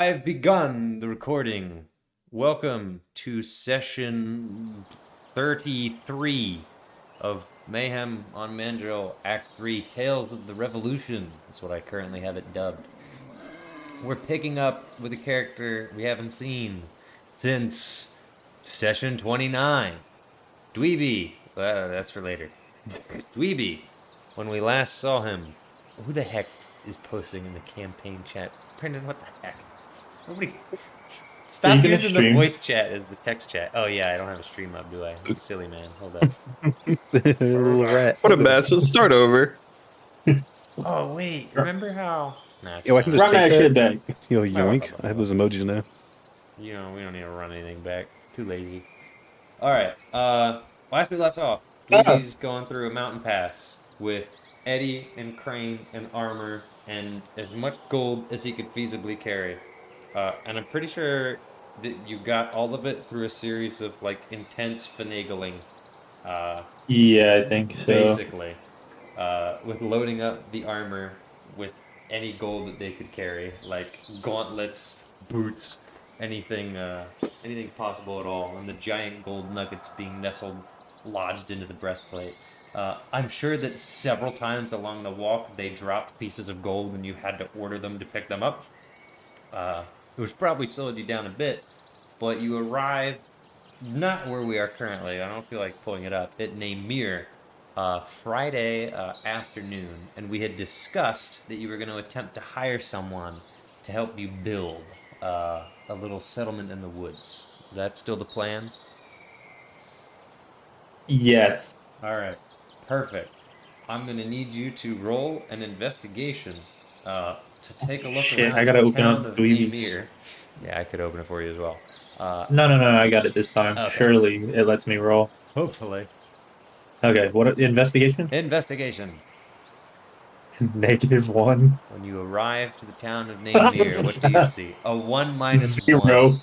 I've begun the recording. Welcome to session 33 of Mayhem on Mandril, Act 3, Tales of the Revolution. That's what I currently have it dubbed. We're picking up with a character we haven't seen since session 29. Dweeby. That's for later. Dweeby. When we last saw him. Who the heck is posting in the campaign chat? Brendan, what the heck? Nobody. Are you Stop gonna using the stream? voice chat as the text chat. Oh yeah, I don't have a stream up, do I? I'm silly man. Hold up. Little rat. What a mess. Let's start over. Oh wait, remember how? Nah, it's Yo, I can fine. just Run take that that. shit back. Yo, Blah, blah, yoink. blah, I have blah, those emojis now. we don't need to run anything back. Too lazy. All right. Last we left off, Ah, Dweeby's going through a mountain pass with Eddie and Crane and armor and as much gold as he could feasibly carry. And I'm pretty sure that you got all of it through a series of like intense finagling. Uh, yeah, I think so. basically, with loading up the armor with any gold that they could carry, like gauntlets, boots, anything, anything possible at all, and the giant gold nuggets being nestled, lodged into the breastplate. I'm sure that several times along the walk they dropped pieces of gold and you had to order them to pick them up. Which probably slowed you down a bit, but you arrive not where we are currently. I don't feel like pulling it up. At Namir, Friday afternoon, and we had discussed that you were going to attempt to hire someone to help you build a little settlement in the woods. Is that still the plan? Yes. All right, perfect. I'm going to need you to roll an investigation to take a look Shit, I around the gotta open town up of Dweebies. Namir. Yeah, I could open it for you as well. Uh, No, I got it this time. okay, Surely it lets me roll. hopefully. Okay, what investigation? Investigation. -1. When you arrive to the town of Namir, what do you see? A 1 minus 1. Zero.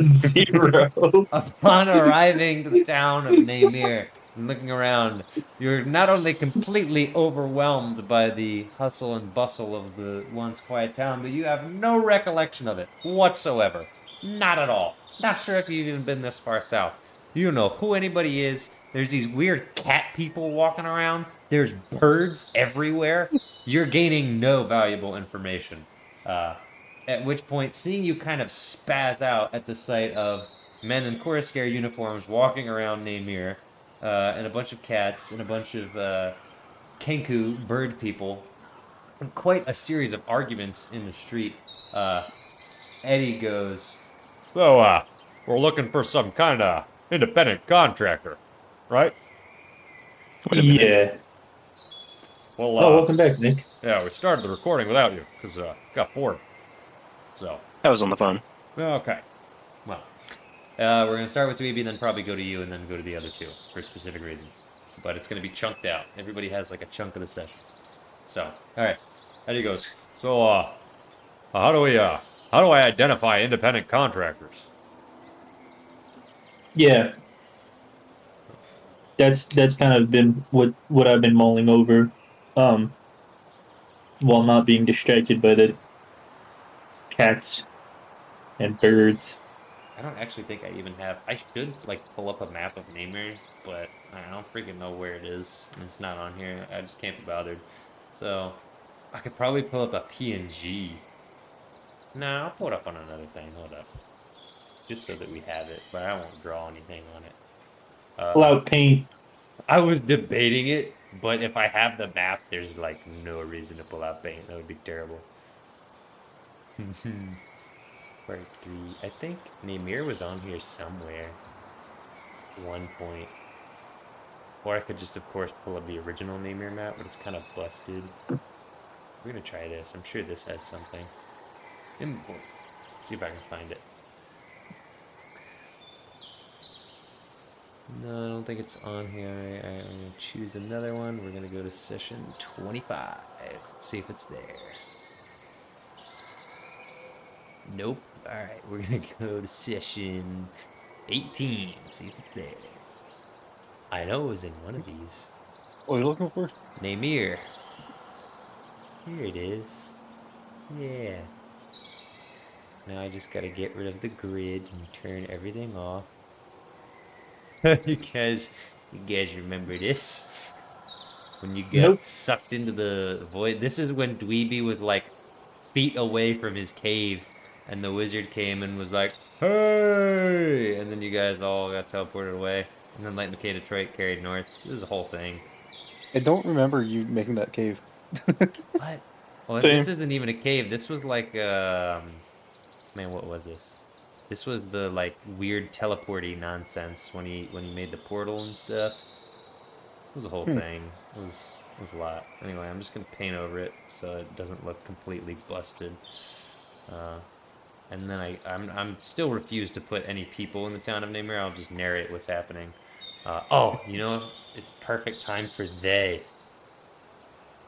Zero. Upon arriving to the town of Namir and looking around, you're not only completely overwhelmed by the hustle and bustle of the once quiet town, but you have no recollection of it whatsoever. Not at all. Not sure if you've even been this far south. You don't know who anybody is. There's these weird cat people walking around. There's birds everywhere. You're gaining no valuable information. Uh, at which point, seeing you kind of spaz out at the sight of men in Coruscare uniforms walking around Namir, and a bunch of cats, and a bunch of Kenku bird people, and quite a series of arguments in the street, uh, Eddie goes, So, we're looking for some kind of independent contractor, right? Wait a minute. Yeah. Well, Oh, welcome back, Nick. yeah, we started the recording without you, because got bored. So, I was on the phone. okay. Well, we're going to start with Dweeby, then probably go to you, and then go to the other two for specific reasons. But it's going to be chunked out. Everybody has like a chunk of the session. So, all right. Eddie goes, So, how do I identify independent contractors? Yeah, that's kind of been what I've been mulling over, um, while not being distracted by the cats and birds. I don't actually think I even have. I should like pull up a map of Namir, but I don't freaking know where it is, and it's not on here. I just can't be bothered. So, I could probably pull up a PNG. Nah, I'll pull it up on another thing. Hold up. Just so that we have it, but I won't draw anything on it. Pull out paint. I was debating it, but if I have the map, there's like no reason to pull out paint. That would be terrible. Part 3. I think Namir was on here somewhere. At one point. Or I could just, of course, pull up the original Namir map, but it's kind of busted. We're gonna try this. I'm sure this has something. Import. See if I can find it. No, I don't think it's on here. I'm gonna choose another one. We're gonna go to session 25. See if it's there. Nope. Alright, we're gonna go to session 18. See if it's there. I know it was in one of these. What are you looking for? Namir. Here it is. Yeah. Now I just gotta get rid of the grid and turn everything off. you guys, you guys remember this? When you get Nope. sucked into the void. This is when Dweeby was like feet away from his cave, and the wizard came and was like, "Hey!" And then you guys all got teleported away, and then Light McKay Detroit carried north. It was a whole thing. I don't remember you making that cave. What? Well, Same. this isn't even a cave. This was like, man, what was this? This was the like weird teleporty nonsense when he made the portal and stuff. It was a whole thing. It was a lot. Anyway, I'm just gonna paint over it so it doesn't look completely busted. And then I'm still refused to put any people in the town of Namir. I'll just narrate what's happening. Oh, you know, it's perfect time for they.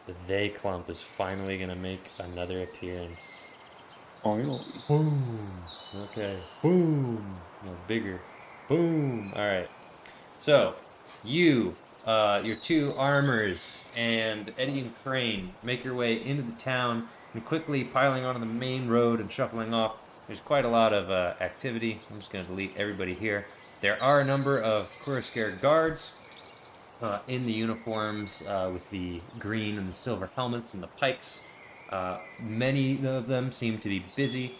The they clump is finally gonna make another appearance. Finally. Boom. Okay. Boom. No, bigger. Boom. All right. So, you, your two armors, and Eddie and Crane make your way into the town and quickly piling onto the main road and shuffling off. There's quite a lot of activity. I'm just going to delete everybody here. There are a number of Kuroscare guards in the uniforms with the green and the silver helmets and the pikes. Many of them seem to be busy.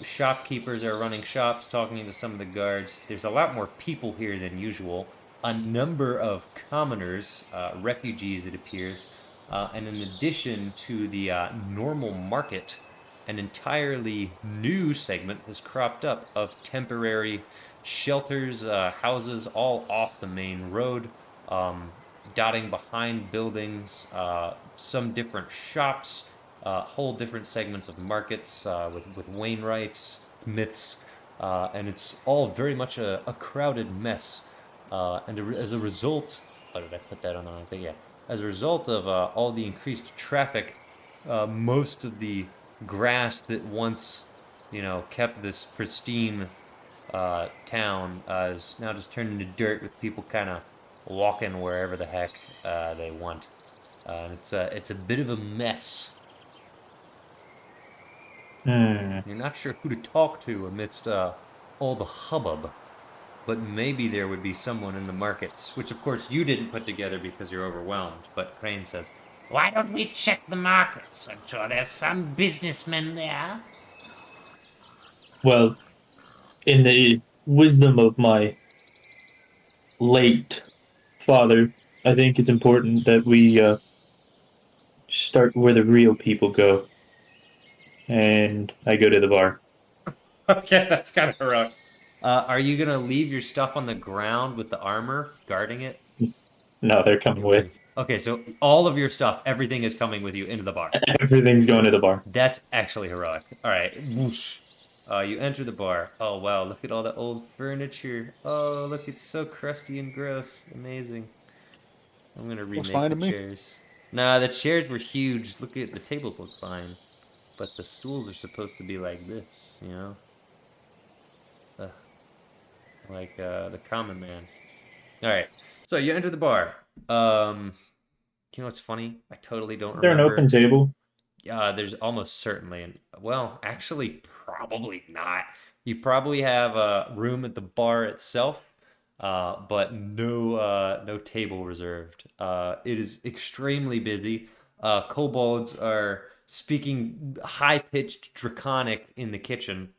Shopkeepers are running shops, talking to some of the guards. There's a lot more people here than usual. A number of commoners, refugees, it appears. And in addition to the normal market, an entirely new segment has cropped up of temporary shelters, houses, all off the main road, dotting behind buildings, some different shops, whole different segments of markets with Wainwrights, Smiths, and it's all very much a crowded mess. As a result, oh, did I put that on? I think, yeah. As a result of all the increased traffic, most of the grass that once, kept this pristine town is now just turned into dirt with people kind of walking wherever the heck they want. It's a bit of a mess. You're not sure who to talk to amidst all the hubbub, but maybe there would be someone in the markets, which of course you didn't put together because you're overwhelmed. But Crane says, "Why don't we check the markets? I'm sure there's some businessmen there." Well, in the wisdom of my late father, I think it's important that we start where the real people go. And I go to the bar. Okay, that's kind of heroic. Are you gonna leave your stuff on the ground with the armor guarding it? No, they're coming with. Okay, so all of your stuff, everything is coming with you into the bar. Everything's going to the bar. That's actually heroic. All right, whoosh. You enter the bar. Oh wow, look at all the old furniture. Oh look, it's so crusty and gross. Amazing. I'm gonna remake fine the to me. chairs. Nah, the chairs were huge. Look at the tables look fine, but the stools are supposed to be like this, you know? Like the common man. All right, so you enter the bar. You know what's funny? I totally don't Is there an remember. open table? There's almost certainly, well, actually, probably not. You probably have a room at the bar itself, but no table reserved. It is extremely busy. Kobolds are speaking high-pitched Draconic in the kitchen,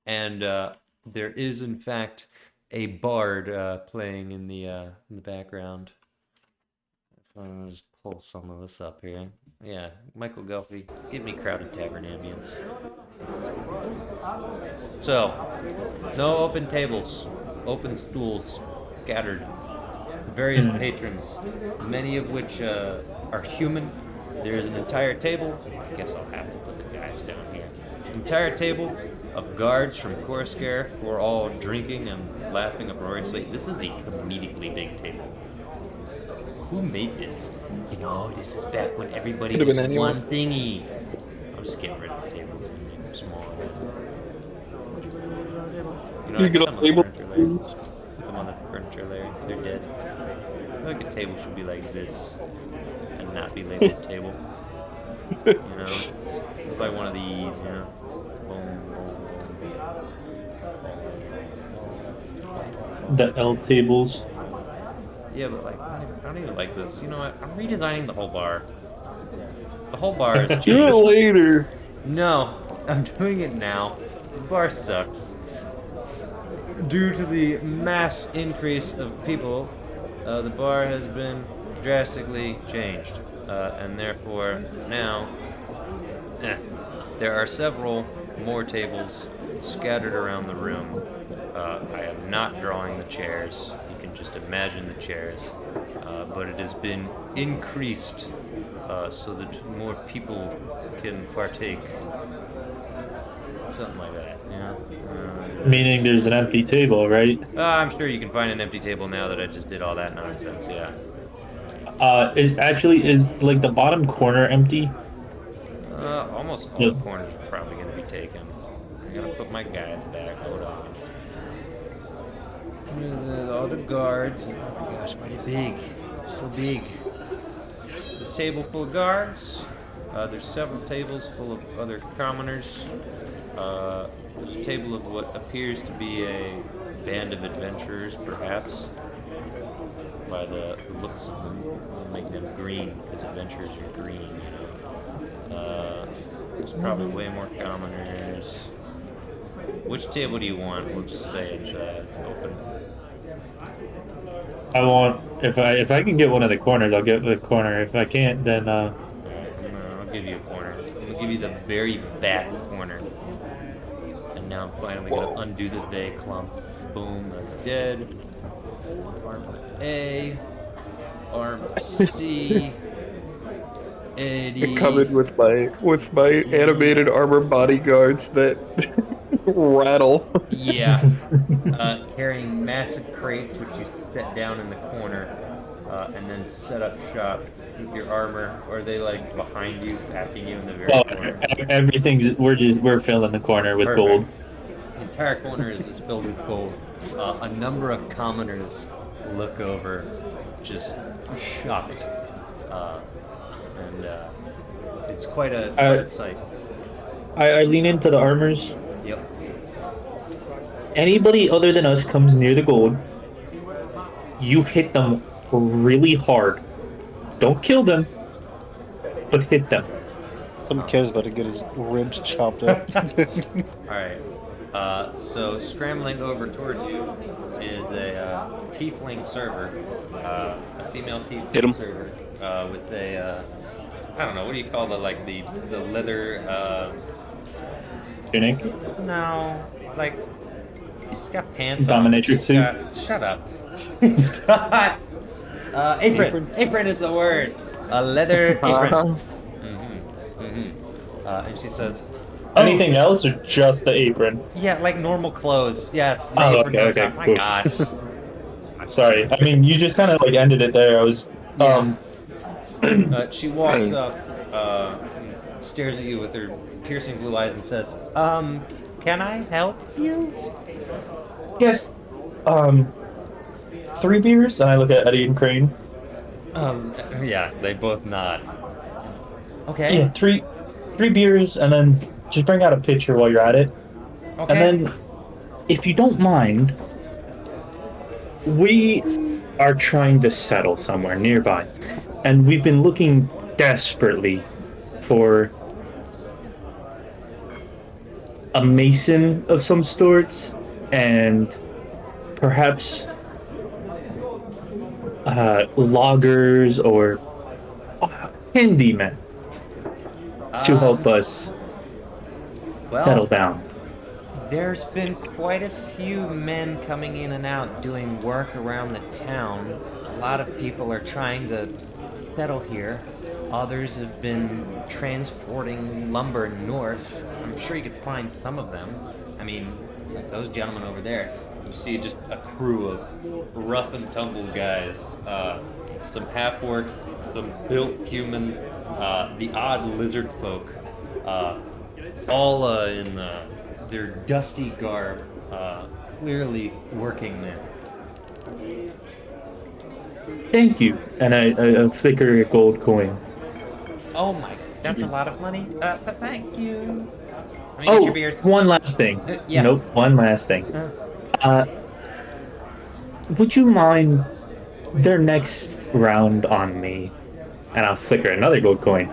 and there is, in fact, a bard playing in the background. I'll just pull some of this up here. Yeah, Michael Guffey, give me crowded tavern ambience. So, no open tables, open stools, scattered. Various patrons, many of which are human. There's an entire table. I guess I'll have to put the guys down here. Entire table of guards from Coruscare who are all drinking and laughing uproariously. This is a comedically big table. Who made this? You know, this is back when everybody Could've was been anyone. one thingy. I'm just getting rid of the tables and making them smaller. You know, You I get put a them on the table, furniture layer. please. Put them on the furniture layer. They're dead. I feel like a table should be like this and not be labeled table. You know? It's like one of these, you know. Boom, boom, The L tables. boom. Yeah, but like, I don't even like this. You know what? I'm redesigning the whole bar. The whole bar is Do it changed. later. No, I'm doing it now. The bar sucks. Due to the mass increase of people, the bar has been drastically changed. And therefore, now, there are several more tables scattered around the room. I am not drawing the chairs. You can just imagine the chairs. But it has been increased so that more people can partake. Something like that, you know? Meaning there's an empty table, right? I'm sure you can find an empty table now that I just did all that nonsense, yeah. Is like the bottom corner empty? Almost all Yeah. the corners are probably going to be taken. I gotta put my guys back, hold on. All the guards, oh my gosh, why are they big? So big. This table full of guards. There's several tables full of other commoners. There's a table of what appears to be a band of adventurers, perhaps. By the looks of them, we'll make them green, because adventurers are green, you know. There's probably way more commoners. Which table do you want? We'll just say it's open. I want if I can get one of the corners, I'll get the corner. If I can't, then Alright, I'll give you a corner. I'm gonna give you the very back corner. And now I'm finally gonna undo the they clump. Boom, that's dead. Arm A. Arm C. Eddie. Coming with my animated armor bodyguards that rattle. Yeah. Carrying massive crates, which you set down in the corner, and then set up shop with your armor. Or are they like behind you, packing you in the very corner? everything's we're filling the corner with Perfect. gold. The entire corner is filled with gold. A number of commoners look over, just shocked, and it's quite a sight. I lean into the armors. Yep. Anybody other than us comes near the gold, you hit them really hard. Don't kill them, but hit them. Some kid's about to get his ribs chopped up. All right. So scrambling over towards you is a tiefling server, a female Hit 'em. tiefling server with a I don't know, what do you call the leather Tunic. no, like she's got pants on. Dominatrix She's suit? got- shut up. She's got apron. Apron? Apron is the word. A leather apron. Uh-huh. And she says, Anything else or just the apron? yeah, like normal clothes. Yes. The Oh, apron's okay, on okay, top. My cool. gosh. Sorry. I mean, you just kind of like ended it there. I was She walks up, stares at you with her piercing blue eyes and says, can I help you? yes. 3 beers, and I look at Eddie and Crane. Yeah, they both nod. Okay. Yeah, three beers, and then just bring out a pitcher while you're at it. Okay. And then, if you don't mind, we are trying to settle somewhere nearby, and we've been looking desperately for a mason of some sorts, and perhaps loggers or handymen to help us settle well, down. there's been quite a few men coming in and out doing work around the town. A lot of people are trying to settle here. Others have been transporting lumber north. I'm sure you could find some of them. I mean, like those gentlemen over there. You see just a crew of rough and tumble guys. Some half-orcs, some built humans, the odd lizard folk. All in their dusty garb, clearly working men. Thank you. And I flicker a gold coin. Oh my that's a lot of money. But thank you. Let me get your beers. one last thing. Yeah. Nope, one last thing. Uh, Uh, would you mind their next round on me? And I'll flicker another gold coin.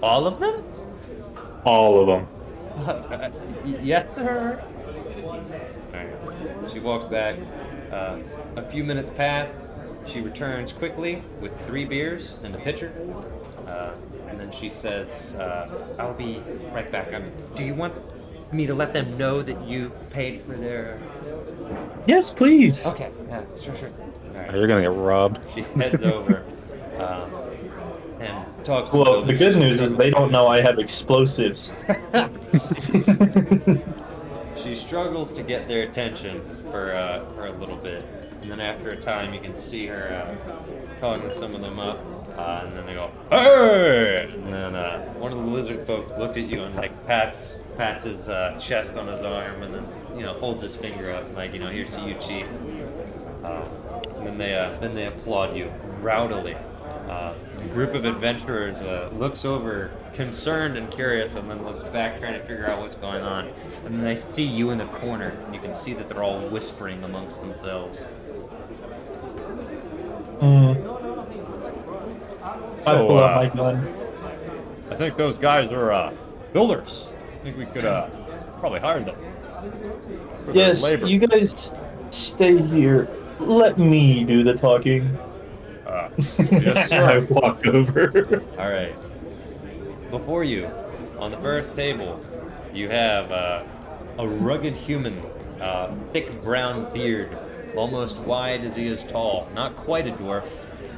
all of them? All of them. Yes, sir. Alright. She walks back. A few minutes pass. She returns quickly with 3 beers and a pitcher. And then she says, I'll be right back. Do you want me to let them know that you paid for their... Yes, please. Okay, yeah, sure. Alright. You're gonna get robbed. She heads over and talks to Well, the the good news is they don't know I have explosives. She struggles to get their attention for a little bit, and then after a time, you can see her calling some of them up, and then they go, "Hey!" And then one of the lizard folks looked at you and like pats his chest on his arm, and then holds his finger up, like here's to you, chief. And then they applaud you rowdily. The group of adventurers looks over, concerned and curious, and then looks back, trying to figure out what's going on. And then they see you in the corner, and you can see that they're all whispering amongst themselves. I pull out my gun. I think those guys are builders. I think we could probably hire them. for their Yes, labor. you guys stay here. Let me do the talking. Yes, I sir. walk over. All right. Before you, on the first table, you have a rugged human, thick brown beard, almost wide as he is tall. Not quite a dwarf.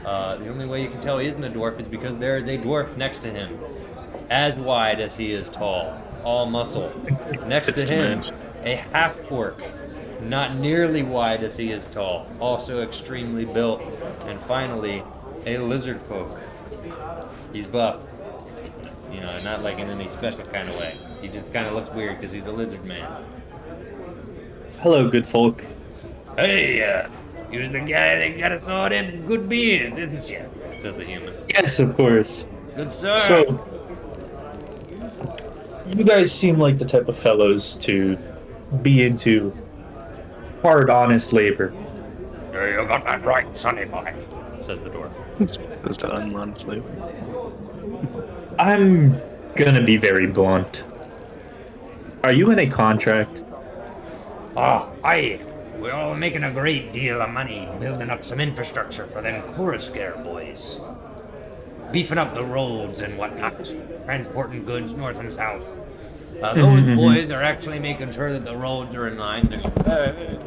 The only way you can tell he isn't a dwarf is because there is a dwarf next to him, as wide as he is tall, all muscle. Next to him, a half-orc, not nearly wide as he is tall, also extremely built. And finally, a lizard folk. He's buff. You know, not like in any special kind of way. He just kind of looks weird because he's a lizard man. Hello, good folk. Hey, you was the guy that got us all them good beers, didn't you? Says the human. Yes, of course. Good sir. So, you guys seem like the type of fellows to be into hard, honest labor. You got that right, sonny boy, says the dwarf. Supposed to honestly. I'm gonna be very blunt. Are you in a contract? Oh, aye. We're all making a great deal of money building up some infrastructure for them Coruscare boys. Beefing up the roads and whatnot. Transporting goods north and south. Those boys are actually making sure that the roads are in line.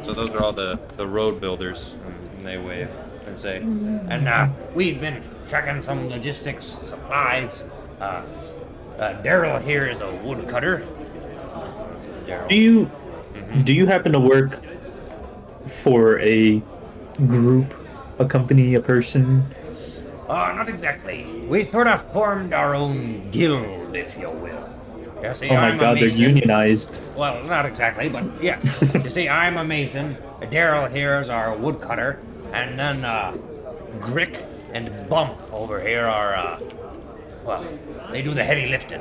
So those are all the road builders. And they wave and say, and we've been checking some logistics, supplies. Daryl here is a woodcutter. Do you happen to work for a group, a company, a person? Not exactly. We sort of formed our own guild, if you will. You see, Oh my I'm a god, they're mason. unionized. Well, not exactly, but yes. You see, I'm a mason. Daryl here is our woodcutter, and then Grick and Bump over here are well, they do the heavy lifting.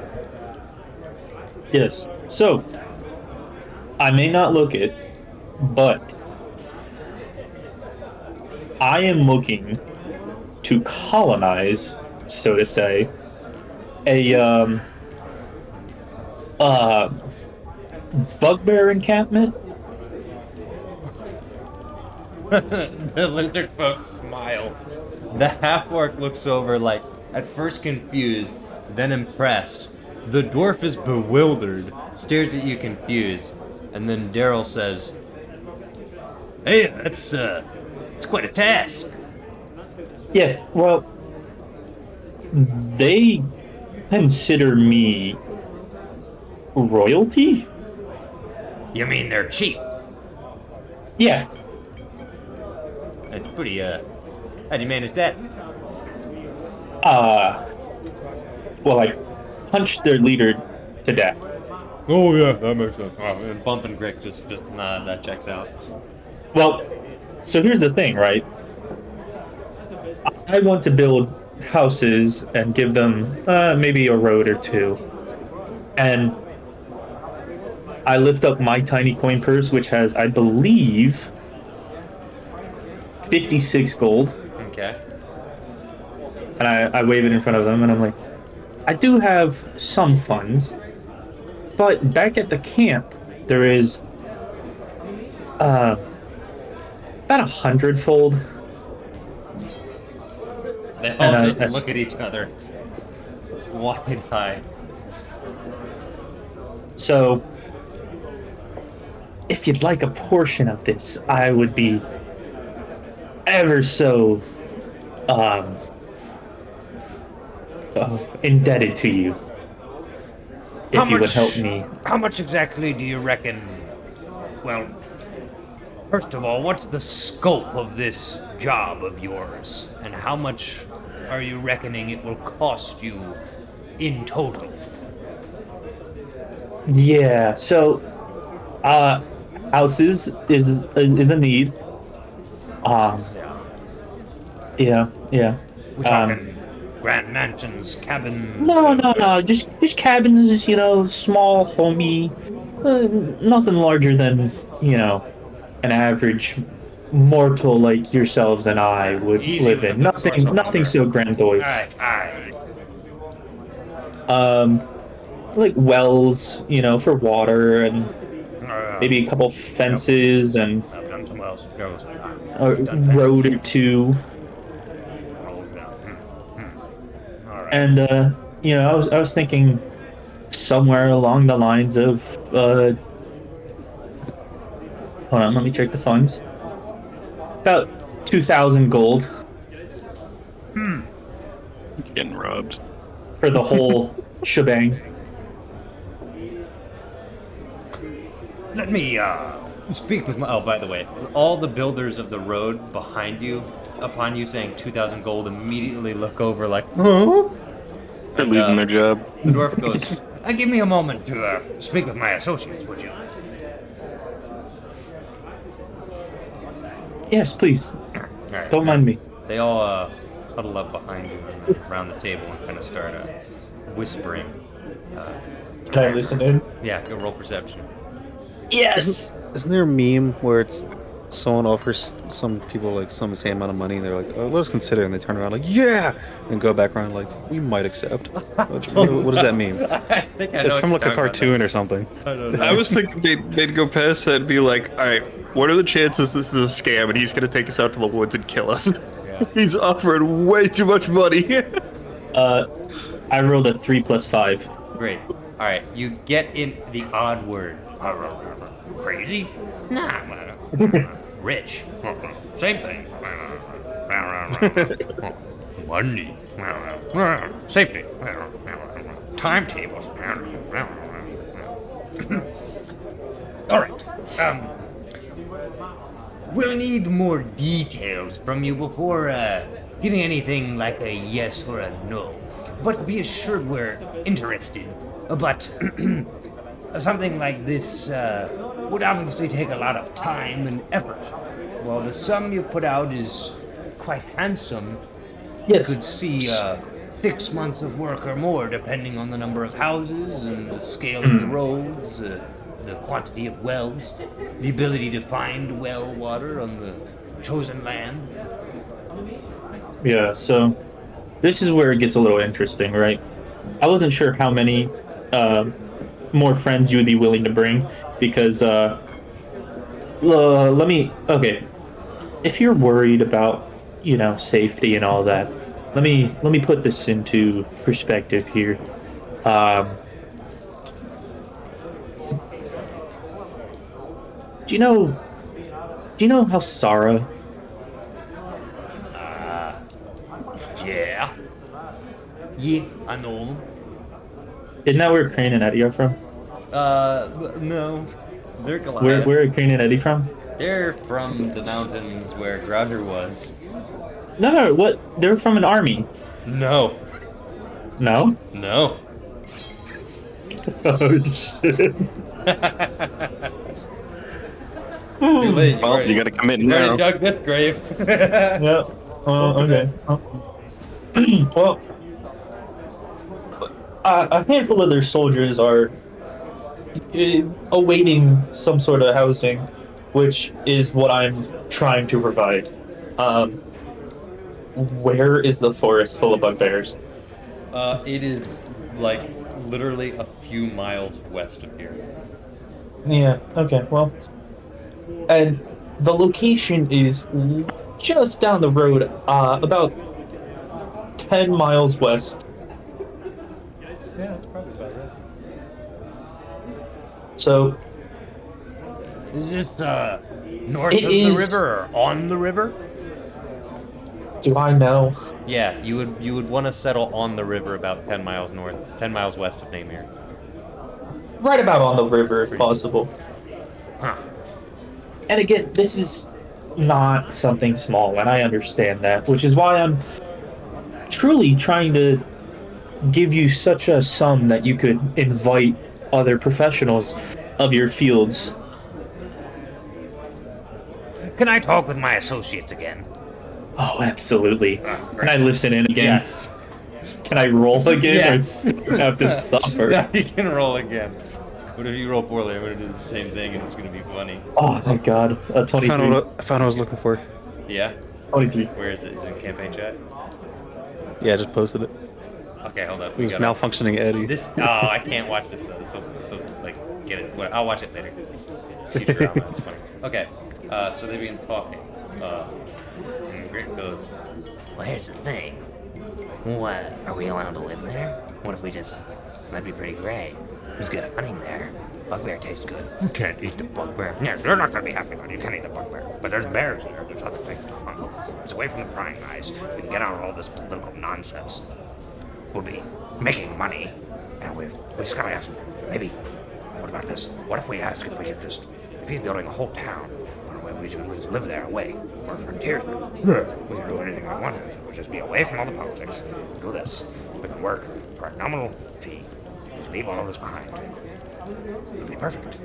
Yes. So, I may not look it, but I am looking to colonize, so to say, a bugbear encampment. The lizard folk smiles. The half-orc looks over, like, at first confused, then impressed. The dwarf is bewildered, stares at you confused, and then Daryl says, "Hey, that's it's quite a task." Yes, well, they consider me royalty? You mean their chief? Yeah. That's pretty, how'd you manage that? Well, I punched their leader to death. Oh, yeah, that makes sense. Oh, and Bump and Grick just nod, that checks out. Well, so here's the thing, right? I want to build houses and give them maybe a road or two. And I lift up my tiny coin purse, which has, I believe, 56 gold. Okay. And I wave it in front of them, and I'm like, I do have some funds, but back at the camp, there is about 100-fold. They all And just look at each other, wide-eyed. So, if you'd like a portion of this, I would be ever so indebted to you if you would help me. How much exactly do you reckon? Well, first of all, what's the scope of this job of yours, and how much are you reckoning it will cost you in total? Yeah. So, houses is a need. Yeah. We're talking grand mansions, cabins. No. Just cabins. Small, homey. Nothing larger than an average mortal like yourselves and I would Easy live with in. the source of Nothing hunger. so grandiose. Aye. Like wells, for water, and maybe a couple fences and I've done some wells. Goes. a road or two. All right. And I was thinking somewhere along the lines of hold on, let me check the funds. About 2,000 gold Getting robbed. for the whole shebang. Let me speak with my. Oh, by the way, all the builders of the road behind you, upon you saying 2,000 gold, immediately look over like, huh? They're losing their job. The dwarf goes, give me a moment to speak with my associates, would you? Yes, please. All right. Don't mind me. They all huddle up behind you and around the table and kind of start whispering. Can I listen in? Yeah, go roll perception. Yes. Isn't there a meme where it's someone offers some people like some insane amount of money and they're like, oh, let us consider, and they turn around like, yeah, and go back around like, we might accept. What does that mean? I think I know It's from like a cartoon or something. I don't know. I was thinking they'd go past that and be like, all right, what are the chances this is a scam and he's going to take us out to the woods and kill us? Yeah. He's offering way too much money. I rolled a 3 + 5. Great. All right, you get in the odd word. Crazy? Nah. Rich? Same thing. Money? Safety? Timetables? All right. We'll need more details from you before giving anything like a yes or a no. But be assured we're interested. But something like this would obviously take a lot of time and effort. While the sum you put out is quite handsome, Yes. you could see 6 months of work or more, depending on the number of houses and the scale of the roads, the quantity of wells, the ability to find well water on the chosen land. Yeah, so this is where it gets a little interesting, right? I wasn't sure how many more friends you would be willing to bring, because okay, if you're worried about safety and all that, let me put this into perspective here. Do you know how Sarah? Yeah. Yeah, I know them. Isn't that where Crane and Eddie are from? No. They're Goliaths. Where are Crane and Eddie from? They're from the mountains where Grounder was. No, what? They're from an army. No. No? No. Oh, shit. Too late. Well, you gotta commit You already now. dug this grave. Yeah. Oh, okay. Oh. Well, a handful of their soldiers are awaiting some sort of housing, which is what I'm trying to provide. Um, where is the forest full of bugbears? It is like literally a few miles west of here. Yeah, okay, well. And the location is just down the road, about 10 miles west. Yeah, that's probably about right. So, Is this north It of the is- river or on the river? do I know? Yeah, you would want to settle on the river about 10 miles north, 10 miles west of Namir. Right about on the river, if possible. Huh. And again, this is not something small, and I understand that, which is why I'm truly trying to give you such a sum that you could invite other professionals of your fields. Can I talk with my associates again? Oh, absolutely. Can I listen in again? Yes. Can I roll again? Yes. Or have to suffer? Now you can roll again. But if you roll poorly, I'm gonna do the same thing, and it's gonna be funny. Oh my god. I 23. found what I was looking for. Yeah. 23. Where is it? Is it in campaign chat? Yeah, I just posted it. Okay, hold up. It We was got malfunctioning Eddie. this. Oh, I can't watch this though. So like, get it. Well, I'll watch it later. Futurama. It's funny. Okay. So they begin talking. And Grit goes, Well, here's the thing. What? Are we allowed to live there? What if we just... That'd be pretty great. There's good hunting there. Bugbear tastes good. You can't eat the bugbear. Yeah, they're not gonna be happy about it. You can't eat the bugbear. But there's bears there. There's other things to hunt. It's away from the prying eyes. We can get out of all this political nonsense. We'll be making money, and we just gotta ask him. Maybe. What about this? What if we ask if we could just, if he's building a whole town, we just live there away. We're frontiersmen. We can do anything we want. We'll just be away from all the politics. Do this. We can work for a nominal fee. Just leave all of this behind. It'll be perfect.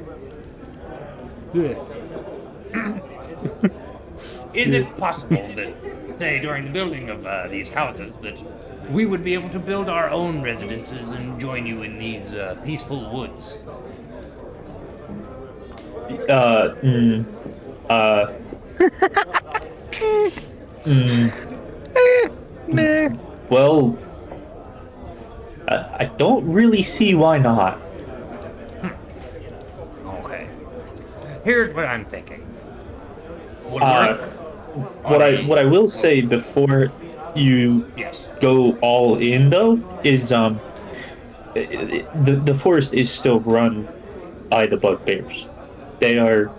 is it possible that, say, during the building of these houses, that we would be able to build our own residences and join you in these peaceful woods? Well, I don't really see why not. Okay. Here's what I'm thinking. Would work. What I will say before you Yes. go all in though is the forest is still run by the bugbears. They are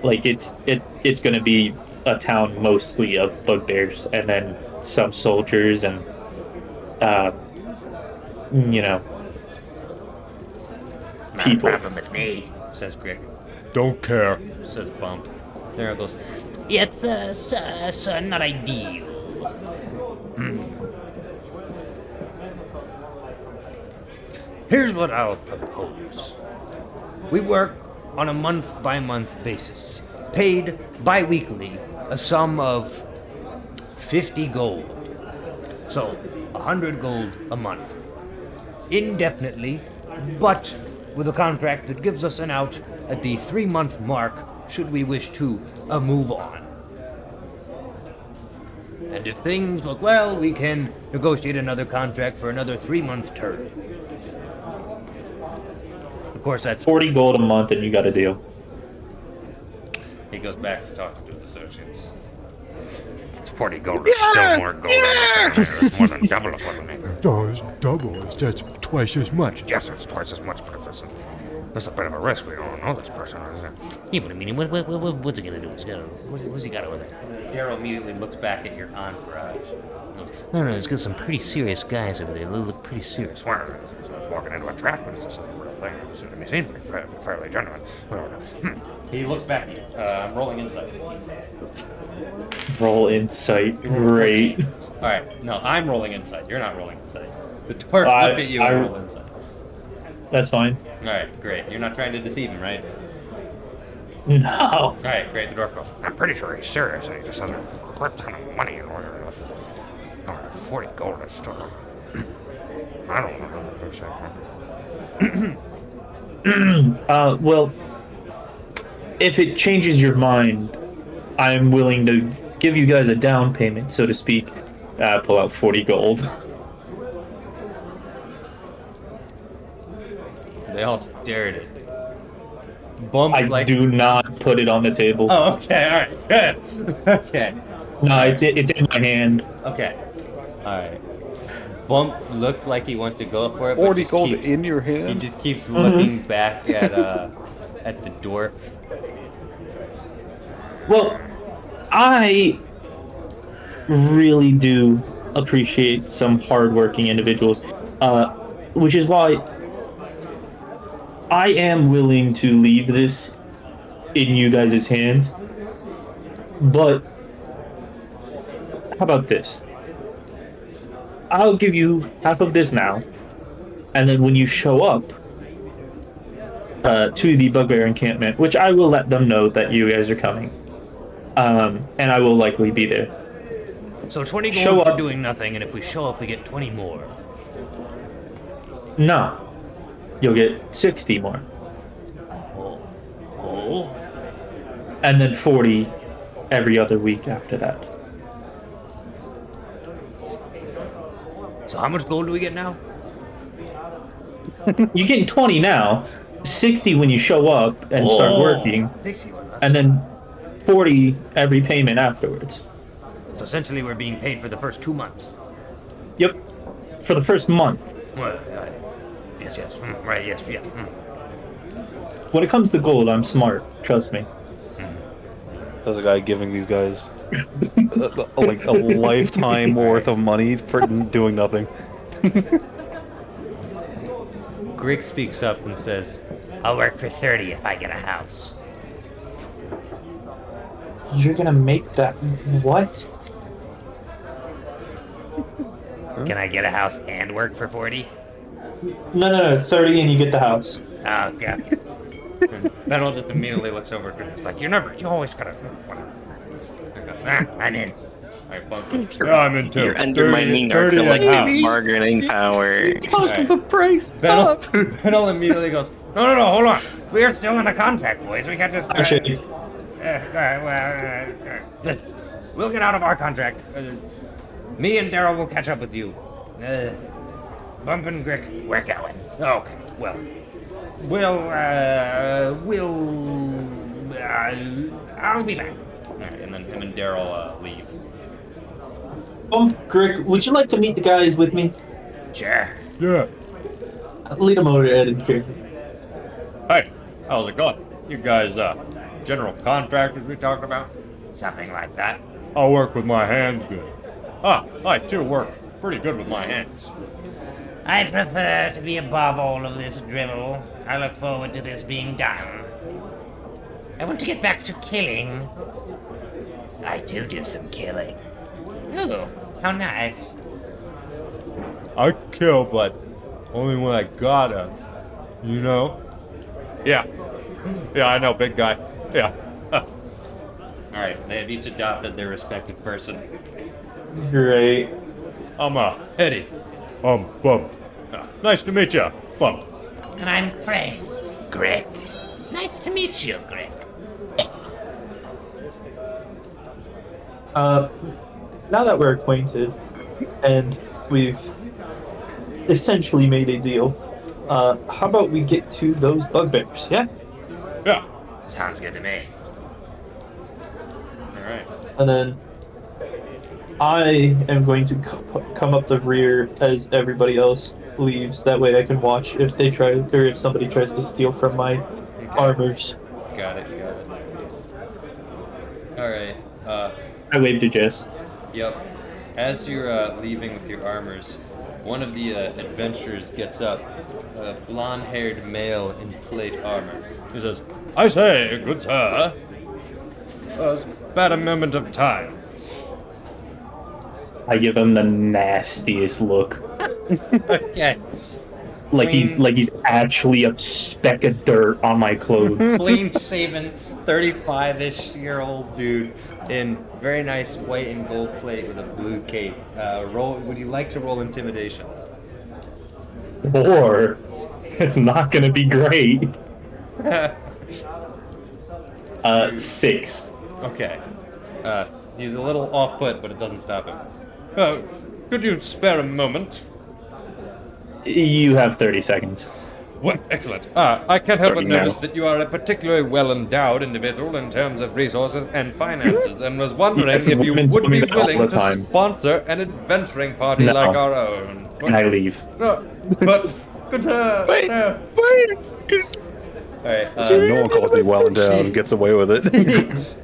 like it's going to be a town mostly of bugbears and then some soldiers and you know Not a people. problem with me. Says Grick. Don't care. Says Bump. There it goes. It's, not ideal. Here's what I'll propose. We work on a month-by-month basis, paid bi-weekly, a sum of 50 gold. So, 100 gold a month. Indefinitely, but with a contract that gives us an out at the 3-month mark should we wish to move on. And if things look well, we can negotiate another contract for another 3-month term. Of course, that's 40 gold a month and you got a deal. he goes back to talking to his associates. It's 40 gold. It's still more gold. It's more than double of what we make. No, it's double. That's twice as much. Yes, it's twice as much, but if it's a bit of a risk. We don't know this person. Yeah, but I mean, what's he gonna do? What's he got over there? Daryl immediately looks back at your entourage. No, he's got some pretty serious guys over there. They look pretty serious. Swear, it's walking into a trap, but it's just a real thing. It seems fairly genuine. He looks back at you. I'm rolling insight. Roll insight. Great. Alright, no, I'm rolling insight. You're not rolling insight. The dwarf I- look at you and roll insight. That's fine. Alright, great. You're not trying to deceive him, right? No. Alright, great. The dwarf goes. I'm pretty sure he's serious, and he just has a crap ton of money in order. 40 gold a store. I don't know. Well, if it changes your mind, I'm willing to give you guys a down payment, so to speak. Pull out 40 gold. They all stare at it. Bump I do not put it on the table. Oh, okay, all right, good. Okay, No, it's in my hand. okay, all right. Bump looks like he wants to go for it, but 40 just gold keeps, in your he hand? just keeps looking back at the dwarf. Well, I really do appreciate some hardworking individuals, which is why I am willing to leave this in you guys' hands. But how about this? I'll give you half of this now, and then when you show up to the Bugbear encampment, which I will let them know that you guys are coming, and I will likely be there. So 20 gold Show for up. doing nothing, and if we show up, we get 20 more. No, you'll get 60 more, Oh? and then 40 every other week after that. So how much gold do we get now? You're getting 20 now, 60 when you show up and start working, 61. and then 40 every payment afterwards. So essentially, we're being paid for the first 2 months. Yep, for the first month. Well, yes. Right, yes. When it comes to gold, I'm smart. Trust me. There's a guy giving these guys like a lifetime worth of money for doing nothing. Greg speaks up and says, I'll work for 30 if I get a house. You're gonna make that what? Can I get a house and work for 40? No. 30 and you get the house. Oh, okay. Benel just immediately looks over at Greg. It's like, You always gotta. Whatever. I'm in. alright, Bump goes, yeah, I'm in too. You're undermining our 30 collective house. bargaining power. Talk the price up! Benel immediately goes, No, hold on. We are still in a contract, boys. We can't just. Actually, We'll get out of our contract. Me and Daryl will catch up with you. Bump and Grick, we're going. Okay, well. I'll be back. alright, and then him and Daryl leave. Greg, would you like to meet the guys with me? Sure. Yeah. Lead them over to Ed and here. Hey, how's it going? You guys, general contractors we talked about? Something like that. I work with my hands good. I too work pretty good with my hands. I prefer to be above all of this drivel. I look forward to this being done. I want to get back to killing. I do some killing. Ooh, how nice. I kill, but only when I gotta. You know? Yeah. Yeah, I know, big guy. Yeah. Alright, they have each adopted their respective person. Great. I'm, Eddie. Bump. Nice to meet you, Bump. And I'm Frank. Grick. Nice to meet you, Grick. Now that we're acquainted and we've essentially made a deal, how about we get to those bugbears, yeah? Yeah. Sounds good to me. Alright. And then I am going to come up the rear as everybody else leaves. That way I can watch if they try, or if somebody tries to steal from my armors. Got it. Alright, I waved to Jess. yep. As you're leaving with your armors, one of the adventurers gets up, a blonde-haired male in plate armor. He says, I say, good sir, spare a moment of time. I give him the nastiest look. Okay. he's actually a speck of dirt on my clothes. Clean shaven, 35-ish-year-old dude in very nice white and gold plate with a blue cape. Would you like to roll intimidation? Or it's not gonna be great. 6. Okay. He's a little off put, but it doesn't stop him. Could you spare a moment? You have 30 seconds. Well, excellent. I can't help but Starting now. notice that you are a particularly well-endowed individual in terms of resources and finances, and was wondering Yes, if you women would tell me be that all willing the to time. sponsor an adventuring party No. like our own. And I leave. No, but good Wait, no. wait. Alright, No one calls me well endowed and gets away with it.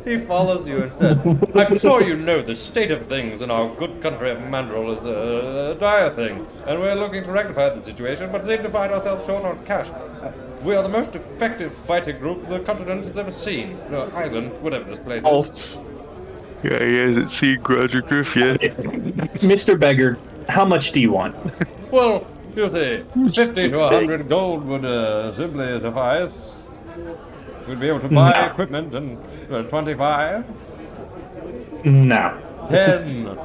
he follows you and says, I'm sure you know the state of things in our good country of Mandril is a dire thing, and we're looking to rectify the situation, but seem to find ourselves short on cash. We are the most effective fighting group the continent has ever seen. Island, whatever this place is. Pulse. Yeah, he hasn't seen Roger Griff yet. Mr. Beggar, how much do you want? Well, you see, 50 to 100 gold would simply suffice. We'd be able to buy No. equipment and 25, No. 10,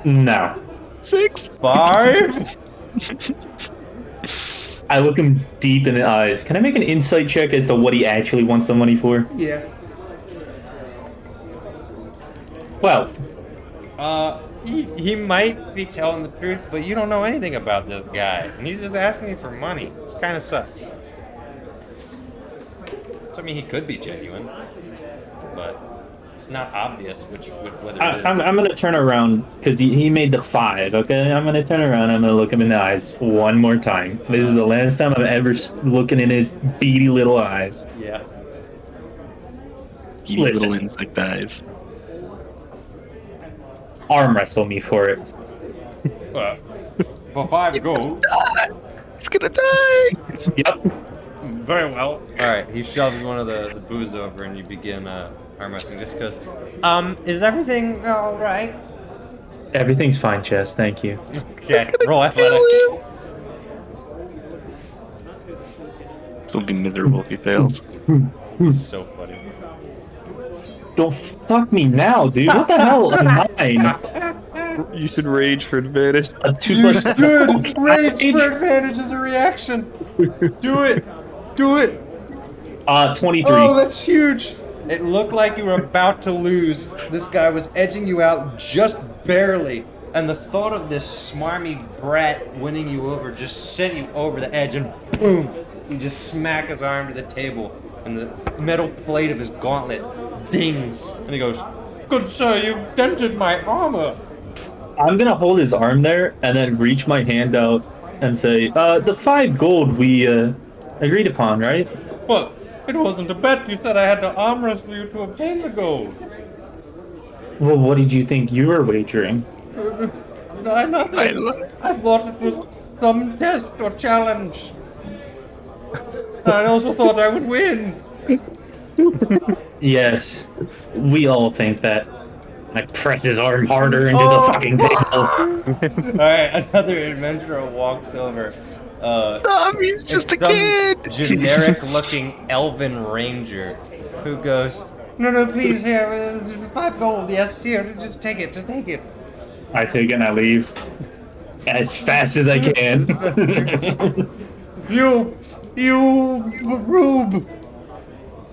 No. 6. 5. I look him deep in the eyes. Can I make an insight check as to what he actually wants the money for? yeah. 12. He might be telling the truth, but you don't know anything about this guy, and he's just asking you for money. It's kind of sus. So, I mean, he could be genuine, but it's not obvious whether it is. I'm gonna turn around because he made the 5. Okay, I'm gonna turn around. I'm gonna look him in the eyes one more time. This is the last time I'm ever looking in his beady little eyes. Yeah. You Listen. little insect eyes. Arm wrestle me for it. For 5 gold. He's gonna die. Yep. Very well. Alright, he shoves one of the booze over and you begin arm wrestling just because. Is everything alright? Everything's fine, Chess. Thank you. Okay, roll athletics. This will be miserable if he fails. So funny. Don't fuck me now, dude. What the hell? A 9. You should rage for advantage. A 2 plus. Good! Rage for advantage is a reaction! Do it! Do it! 23. Oh, that's huge! It looked like you were about to lose. This guy was edging you out just barely. And the thought of this smarmy brat winning you over just sent you over the edge, and boom! You just smack his arm to the table, and the metal plate of his gauntlet dings. And he goes, Good sir, you've dented my armor. I'm gonna hold his arm there and then reach my hand out and say, the 5 gold we agreed upon, right? Well, it wasn't a bet. You said I had to arm wrestle you to obtain the gold. Well, what did you think you were wagering? Nothing. I thought it was some test or challenge. I also thought I would win. Yes, we all think that. I press his arm harder into the fucking table. Alright, another adventurer walks over. He's just a Some kid. generic-looking elven ranger who goes, No, please, here, there's 5 gold. Yes, here, just take it, I take it and I leave as fast as I can. You rube.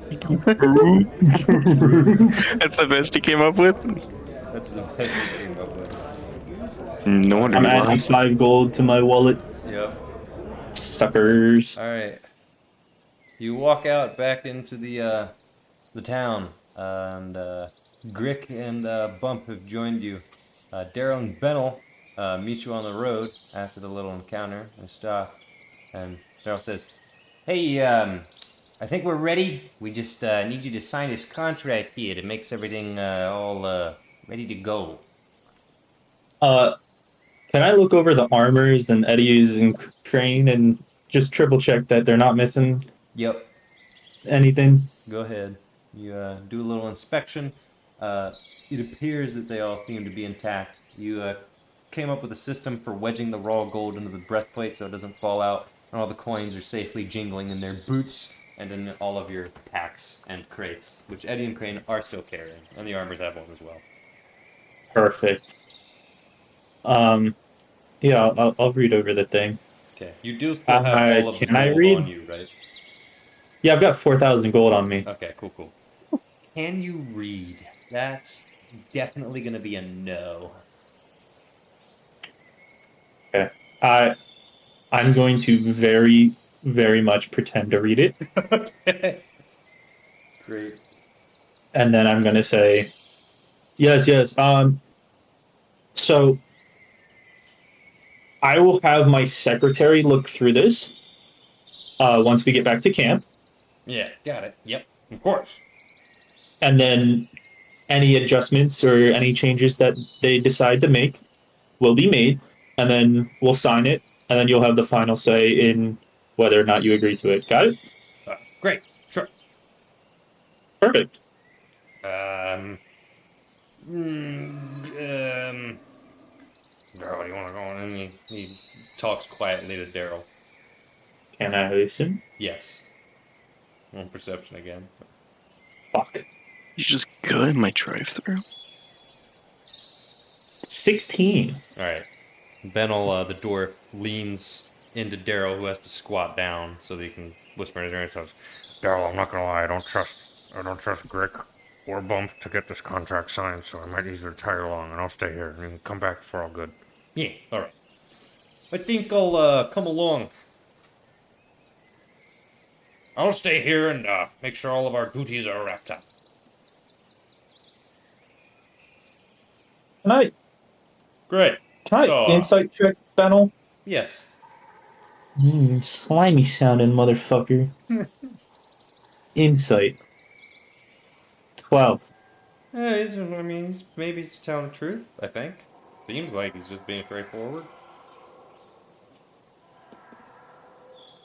That's the best he came up with? That's the best you came up with. No wonder I'm he adding lost. 5 gold to my wallet. Yep. Suckers. Alright. You walk out back into the town, and Grick and Bump have joined you. Daryl and Bennell meet you on the road after the little encounter and stop. And Daryl says, Hey, I think we're ready. We just need you to sign this contract here that makes everything all ready to go. Can I look over the armors and Eddie's and Crane and just triple check that they're not missing Yep. anything? Go ahead. You do a little inspection. It appears that they all seem to be intact. You came up with a system for wedging the raw gold into the breastplate so it doesn't fall out, and all the coins are safely jingling in their boots and in all of your packs and crates, which Eddie and Crane are still carrying, and the armors have one as well. Perfect. Yeah, I'll read over the thing. Okay, you do still have all of the Can I gold read? on you, right? Yeah, I've got 4,000 gold on me. Okay, cool. Can you read? That's definitely going to be a no. Okay. I'm going to very, very much pretend to read it. Okay. Great. And then I'm going to say, yes. So I will have my secretary look through this once we get back to camp. Yeah, got it. Yep, of course. And then any adjustments or any changes that they decide to make will be made. And then we'll sign it. And then you'll have the final say in whether or not you agree to it. Got it? Great, sure. Perfect. Daryl, you want to go on? And he talks quietly to Daryl. Can I listen? Yes. Roll perception again. Fuck. You just go in my drive-through. 16. All right. Benel, the dwarf, leans into Daryl, who has to squat down so that he can whisper in his ear and says, Daryl, I'm not gonna lie, I don't trust Grick or Bump to get this contract signed, so I might need you to tag along, and I'll stay here, and you can come back for all good. yeah, all right. I think I'll come along. I'll stay here and make sure all of our duties are wrapped up. Can I Great. So, insight check, Benel? Yes. Slimy sounding motherfucker. Insight. 12. Maybe he's telling the truth, I think. Seems like he's just being straightforward.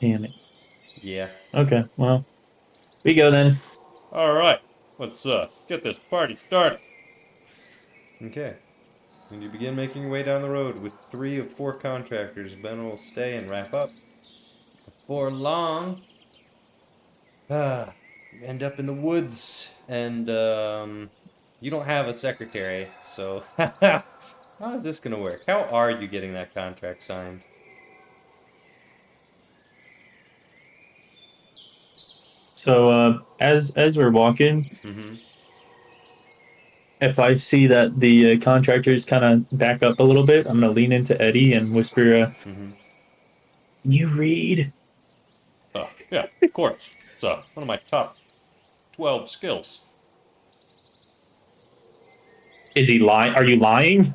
Damn it. Yeah. Okay, well. We go then. All right, let's get this party started. Okay. When you begin making your way down the road with 3 of 4 contractors, Ben will stay and wrap up. Before long, you end up in the woods, and you don't have a secretary, so how is this gonna work? How are you getting that contract signed? So, as we're walking, Mm-hmm. if I see that the contractors kind of back up a little bit, I'm gonna lean into Eddie and whisper, Mm-hmm. "You read?" Yeah, of course. It's one of my top 12 skills. Is he lying? Are you lying?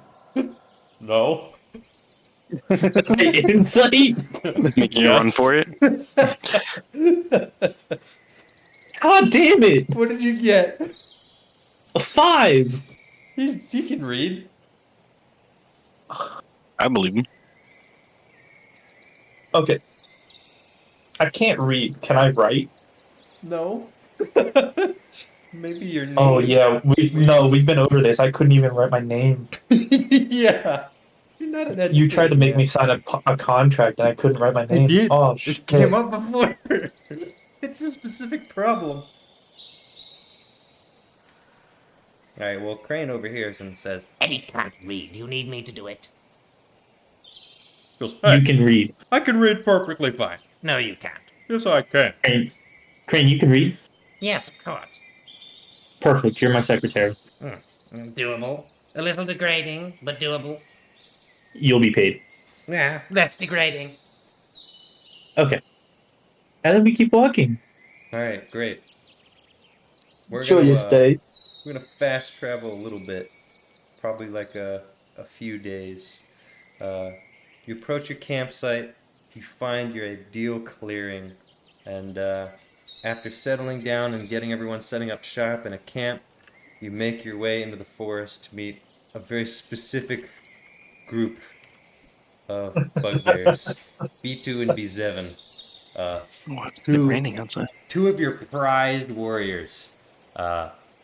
No. Insight? It's making you run for it. God damn it! What did you get? A 5! He can read. I believe him. Okay. I can't read. Can I write? No. Maybe your name. Oh yeah, we've been over this. I couldn't even write my name. Yeah. You're not an You tried to make me educated sign a contract, and I couldn't write my man. I name. did. Oh It shit! came up before. It's a specific problem. All right. Well, Crane overhears and says, Eddie can't read. You need me to do it. Goes, hey, You can read. I can read perfectly fine. No, you can't. Yes, I can. Crane, you can read. Yes, of course. Perfect. You're my secretary. Doable. A little degrading, but doable. You'll be paid. Yeah, less degrading. Okay. And then we keep walking. "All right, great. We're Sure, gonna you stay. we're gonna fast travel a little bit, probably like a few days. You approach your campsite, you find your ideal clearing, and after settling down and getting everyone setting up shop in a camp, you make your way into the forest to meet a very specific group of bugbears, B2 and B7. Oh, it's Who- raining outside. 2 of your prized warriors,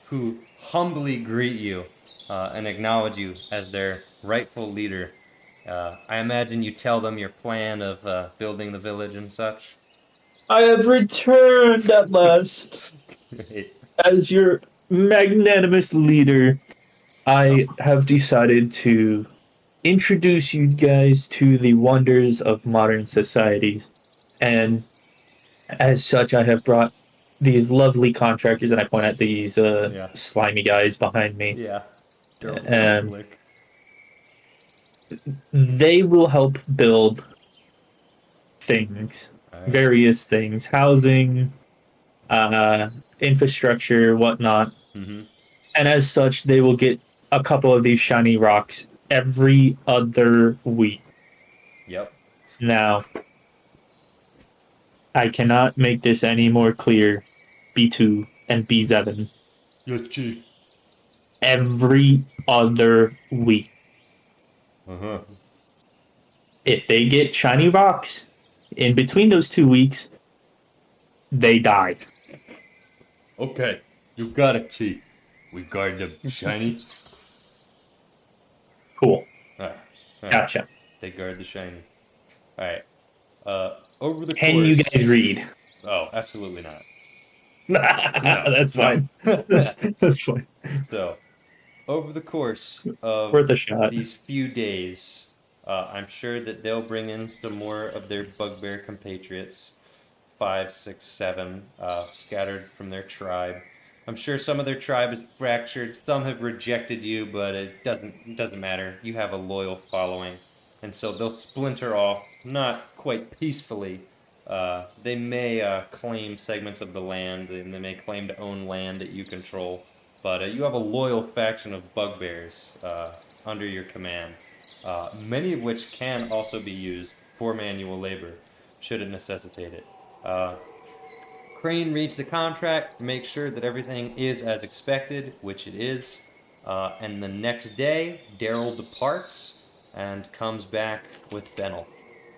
who humbly greet you and acknowledge you as their rightful leader. I imagine you tell them your plan of building the village and such. I have returned at last. Great. As your magnanimous leader, I have decided to introduce you guys to the wonders of modern societies. And as such, I have brought these lovely contractors, and I point at these Yeah. slimy guys behind me. Yeah. And Lick. they will help build things, Alright. various things, housing, infrastructure, whatnot. Mm-hmm. And as such, they will get a couple of these shiny rocks every other week. Yep. Now, I cannot make this any more clear. B2 and B7 Yes, Chief. every other week. Uh-huh. If they get shiny rocks in between those 2 weeks, they die. Okay. You got it, Chief. We guard the shiny. Cool. Alright. Gotcha. They guard the shiny. Alright. Over the Can course... you guys read? Oh, absolutely not. That's fine. That's fine. So, over the course of Worth a shot. these few days, I'm sure that they'll bring in some more of their bugbear compatriots, 5, 6, 7, scattered from their tribe. I'm sure some of their tribe is fractured. Some have rejected you, but it doesn't matter. You have a loyal following, and so they'll splinter off, not quite peacefully. They may claim segments of the land, and they may claim to own land that you control. But you have a loyal faction of bugbears under your command, many of which can also be used for manual labor, should it necessitate it. Crane reads the contract, makes sure that everything is as expected, which it is, and the next day, Daryl departs and comes back with Bennel.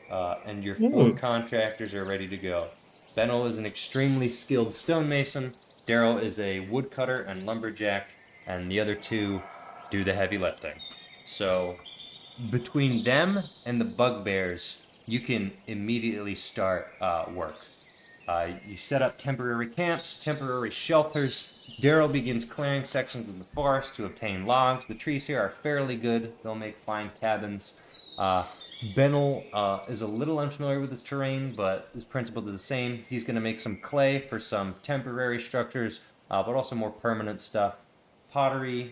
And your 4 contractors are ready to go. Bennel is an extremely skilled stonemason. Daryl is a woodcutter and lumberjack, and the other 2 do the heavy lifting. So, between them and the bugbears, you can immediately start work. You set up temporary camps, temporary shelters. Daryl begins clearing sections of the forest to obtain logs. The trees here are fairly good. They'll make fine cabins. Bennel is a little unfamiliar with this terrain, but his principles are the same. He's going to make some clay for some temporary structures, but also more permanent stuff. Pottery,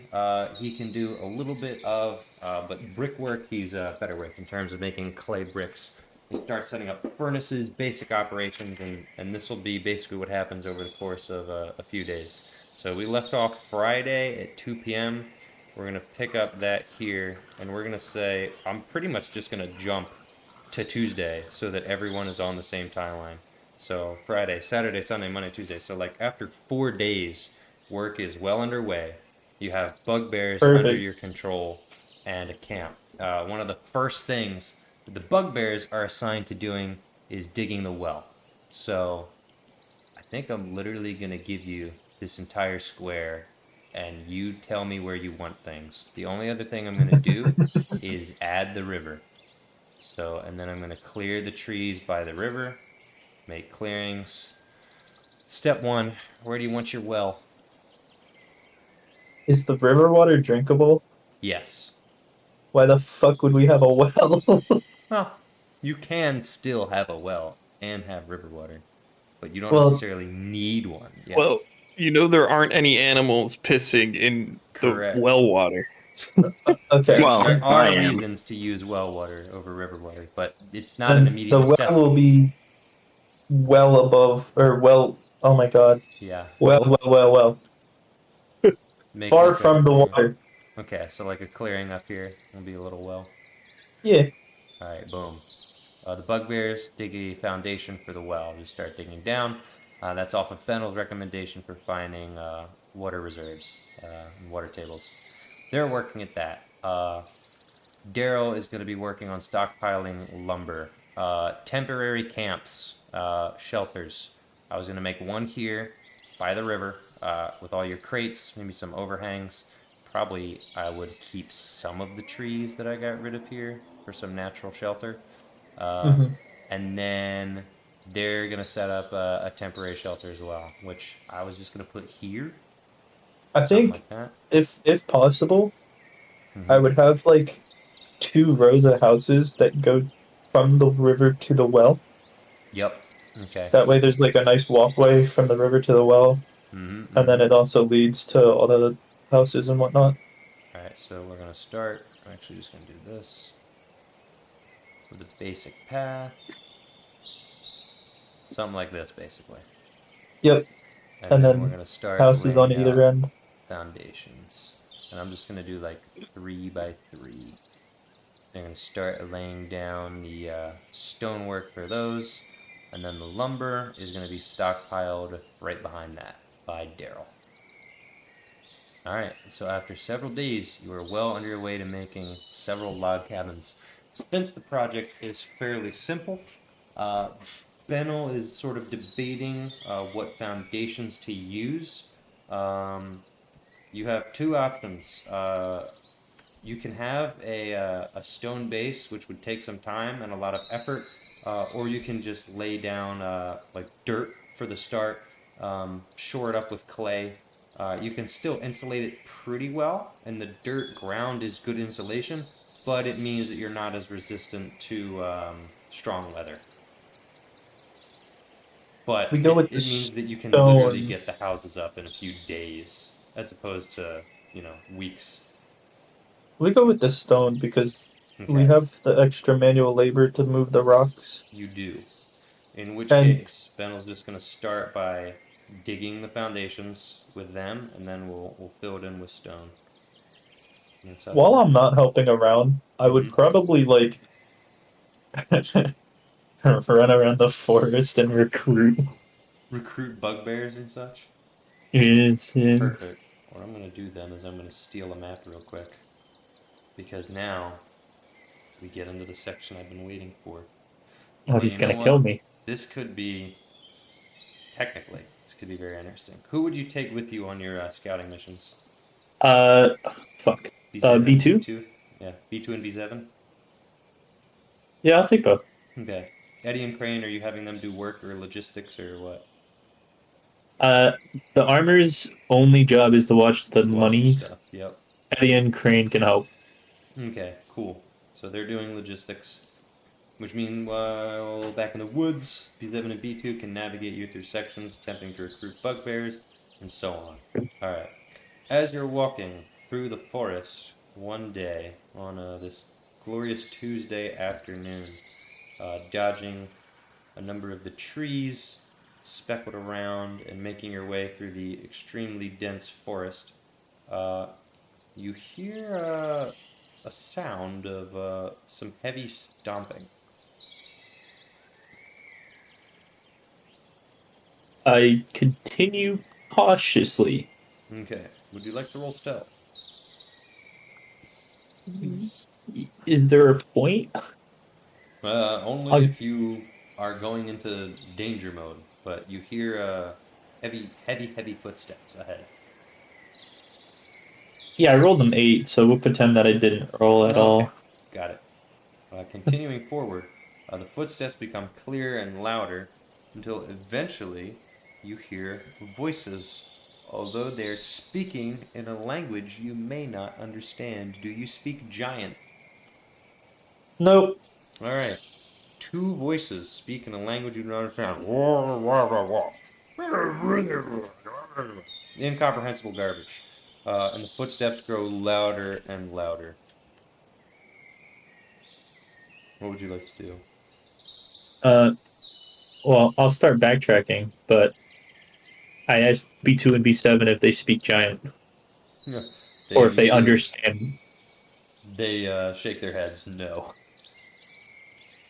he can do a little bit of, but brickwork, he's better with in terms of making clay bricks. He starts setting up furnaces, basic operations, and this will be basically what happens over the course of a few days. So we left off Friday at 2 p.m. We're going to pick up that here, and we're going to say, I'm pretty much just going to jump to Tuesday so that everyone is on the same timeline. So Friday, Saturday, Sunday, Monday, Tuesday. So like after 4 days, work is well underway. You have bugbears under your control and a camp. One of the first things that the bugbears are assigned to doing is digging the well. So I think I'm literally going to give you this entire square, and you tell me where you want things. The only other thing I'm going to do is add the river. So, and then I'm going to clear the trees by the river, make clearings. Step 1, where do you want your well? Is the river water drinkable? Yes. Why the fuck would we have a well? Well, you can still have a well and have river water, but you don't Well- necessarily need one. Yes. Well, you know there aren't any animals pissing in Correct. the well water. Okay. Well, There I are am. reasons to use well water over river water, but it's not Then an the immediate well necessity. will be well above, or well, oh my god. Yeah. Well. Make Far like from the water. Okay, so like a clearing up here will be a little well. Yeah. Alright, boom. The bugbears dig a foundation for the well. Just start digging down. That's off of Fennel's recommendation for finding water reserves and water tables. They're working at that. Daryl is going to be working on stockpiling lumber. Temporary camps, shelters. I was going to make one here by the river with all your crates, maybe some overhangs. probably I would keep some of the trees that I got rid of here for some natural shelter. Mm-hmm. And then they're gonna set up a temporary shelter as well, which I was just gonna put here, I something think like that. if possible, I Hmm. would have like 2 rows of houses that go from the river to the well. Yep. Okay. That way, there's like a nice walkway from the river to the well, Mm-hmm. and then Mm-hmm. it also leads to all the houses and whatnot. All right. So we're gonna start. I'm actually just gonna do this with a basic path, something like this, basically. Yep, And and then we're then gonna start houses on laying either out end. foundations. And I'm just gonna do like 3 by 3. They're gonna start laying down the stonework for those, and then the lumber is gonna be stockpiled right behind that by Daryl. All right. So after several days, you are well under your way to making several log cabins. Since the project is fairly simple, uh, Benel is sort of debating what foundations to use. Um, you have 2 options. You can have a stone base, which would take some time and a lot of effort, or you can just lay down like dirt for the start, shore it up with clay. You can still insulate it pretty well, and the dirt ground is good insulation, but it means that you're not as resistant to strong weather. But We go it, with the it means that you can literally stone. get the houses up in a few days, as opposed to, weeks. We go with the stone because we Okay, have the extra manual labor to move the rocks. you do. In which And case, Benel's just going to start by digging the foundations with them, and then we'll fill it in with stone. And that's how it'll while work. I'm not helping around, I would Hmm. probably like run around the forest and recruit. Recruit bugbears and such. Yes, yes. Perfect. What I'm going to do then is I'm going to steal a map real quick, because now we get into the section I've been waiting for. Oh, And he's you know gonna kill what? me. This could be, technically, this could be very interesting. Who would you take with you on your scouting missions? Uh, fuck. B7, B2? B2? Yeah, B2 and B7? Yeah, I'll take both. Okay. Eddie and Crane, are you having them do work or logistics or what? Uh, the armor's only job is to watch the Watch the monies. stuff. Yep. Eddie and Crane can help. Okay, cool. So they're doing logistics, which means while back in the woods, B7 and B2 can navigate you through sections, attempting to recruit bugbears, and so on. Alright. As you're walking through the forest one day on this glorious Tuesday afternoon, dodging a number of the trees speckled around and making your way through the extremely dense forest, uh, you hear a sound of some heavy stomping. I continue cautiously. Okay. Would you like to roll stealth? Is there a point? Only I'll, if you are going into danger mode, but you hear heavy, heavy, heavy footsteps ahead. yeah, I rolled an 8, so we'll pretend that I didn't roll at Okay, all. got it. Continuing forward, the footsteps become clearer and louder until eventually you hear voices, although they're speaking in a language you may not understand. Do you speak giant? Nope. All right. 2 voices speak in a language you don't understand. Incomprehensible garbage. And the footsteps grow louder and louder. What would you like to do? Uh, well, I'll start backtracking, but I asked B2 and B7 if they speak giant They or if they immediately understand. shake their heads no,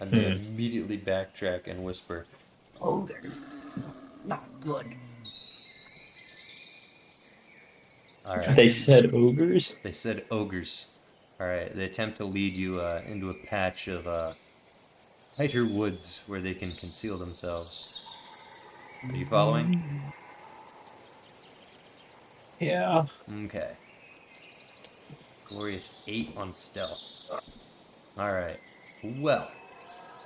and they Hmm. immediately backtrack and whisper. Oh, there's not good. All right. They said ogres? They said ogres. All right. They attempt to lead you into a patch of tighter woods where they can conceal themselves. Are you following? Yeah. Okay. Glorious 8 on stealth. Alright. Well,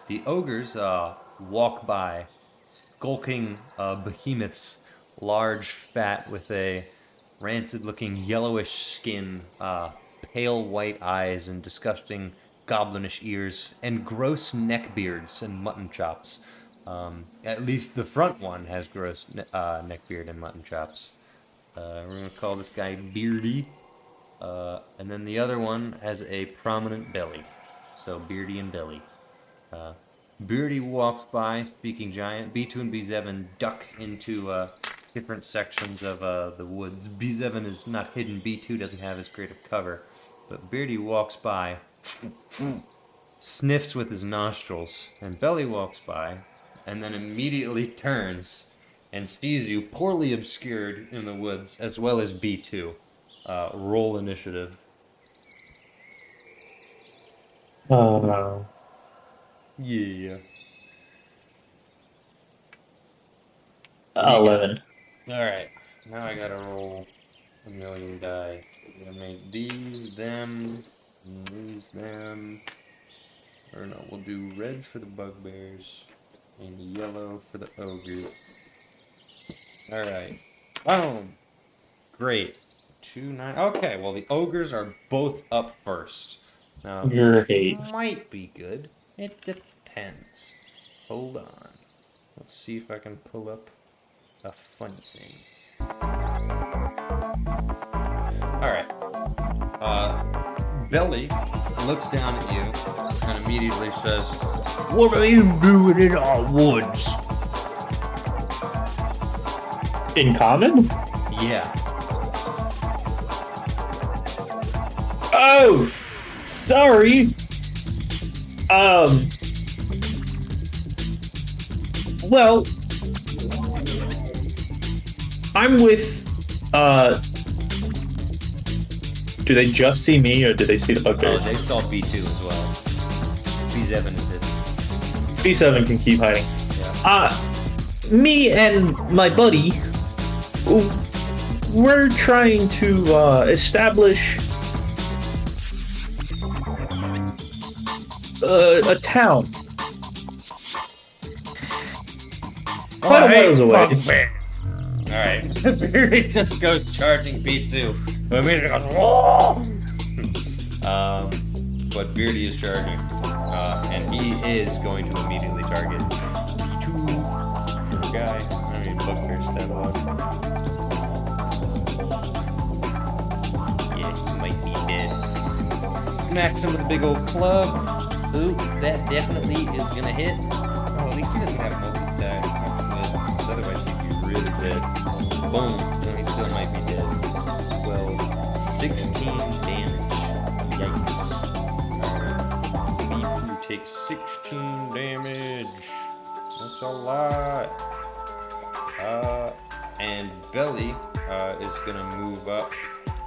the ogres walk by, skulking behemoths, large, fat, with a rancid-looking yellowish skin, pale white eyes, and disgusting goblinish ears, and gross neckbeards and mutton chops. At least the front one has gross neckbeard and mutton chops. We're gonna call this guy Beardy. And then the other one has a prominent belly. So Beardy and Belly. Beardy walks by, speaking giant. B2 and B7 duck into different sections of the woods. B7 is not hidden. B2 doesn't have as great of cover. But Beardy walks by, sniffs with his nostrils, and Belly walks by, and then immediately turns and sees you poorly obscured in the woods, as well as B2. Roll initiative. Yeah. 11. Alright, now I gotta roll a million die. I'm gonna make these, them, and these, them. Or no, we'll do red for the bugbears, and yellow for the ogre. Alright. Boom! Great. 2, 9. Okay, well, the ogres are both up first. Now, Great. might be good. It depends. Hold on. Let's see if I can pull up a funny thing. Alright. Belly looks down at you and immediately says, "What are you doing in our woods?" In common? Yeah. Oh! Sorry! Well, I'm with, do they just see me, or do they see the Oh, bugbears? they saw B2 as well. B7 is hidden. B7 can keep hiding. Yeah. Me and my buddy, we're trying to, establish a town. Quite a ways away. Alright. Beardy just goes charging B2. Immediately goes, "Whoa!" But Beardy is charging. And he is going to immediately target B2. Poor guy. I mean, bugbear stab us. Yeah, he might be dead. Smacks him with a big old club. Ooh, that definitely is gonna hit. Oh, at least he doesn't have multi-attack. That's good. 'Cause otherwise he'd be really dead. Boom. No, he still might be dead. 12, 16 damage. Yikes. Alright. B2 takes 16 damage. That's a lot. And Belly is gonna move up.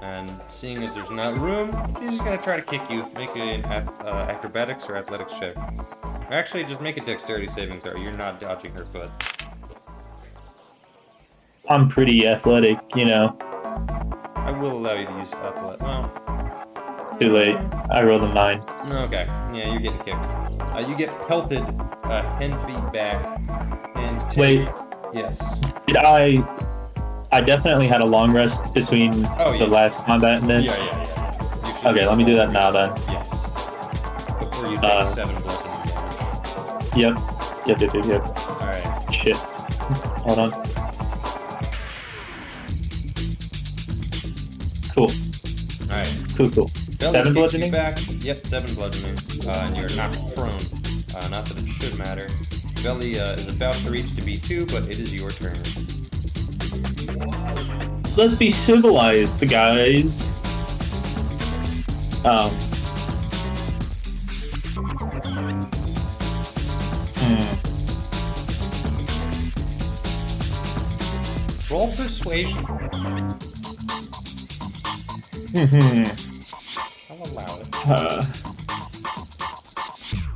And seeing as there's not room, he's just gonna try to kick you. Make an acrobatics or athletics check. Actually, just make a dexterity saving throw. You're not dodging her foot. I'm pretty athletic, you know. I will allow you to use athletics. Well, Too late. I rolled a 9. okay. Yeah, you're getting kicked. You get pelted 10 feet back. And Wait. Yes. Did I definitely had a long rest between the last combat and this? Yeah. You should Okay, let me do that now then. Yes. Before you take 7 bludgeoning damage. Yep. Alright. Shit. Hold on. Cool. Alright. Cool. Belly 7 kicks you bludgeoning? Back. Yep, 7 bludgeoning. And you're knocked prone. Not that it should matter. Belly is about to reach to B2, but it is your turn. Let's be civilized, guys. Roll persuasion. I'll allow it.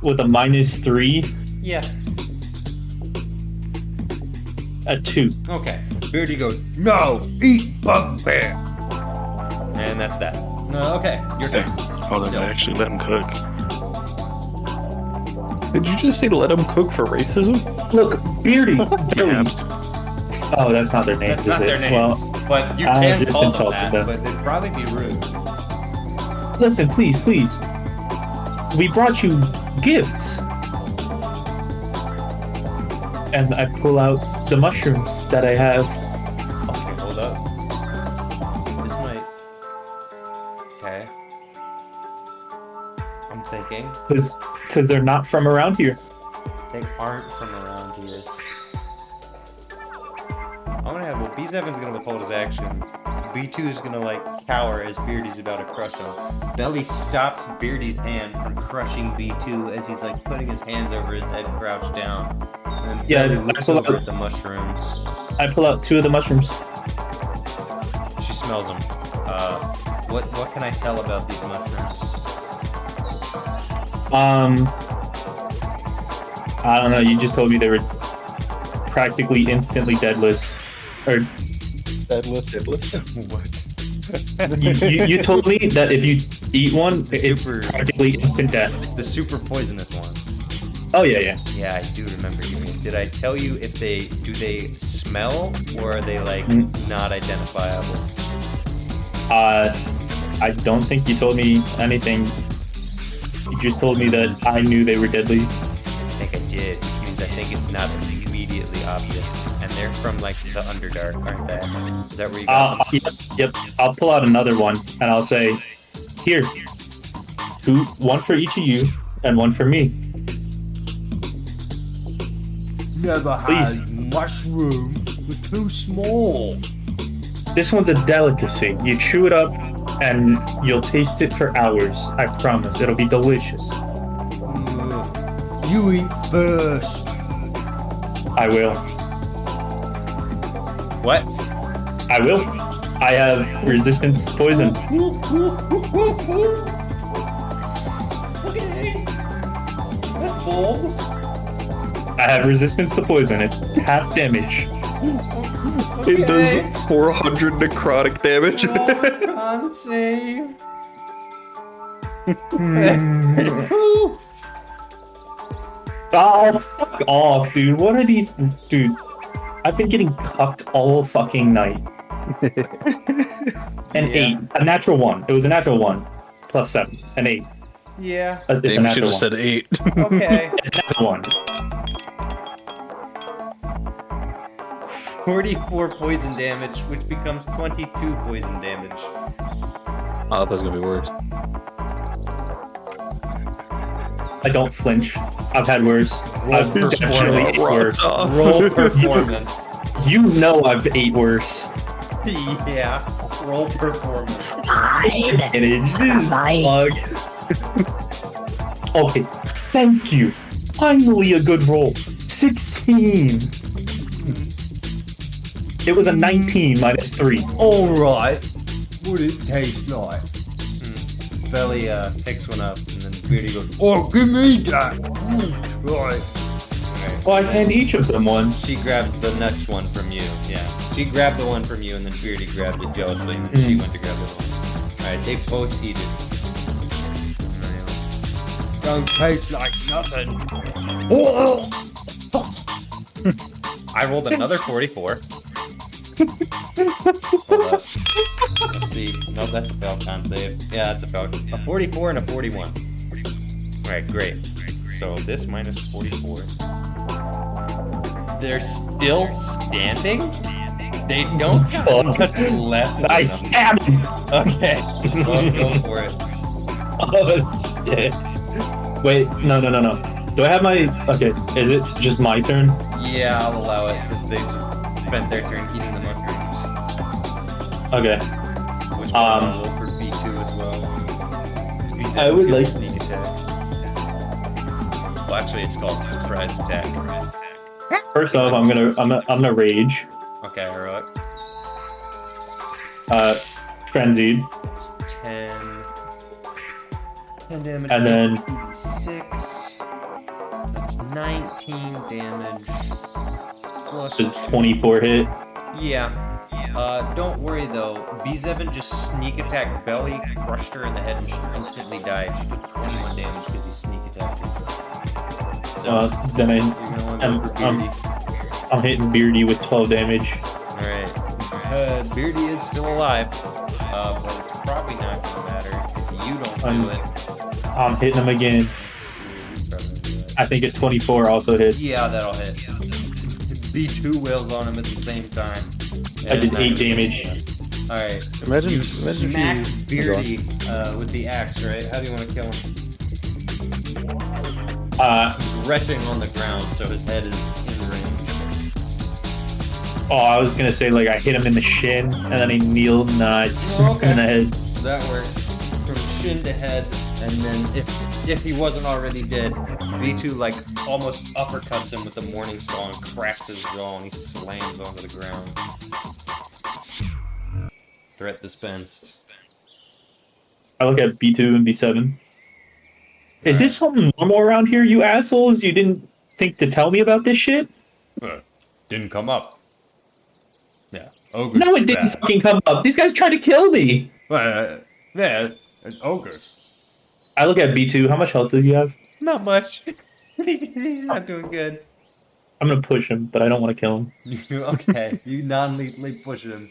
With a -3, Yeah. a 2. Okay. Beardy goes, "No! Eat bugbear!" And that's that. No, okay, your turn. Oh, then Still. actually let him cook. Did you just say let him cook for racism? Look, Beardy, Billy. Yabs. Oh, that's not their names, That's not is their it? names, Well, but you I can just call them insulted that, them. but it'd probably be rude. listen, please. We brought you gifts. And I pull out the mushrooms that I have. Okay, hold up. This might... Okay. I'm thinking. Because they're not from around here. They aren't from around here. I'm gonna have... Well, B7's gonna withhold his action. B2 is gonna, like, cower as Beardy's about to crush him. Belly stops Beardy's hand from crushing B2 as he's, like, putting his hands over his head crouched down. And then Yeah, Belly I looks pull over out- at the mushrooms. I pull out 2 of the mushrooms. She smells them. What can I tell about these mushrooms? I don't know, you just told me they were practically instantly deadless. Or Deadless. What? you told me that if you eat one, it's Super- practically instant death. The super poisonous ones. Oh yeah. Yeah, I do remember you. Did I tell you if they smell or are they like not identifiable? I don't think you told me anything. You just told me that I knew they were deadly. I think I did, which means I think it's not immediately obvious. And they're from like the Underdark, aren't they? Is that where you got them? Yep. I'll pull out another one and I'll say, here, 1 for each of you and 1 for me. Never Please. mushroom. They're too small. This one's a delicacy. You chew it up and you'll taste it for hours. I promise. It'll be delicious. You eat first. I will. What? I will. I have resistance to poison. Okay. That's bold. I have resistance to poison. It's half damage. It does 400 necrotic damage. Con save. Oh, fuck off, dude. What are these? Dude, I've been getting cucked all fucking night. An 8. A natural 1. It was a natural 1. Plus 7. An 8. Yeah. It's a They should natural have 1. said 8. Okay. It's a natural 1. 44 poison damage, which becomes 22 poison damage. I thought that was gonna be worse. I don't flinch. I've had worse. I've definitely ate worse. Roll performance. You know I've ate worse. Yeah. Roll performance. Advantage. This is fucked. Okay, thank you. Finally a good roll. 16. It was a 19 minus 3. Alright. What it taste like? Belly picks one up and then Beardy goes, oh, give me that! Right. Well, I hand each of them one. She grabs the next one from you. Yeah. She grabbed the one from you and then Beardy grabbed it jealously and then she went to grab the one. Alright, they both eat it. Don't taste like nothing. I rolled another 44. Hold up. Let's see. No, that's a failed con save. Yeah, that's a failed. A 44 and a 41. Alright, great. So this minus 44. They're still standing? They don't have much left. I stab him! Okay. Well, go for it. Oh, shit. Wait, no. Do I have my... Okay, is it just my turn? Yeah, I'll allow it because they've spent their turn eating the mushrooms. Okay. Which one I'll roll for B2 as well. B7 I would gets like- sneak attack. Well, actually, it's called surprise attack. First off, I'm gonna rage. Okay, heroic. Frenzied. It's 10. 10 damage. And then 6. That's 19 damage. Plus the 24 hit. Yeah. Don't worry though. B7 just sneak attack Belly, crushed her in the head, and she instantly died. She did 21 damage because he sneak attacked her. So, Then you're gonna want to go for Beardy. I'm hitting Beardy with 12 damage. Alright. Beardy is still alive, but it's probably not gonna matter if you don't do it. I'm hitting him again. He's probably gonna do it. I think a 24 also hits. Yeah, that'll hit. B2 wails on him at the same time. I did 8 damage. Alright. Imagine, You imagine smack if you. Beardy with the axe, right? How do you want to kill him? He's retching on the ground, so his head is in range. Oh, I was gonna say, like, I hit him in the shin, and then he kneeled, and I smacked him in the head. That works. From shin to head, and then if he wasn't already dead, B2 like almost uppercuts him with the Morning Star and cracks his jaw, and he slams onto the ground. Threat dispensed. I look at B2 and B7. Is this something normal around here, you assholes? You didn't think to tell me about this shit? Didn't come up. Yeah. Ogres. No, it didn't fucking come up. These guys tried to kill me. Yeah, it's ogres. I look at B2. How much health does he have? Not much. He's not doing good. I'm gonna push him, but I don't want to kill him. Okay, you non-lethally push him.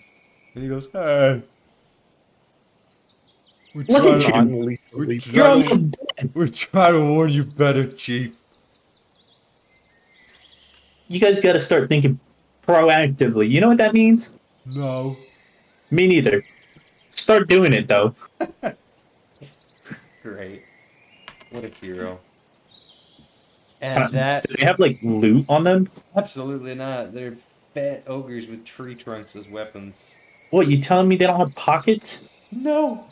And he goes, hey. Look at you. You're almost dead. We're trying to warn you better, Chief. You guys gotta start thinking proactively. You know what that means? No. Me neither. Start doing it, though. Great. What a hero. And that... Do they have, like, loot on them? Absolutely not. They're fat ogres with tree trunks as weapons. What, you telling me they don't have pockets? No!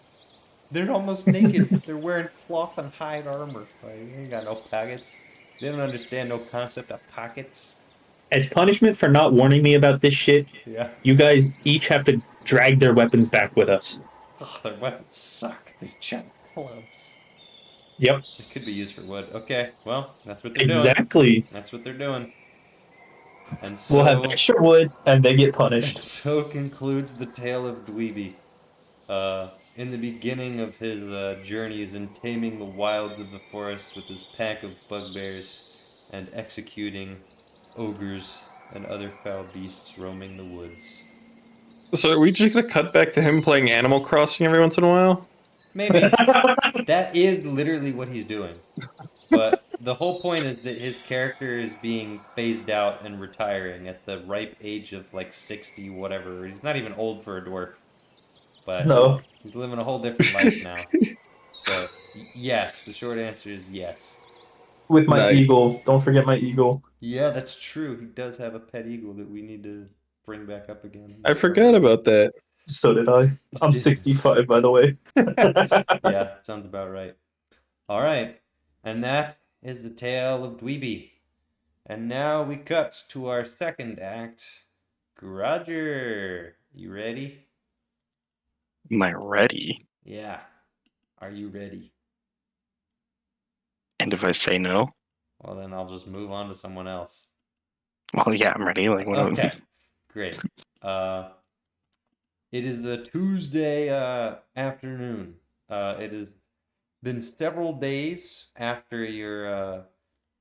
They're almost naked. They're wearing cloth and hide armor. Like, they ain't got no pockets. They don't understand no concept of pockets. As punishment for not warning me about this shit, Yeah. you guys each have to drag their weapons back with us. Ugh, their weapons suck. They're giant clubs. Yep. It could be used for wood. Okay, well, that's what they're doing. Exactly. That's what they're doing. And so, We'll have extra wood, and they get and punished. so concludes the tale of Dweeby. In the beginning of his journeys in taming the wilds of the forest with his pack of bugbears and executing ogres and other foul beasts roaming the woods. So are we just gonna cut back to him playing Animal Crossing every once in a while? Maybe. That is literally what he's doing. But the whole point is that his character is being phased out and retiring at the ripe age of like 60, whatever. He's not even old for a dwarf. But No. he's living a whole different life now. So, yes, the short answer is yes. With my Nice. eagle. Don't forget my eagle. Yeah, that's true. He does have a pet eagle that we need to bring back up again. I forgot about that. So did I. I'm 65, by the way. Yeah, sounds about right. All right, and that is the tale of Dweeby. And now we cut to our second act. Roger, you ready? Am I ready? Yeah. Are you ready? And if I say no? Well, then I'll just move on to someone else. Well, yeah, I'm ready. Like, what? Okay, great. It is a Tuesday afternoon. It has been several days after your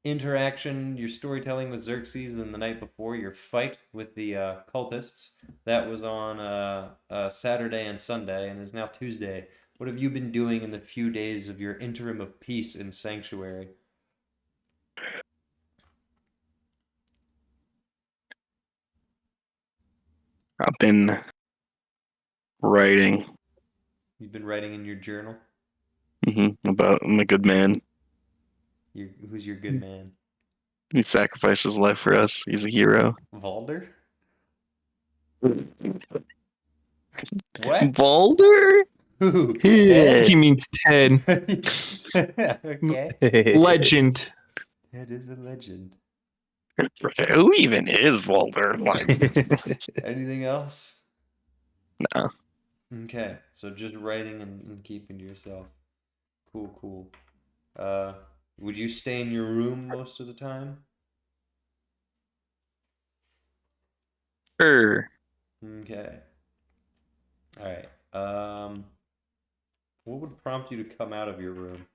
interaction, your storytelling with Xerxes, and the night before your fight with the cultists. That was on Saturday and Sunday, and is now Tuesday. What have you been doing in the few days of your interim of peace in Sanctuary? I've been writing You've been writing in your journal? about I'm a good man. Who's your good man? He sacrificed his life for us. He's a hero. Valder? What? Boulder? Who? He means Ted. Okay. Legend. That is a legend. Who even is Boulder? Like, Anything else? no. Okay, so just writing and keeping to yourself. Cool. Would you stay in your room most of the time? Sure. Okay. All right. What would prompt you to come out of your room?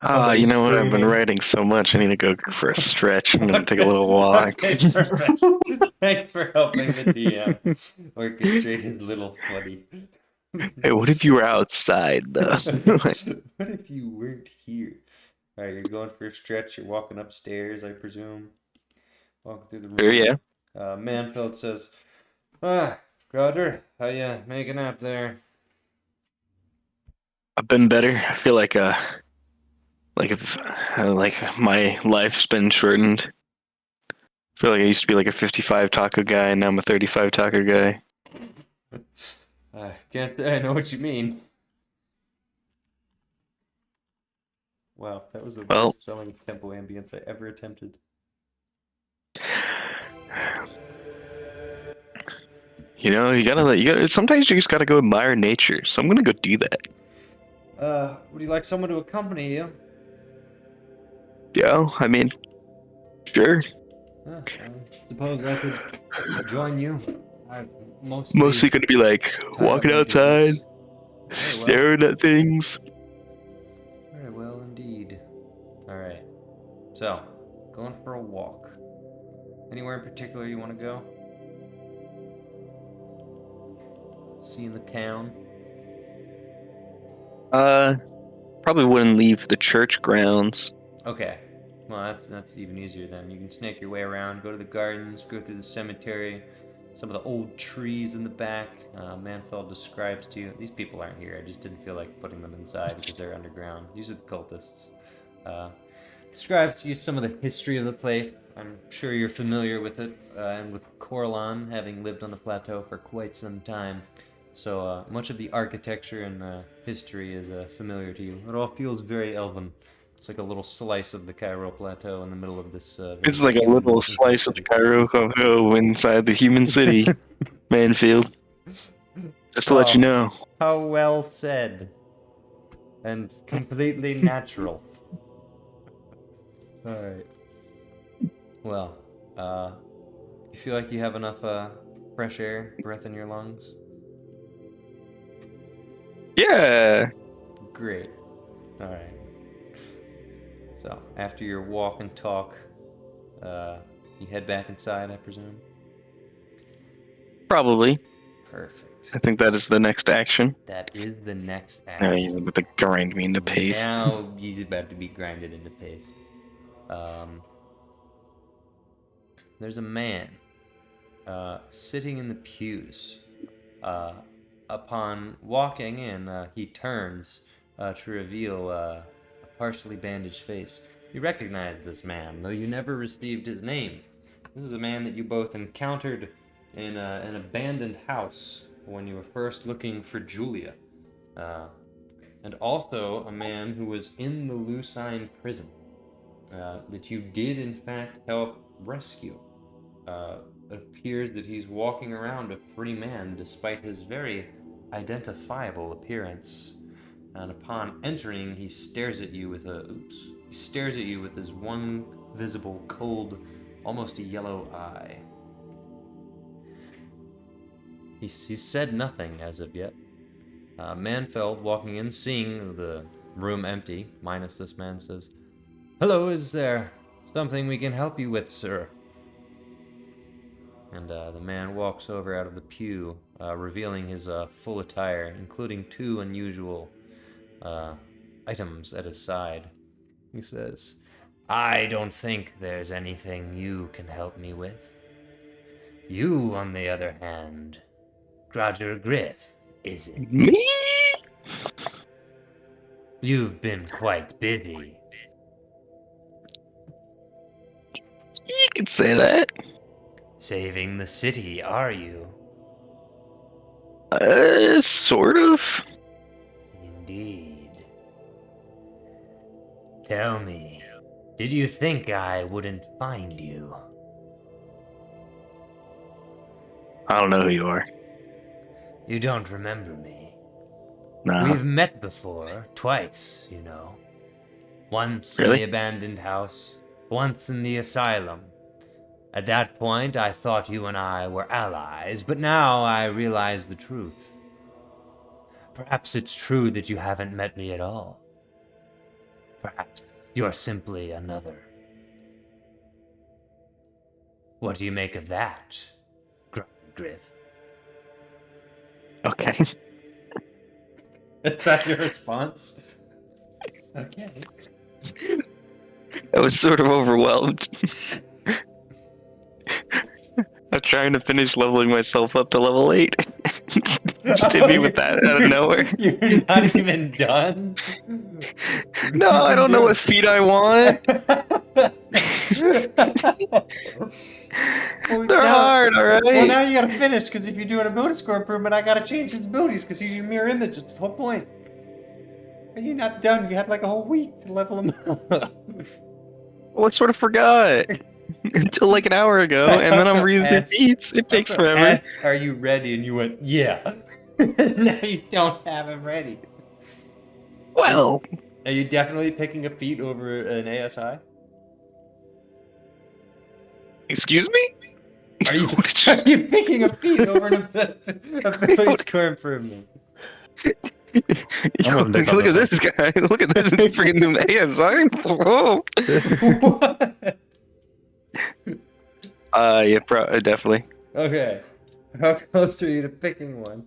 Somebody You know what? I've been screaming. writing so much. I need to go for a stretch. I'm gonna take a little walk. Okay, perfect. Thanks for helping the DM orchestrate his little funny. Hey, what if you were outside though? What if you weren't here? All right, you're going for a stretch. You're walking upstairs, I presume. Walking through the room. Sure, yeah. Manfield says, "Ah, Roger, how you making out there?" I've been better. I feel like if like my life's been shortened. I feel like I used to be like a 55 taco guy, and now I'm a 35 taco guy. I can't say I know what you mean. Wow, that was the Well, worst spelling of tempo ambience I ever attempted. you gotta. Sometimes you just gotta go admire nature. So I'm gonna go do that. Would you like someone to accompany you? Yeah, I mean, sure. I suppose I could join you. I'm Mostly gonna be like tied up walking on outside, business. Very well. staring at things. Very well indeed. Alright. So, going for a walk. Anywhere in particular you want to go? Seeing the town? Probably wouldn't leave the church grounds. Okay. Well, that's even easier then. You can snake your way around, go to the gardens, go through the cemetery, some of the old trees in the back. Manfeld describes to you. These people aren't here. I just didn't feel like putting them inside because they're underground. These are the cultists. Describes to you some of the history of the place. I'm sure you're familiar with it, and with Corlan having lived on the plateau for quite some time. So much of the architecture and history is familiar to you. It all feels very elven. It's like a little slice of the Cairo Plateau in the middle of this. It's very like a human little slice of the infested Cairo Coco inside the human city, Manfield. Just to let you Oh, know. how well said. And completely natural. Alright. Well, you feel like you have enough fresh air, breath in your lungs? Yeah. Great. Alright. So, after your walk and talk, you head back inside, I presume? Probably. Perfect. I think that is the next action. That is the next Now action. he's about to grind me into paste. Now he's about to be grinded into paste. There's a man sitting in the pews. Upon walking in, he turns to reveal a partially bandaged face. You recognize this man, though you never received his name. This is a man that you both encountered in an abandoned house when you were first looking for Julia. And also a man who was in the Lucine prison that you did, in fact, help rescue. It appears that he's walking around a free man despite his very identifiable appearance. And upon entering, he stares at you with his one visible, cold, almost a yellow eye. He's said nothing as of yet. Manfeld, walking in, seeing the room empty, minus this man, says, "Hello, is there something we can help you with, sir?" And the man walks over out of the pew, revealing his full attire, including two unusual items at his side. He says, "I don't think there's anything you can help me with. You, on the other hand, Roger Griff, is it? Me? You've been quite busy." You could say that. "Saving the city, are you?" Sort of. "Indeed. Tell me, did you think I wouldn't find you?" I don't know who you are. "You don't remember me? Nah. We've met before, twice, you know. Once in Really? the abandoned house, once in the asylum. At that point, I thought you and I were allies, but now I realize the truth. Perhaps it's true that you haven't met me at all. Perhaps you're simply another. What do you make of that, Griff? Okay. Is that your response? Okay. I was sort of overwhelmed. I'm trying to finish leveling myself up to level 8. Just hit me with that out of nowhere. You're not even done? No, I don't know what feat I want. They're hard, alright? Well, now you gotta finish, because if you're doing a ability score improvement, I gotta change his abilities, because he's your mirror image. It's the whole point. Are you not done? You had like a whole week to level him up. Well, I sort of forgot. Until like an hour ago, and then I'm reading the feats. It takes forever. Are you ready? And you went, yeah. Now you don't have him ready. Well, Are you definitely picking a feat over an ASI? excuse me? Are you picking a feat over an ability score improvement? Yo, look at this guy. Look at this freaking new ASI. Whoa. What? Yeah, definitely. Okay. How close are you to picking one?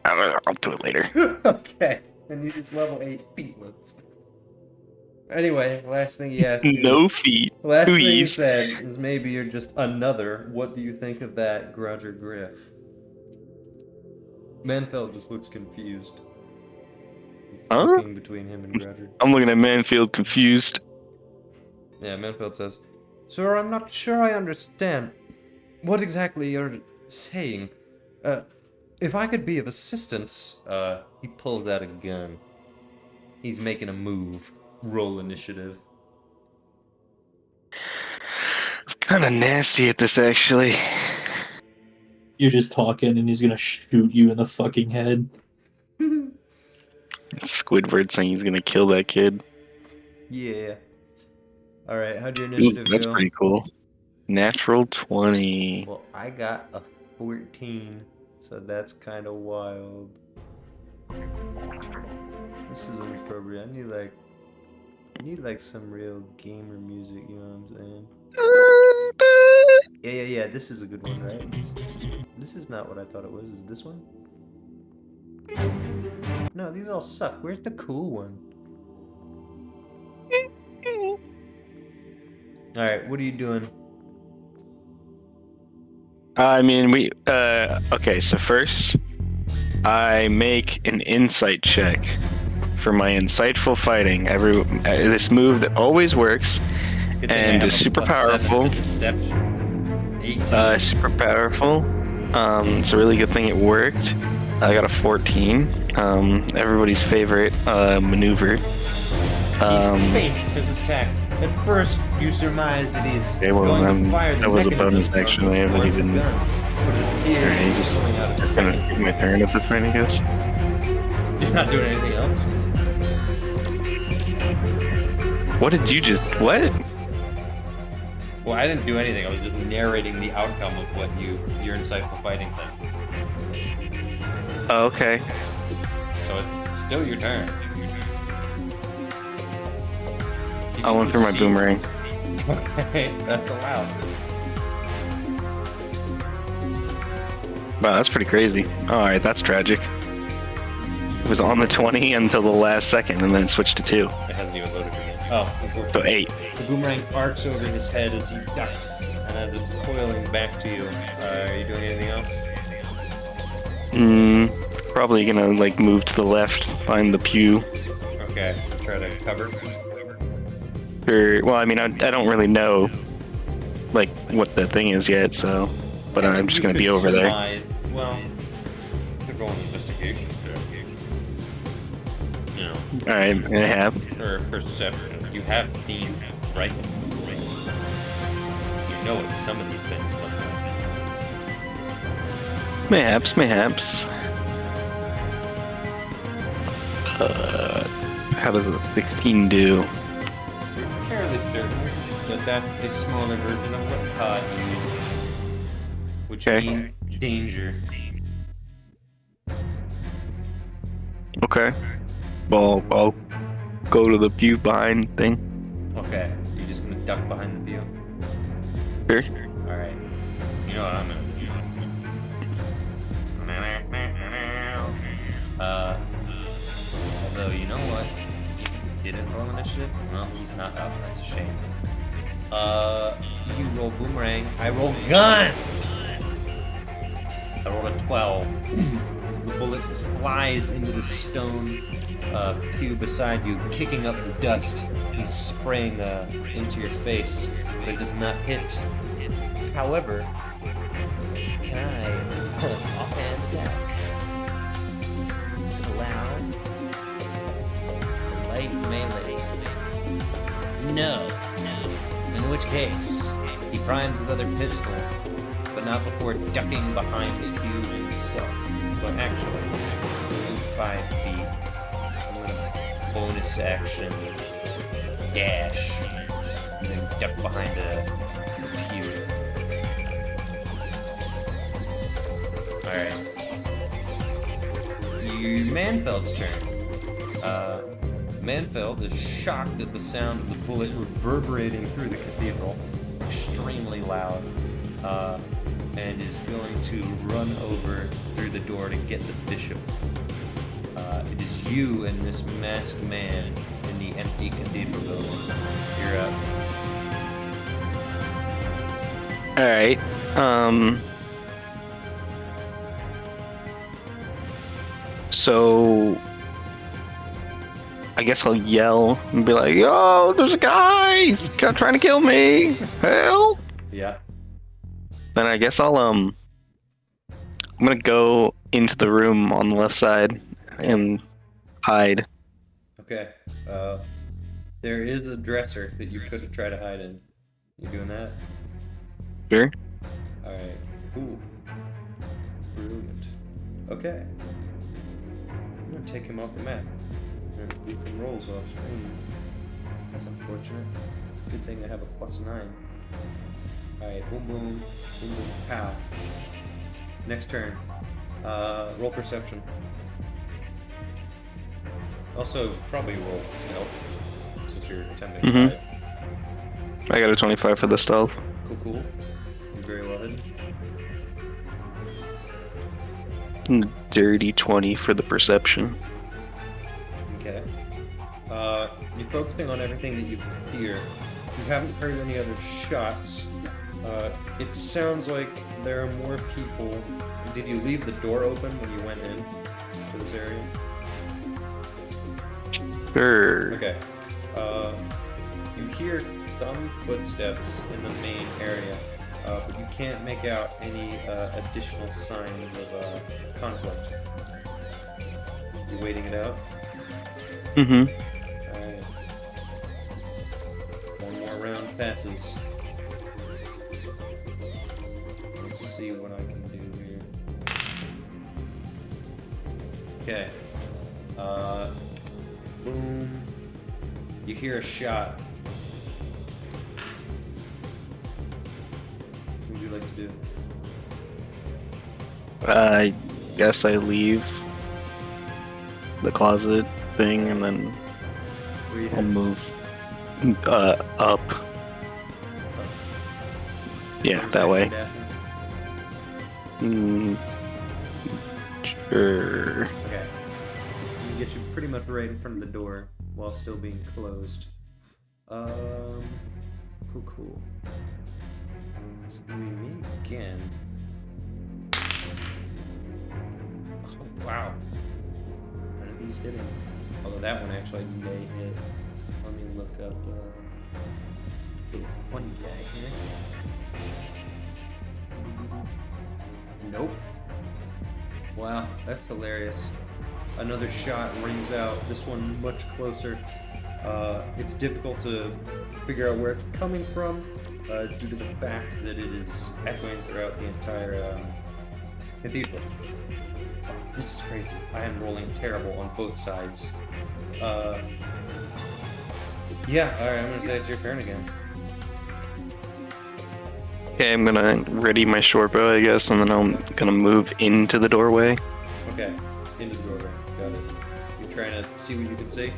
I'll do it later. Okay. And you just level 8 feetless. Anyway, last thing he asked you. No feet. Last thing he Please. said is maybe you're just another. What do you think of that, Grudge or Griff? Manfeld just looks confused. Huh? Looking between him and Grudger. I'm looking at Manfield confused. Yeah, Manfeld says, Sir, I'm not sure I understand what exactly you're saying. If I could be of assistance, he pulls out a gun. He's making a move. Roll initiative. I'm kind of nasty at this, actually. You're just talking, and he's gonna shoot you in the fucking head. Squidward saying he's gonna kill that kid. Yeah. Alright, how'd your Ooh, initiative that's go? pretty cool. Natural 20. Well, I got a 14, so that's kind of wild. This is inappropriate. I need like some real gamer music, you know what I'm saying? Yeah, this is a good one, right? This is not what I thought it was. Is it this one? No, these all suck. Where's the cool one? Alright, what are you doing? I mean, okay, so first, I make an insight check for my insightful fighting. This move that always works and is super powerful. Super powerful. It's a really good thing it worked. I got a 14. Everybody's favorite maneuver. Face his attack. At first, you surmised that he's Okay, well, going to fire the that was a bonus mechanism action. I haven't towards the even. gun, but it appears Alright, he's pulling out a just gonna take my turn at this point, I guess. You're not doing anything else? What did you just? What? Well, I didn't do anything. I was just narrating the outcome of what your insightful fighting thing. Oh, okay. So it's still your turn. I went for my boomerang. Okay, that's allowed. Wow, that's pretty crazy. Alright, that's tragic. It was on the 20 until the last second, and then it switched to 2. It hasn't even loaded again. Oh, So 8. the boomerang arcs over his head as he ducks, and as it's coiling back to you. Are you doing anything else? Probably gonna like move to the left, find the pew. Okay, try to cover. Or, well, I mean, I don't really know like what the thing is yet, so. But I'm just You gonna could be over there. surmise- Well, could roll an investigation check. You know, Alright, I have. or perception. You have Steam, right? You know what some of these things look like. Mayhaps. How does a 16 do? Fairly certain that that's a smaller version of what Todd used, which Okay. means danger. Okay. Well, I'll go to the pew behind thing. Okay, you're just gonna duck behind the view. Sure. All right. You know what I'm gonna do. Although you know what, if he didn't roll initiative, well, he's not up. That's a shame. You roll boomerang. I roll gun. I rolled a 12. The bullet flies into the stone pew beside you, kicking up the dust and spraying into your face, but it does not hit. However, can I pull an offhand attack? Is it allowed? Light melee? No. In which case, he primes his other pistol, but not before ducking behind the pew himself. So actually, move 5 feet. I'm gonna bonus action dash and then duck behind the pew. Alright. Manfeld's turn. Manfeld is shocked at the sound of the bullet reverberating through the cathedral, extremely loud, and is going to run over through the door to get the bishop. It is you and this masked man in the empty cathedral building. You're up. Alright. So I guess I'll yell and be like, "Yo, there's a guy! He's trying to kill me! Help!" Yeah. Then I guess I'm gonna go into the room on the left side and hide. Okay. There is a dresser that you could try to hide in. You doing that? Sure. Alright. Ooh. Brilliant. Okay. I'm gonna take him off the map. And do some rolls off screen. That's unfortunate. Good thing I have a +9. Alright, boom boom. Boom boom. Pow. Next turn. Roll perception. Also, probably roll stealth, since you're attempting to hide. I got a 25 for the stealth. Cool, cool. You're very well hidden. Dirty 20 for the perception. Okay. You're focusing on everything that you hear. You haven't heard any other shots. It sounds like there are more people. Did you leave the door open when you went in to this area? Sure. Okay. You hear some footsteps in the main area, but you can't make out any additional signs of conflict. You waiting it out? Mm-hmm. Alright. One more round passes. Let's see what I can do here. Okay. Boom. You hear a shot. What would you like to do? I guess I leave the closet thing and then Where you I'll headed? move up. Yeah, that way. Mm, sure. Okay. You get you pretty much right in front of the door while still being closed. Cool. It's gonna be me again. Oh, wow. None of these hitting. Although that one actually may hit. Let me look up the one guy here. Nope. Wow, that's hilarious. Another shot rings out, this one much closer. It's difficult to figure out where it's coming from due to the fact that it is echoing throughout the entire cathedral. This is crazy. I am rolling terrible on both sides. Yeah, alright, I'm gonna say it's your turn again. Okay, I'm gonna ready my short bow, I guess, and then I'm gonna move into the doorway. Okay, into the doorway. Got it. You're trying to see what you can see?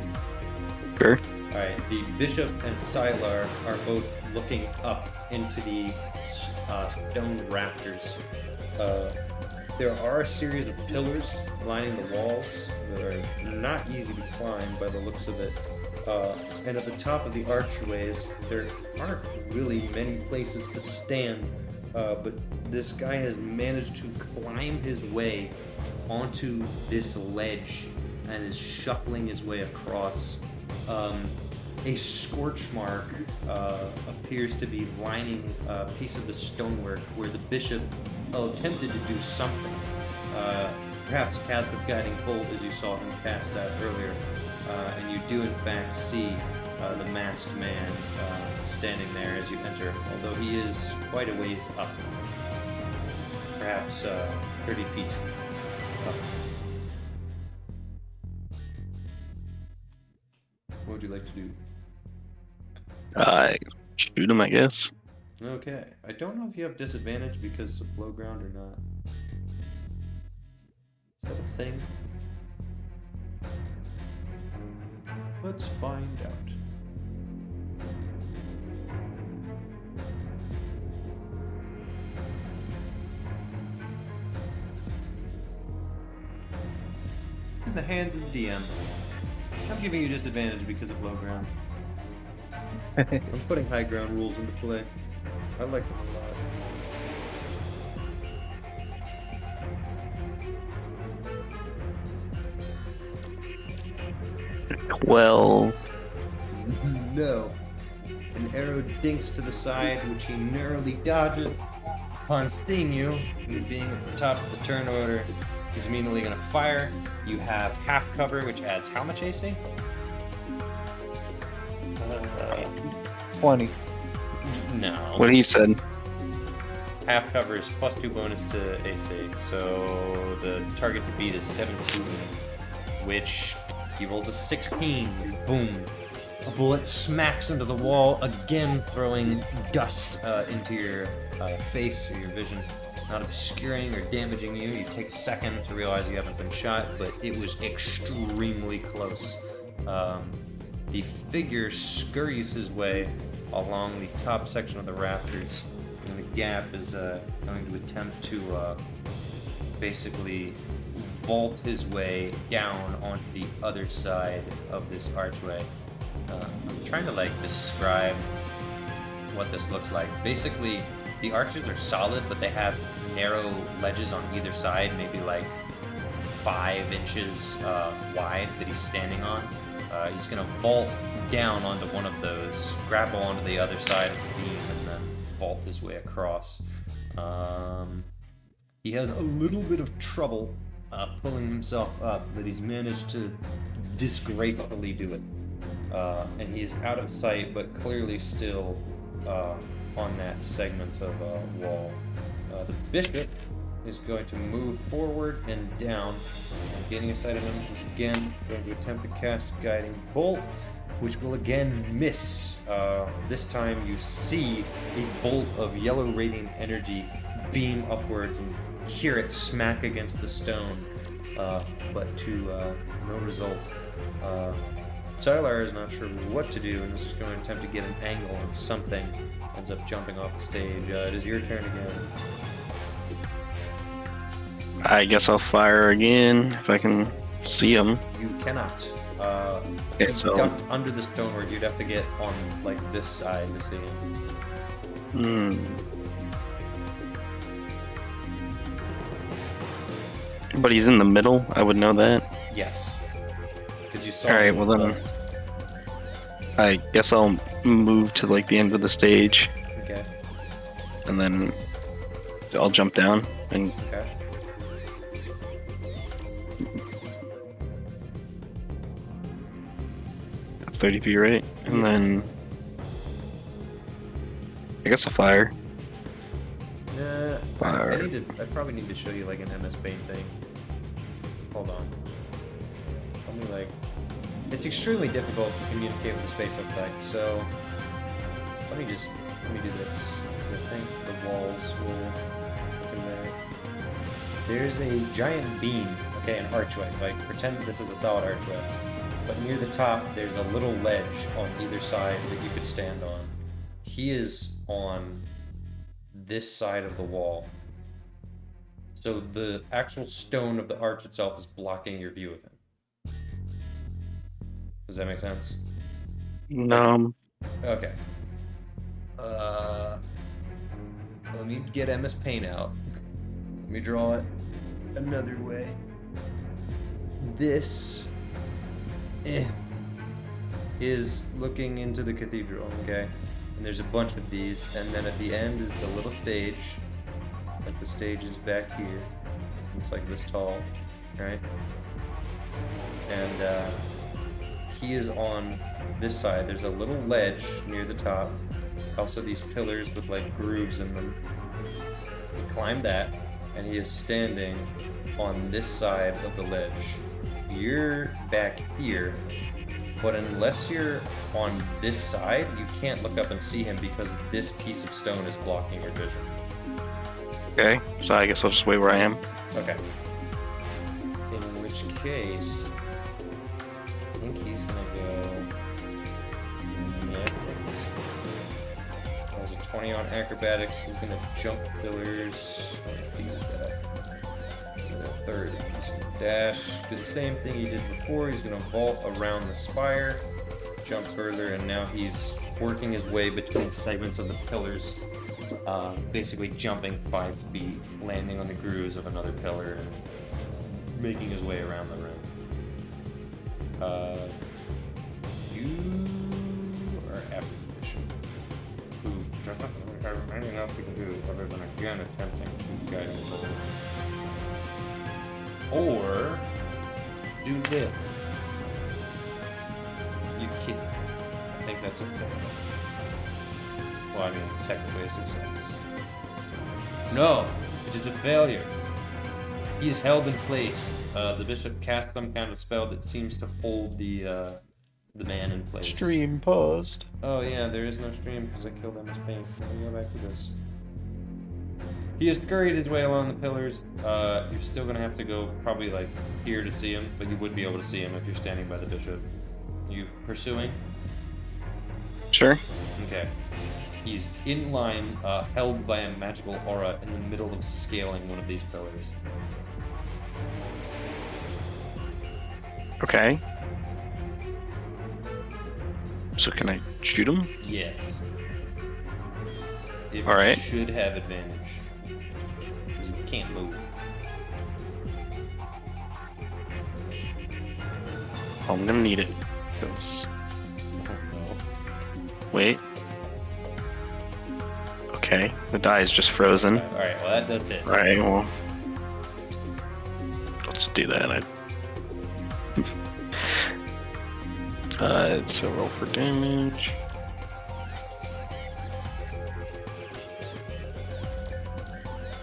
Sure. Alright, the bishop and Sylar are both looking up into the stone rafters. There are a series of pillars lining the walls that are not easy to climb by the looks of it. And at the top of the archways, there aren't really many places to stand, but this guy has managed to climb his way onto this ledge and is shuffling his way across. A scorch mark appears to be lining a piece of the stonework where the bishop attempted to do something. Perhaps cast of guiding bolt, as you saw him cast that earlier. And you do in fact see the masked man standing there as you enter, although he is quite a ways up. Perhaps 30 feet up. What would you like to do? Shoot him, I guess. Okay. I don't know if you have disadvantage because of low ground or not. Is that a thing? Let's find out. In the hands of the DM. I'm giving you disadvantage because of low ground. I'm putting high ground rules into play. I like them a lot. Well, No. An arrow dinks to the side, which he narrowly dodges. Upon seeing you, and being at the top of the turn order, he's immediately going to fire. You have half cover, which adds how much AC? 20. No. what he said. Half cover is +2 bonus to AC, so the target to beat is 17, which he rolled a 16. Boom. A bullet smacks into the wall, again throwing dust into your face or your vision. Not obscuring or damaging you. You take a second to realize you haven't been shot, but it was extremely close. The figure scurries his way along the top section of the rafters, and the gap is going to attempt to basically vault his way down onto the other side of this archway. I'm trying to describe what this looks like. Basically, the arches are solid, but they have narrow ledges on either side, maybe 5 inches wide that he's standing on. He's going to vault down onto one of those, grapple onto the other side of the beam, and then vault his way across. He has a little bit of trouble pulling himself up, but he's managed to disgracefully do it. And he is out of sight, but clearly still on that segment of wall. The bishop is going to move forward and down, and gaining a sight of him is again going to attempt to cast Guiding Bolt, which will again miss. This time you see a bolt of yellow radiant energy beam upwards and hear it smack against the stone, but to no result. Sylar is not sure what to do, and is going to attempt to get an angle on something. Ends up jumping off the stage. It is your turn again. I guess I'll fire again if I can see him. You cannot. Okay, He's so ducked under the stonework. You'd have to get on this side to see him. But he's in the middle. I would know that. Yes. Because you saw. All right. him Well then, close. I guess I'll move to the end of the stage, Okay. and then I'll jump down and. Okay. 30 feet, right? And then I guess I'll fire. Fire. I probably need to show you an MS Paint thing. Hold on. Let me It's extremely difficult to communicate with a space effect, so let me do this, because I think the walls will look in there. There's a giant beam, okay, an archway, like pretend this is a solid archway, but near the top there's a little ledge on either side that you could stand on. He is on this side of the wall. So the actual stone of the arch itself is blocking your view of him. Does that make sense? No. Okay. Let me get MS Paint out. Let me draw it another way. This is looking into the cathedral, okay? And there's a bunch of these, and then at the end is the little stage. Like the stage is back here. It's like this tall, right? And he is on this side. There's a little ledge near the top. Also these pillars with like grooves in them. He climbed that, and he is standing on this side of the ledge. You're back here, but unless you're on this side, you can't look up and see him because this piece of stone is blocking your vision. Okay, so I guess I'll just wait where I am. Okay. In which case, I think he's gonna go. Yeah. Has a 20 on acrobatics. He's gonna jump pillars. What is that? 30. He's gonna dash. Do the same thing he did before. He's gonna vault around the spire, jump further, and now he's working his way between segments of the pillars. Basically jumping 5 feet, landing on the grooves of another pillar, and making his way around the room. You are after the bishop, who doesn't really have anything else he can do other than again attempting to guide him forward. Or do this. You kidding? I think that's a fail. Well, I mean, technically a success. No, it is a failure. He is held in place. The bishop casts some kind of spell that seems to hold the man in place. Stream paused. Oh yeah, there is no stream because I killed MS Paint. Let me go back to this. He has scurried his way along the pillars. You're still gonna have to go probably like here to see him, but you would be able to see him if you're standing by the bishop. You pursuing? Sure. Okay. He's in line, held by a magical aura in the middle of scaling one of these pillars. Okay. So can I shoot him? Yes. It All right. should have advantage. Because you can't move. I'm gonna need it. 'Cause- Wait. Okay, the die is just frozen. Alright, well that does it. Alright, well. Let's do that. So roll for damage.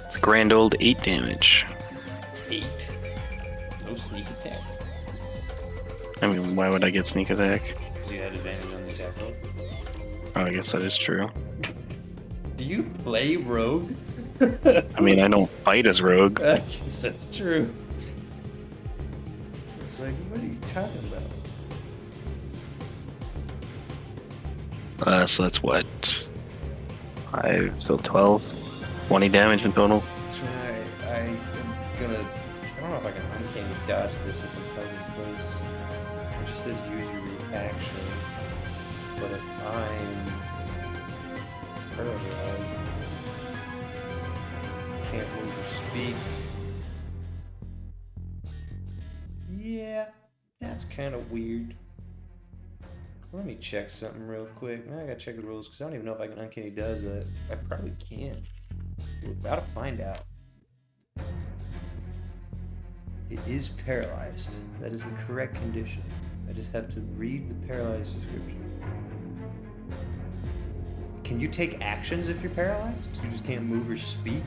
It's a grand old 8 damage. 8. No sneak attack. I mean, why would I get sneak attack? Because you had advantage on the attack roll. Oh, I guess that is true. Do you play rogue? I mean, I don't fight as rogue. I guess that's true. It's like, what are you talking about? So that's what? 5, so 12. 20 damage in total. That's right. I'm gonna. I don't know if I can uncanny dodge this if I'm held in place. It just says use your reaction. But if I'm paralyzed, can't move or speak. Yeah, that's kind of weird. Let me check something real quick. Now I gotta check the rules because I don't even know if I can uncanny dodge that. I probably can. We're about to find out. It is paralyzed. That is the correct condition. I just have to read the paralyzed description. Can you take actions if you're paralyzed? You just can't move or speak?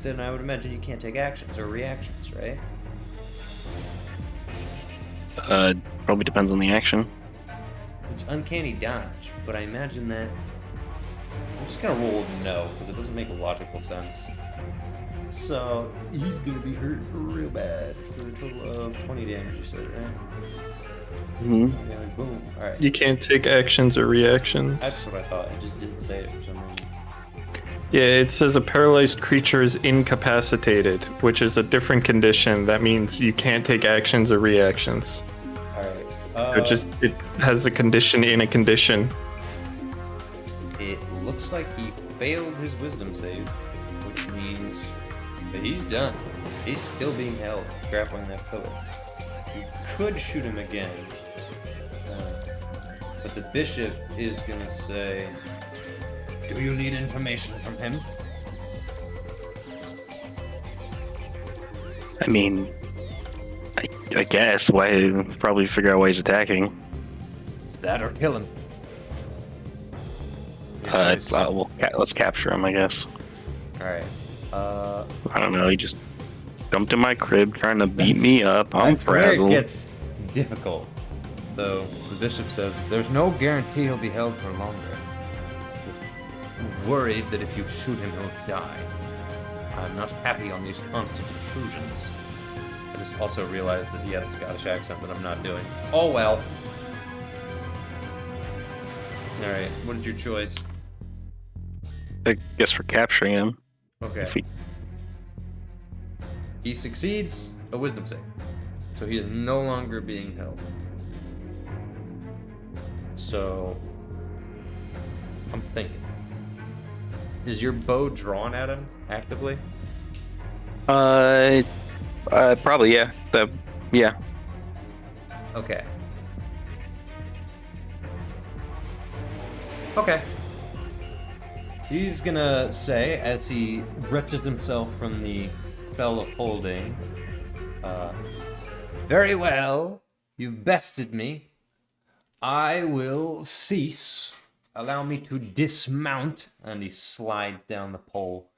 Then I would imagine you can't take actions or reactions, right? Probably depends on the action. It's uncanny dodge, but I imagine that. I'm just gonna roll no, because it doesn't make logical sense. So he's gonna be hurt real bad for a total of 20 damage, you said, right? Hmm. Yeah, boom. Alright. You can't take actions or reactions. That's what I thought. It just didn't say it for some reason. Yeah, it says a paralyzed creature is incapacitated, which is a different condition. That means you can't take actions or reactions. Alright. It has a condition in a condition. It looks like he failed his wisdom save, which means that he's done. He's still being held, grappling that pillar. You could shoot him again, but the bishop is gonna say, "Do you need information from him?" I mean, I guess. Why? Probably figure out why he's attacking. Is that or kill him? Let's capture him, I guess. Alright. I don't know. He just jumped in my crib trying to beat me up. I'm That's where it frazzled. gets difficult. Though the bishop says there's no guarantee he'll be held for longer. I'm worried that if you shoot him, he'll die. I'm not happy on these constant intrusions. I just also realized that he had a Scottish accent that I'm not doing. Oh well. Alright, what is your choice? I guess we're capturing him. Okay. If he... He succeeds a wisdom save. So he is no longer being held. So I'm thinking. Is your bow drawn at him actively? Probably, yeah. Yeah. Okay. Okay. He's gonna say, as he wrenches himself from the spell of holding, very well, you've bested me. I will cease. Allow me to dismount. And he slides down the pole.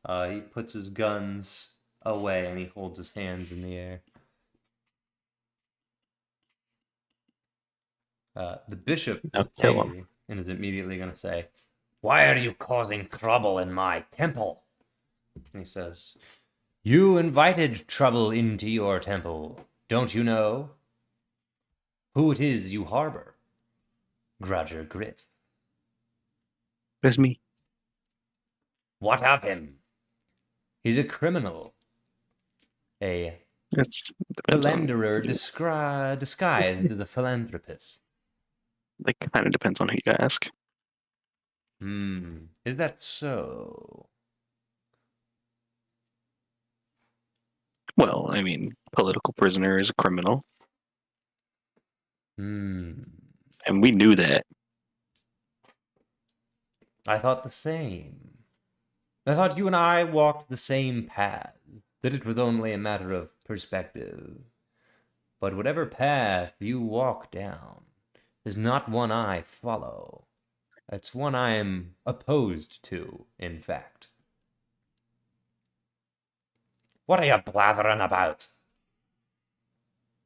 He puts his guns away and he holds his hands in the air. The bishop is kill him. angry and is immediately going to say, "Why are you causing trouble in my temple?" And he says, "You invited trouble into your temple. Don't you know who it is you harbor? Grudger Griff. That's me. What of him? He's a criminal. A That's depends on. philanderer disguised as a philanthropist." Like, kind of depends on who you ask. Is that so? Well, I mean, political prisoner is a criminal, and we knew that. I thought the same. I thought you and I walked the same path, that it was only a matter of perspective. But whatever path you walk down is not one I follow. It's one I am opposed to, in fact. What are you blathering about?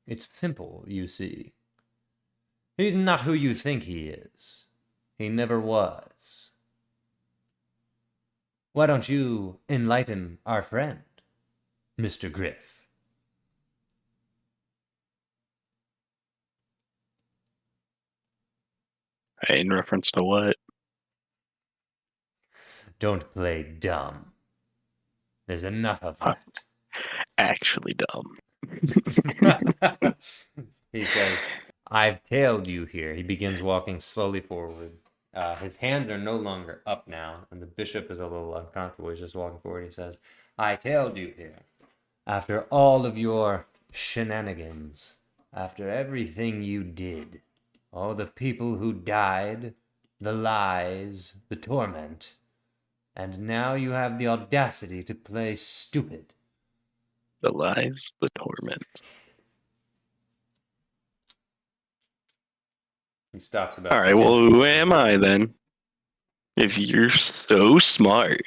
It's simple, you see. He's not who you think he is. He never was. Why don't you enlighten our friend, Mr. Griff? In reference to what? Don't play dumb. There's enough of that. Actually dumb. He says, "I've tailed you here." He begins walking slowly forward. His hands are no longer up now, and the bishop is a little uncomfortable. He's just walking forward. He says, "I tailed you here. After all of your shenanigans, after everything you did, all the people who died, the lies, the torment, and now you have the audacity to play stupid." The lies, the torment. He stops about. All right, well, who am I then? If you're so smart.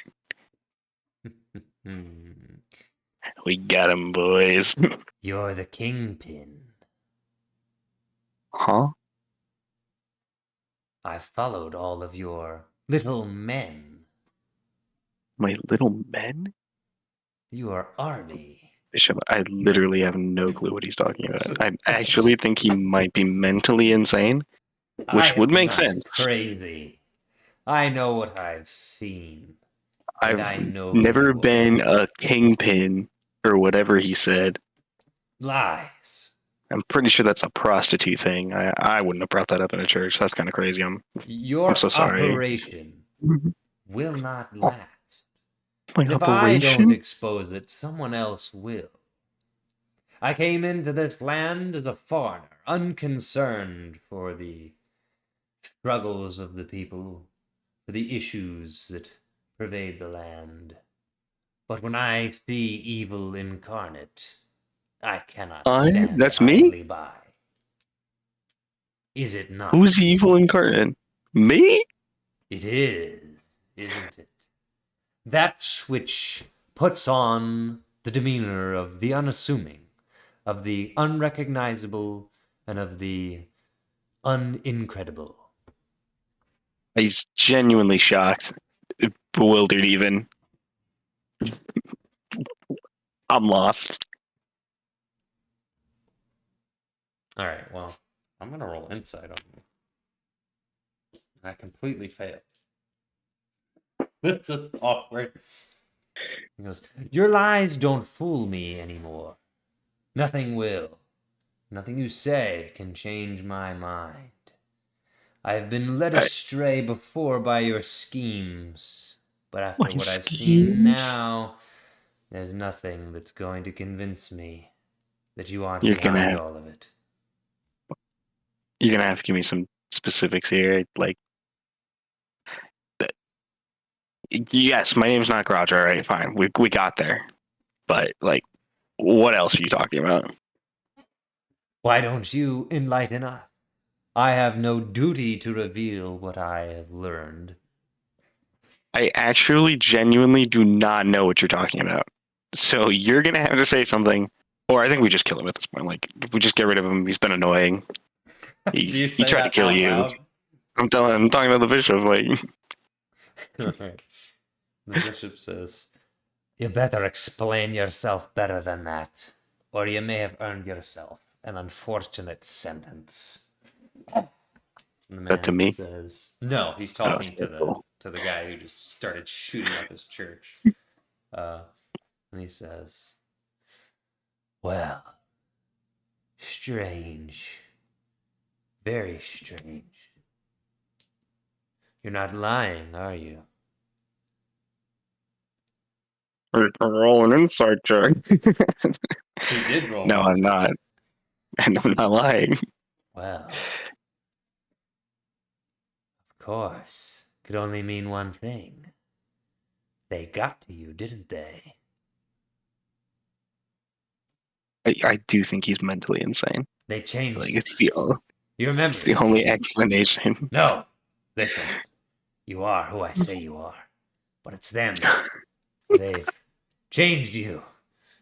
We got him, boys. You're the kingpin. Huh? I followed all of your little men, My little men? your army. Bishop, I literally have no clue what he's talking about. I actually think he might be mentally insane, which I would am make not sense. crazy. I know what I've seen. And I I've know never you been are. a kingpin or whatever he said. Lies. I'm pretty sure that's a prostitute thing. I wouldn't have brought that up in a church. That's kind of crazy. I'm Your so sorry. operation will not last. My And if I don't operation? expose it, someone else will. I came into this land as a foreigner, unconcerned for the struggles of the people, for the issues that pervade the land. But when I see evil incarnate, I cannot stand That's me? idly by. Is it not? Who's evil incarnate? Me? It is, isn't it? That which puts on the demeanor of the unassuming, of the unrecognizable, and of the unincredible. He's genuinely shocked, bewildered even. I'm lost. All right, well, I'm going to roll insight on you. I completely failed. This is awkward. He goes, your lies don't fool me anymore. Nothing will. Nothing you say can change my mind. I have been led astray before by your schemes, but after My what I've seen schemes? now, there's nothing that's going to convince me that you aren't You're gonna behind have- all of it. You're gonna have to give me some specifics here. Like, yes, my name's not Garage. All right, fine. We got there. But like, what else are you talking about? Why don't you enlighten us? I have no duty to reveal what I have learned. I actually genuinely do not know what you're talking about. So you're gonna have to say something, or I think we just kill him at this point. Like, if we just get rid of him, he's been annoying. He tried to kill you. I'm talking about the bishop. Like, Right. The bishop says, you better explain yourself better than that, or you may have earned yourself an unfortunate sentence. And the That to man me? says, no, he's talking okay, cool. to the guy who just started shooting up his church. And he says, well, strange. Very strange. You're not lying, are you? Roll an insight check. He did roll. No, I'm not. And I'm not lying. Well, of course. Could only mean one thing. They got to you, didn't they? I do think he's mentally insane. They changed Like, you. it's the You remember? it's the only explanation. No. Listen. You are who I say you are. But it's them. They've changed you.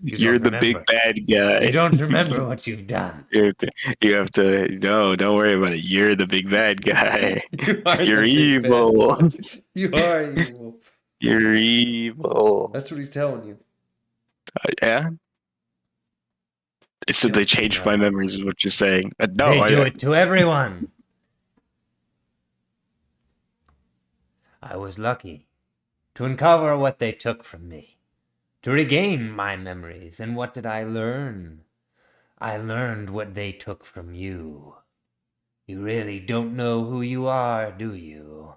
You're the big bad guy. You don't remember what you've done. You have to. No, don't worry about it. You're the big bad guy. You are You're the big bad evil. guy. You are evil. You're evil. That's what he's telling you. Yeah. So they changed my memories, is what you're saying. No, They do it to everyone. I was lucky to uncover what they took from me, to regain my memories. And what did I learn? I learned what they took from you. You really don't know who you are, do you?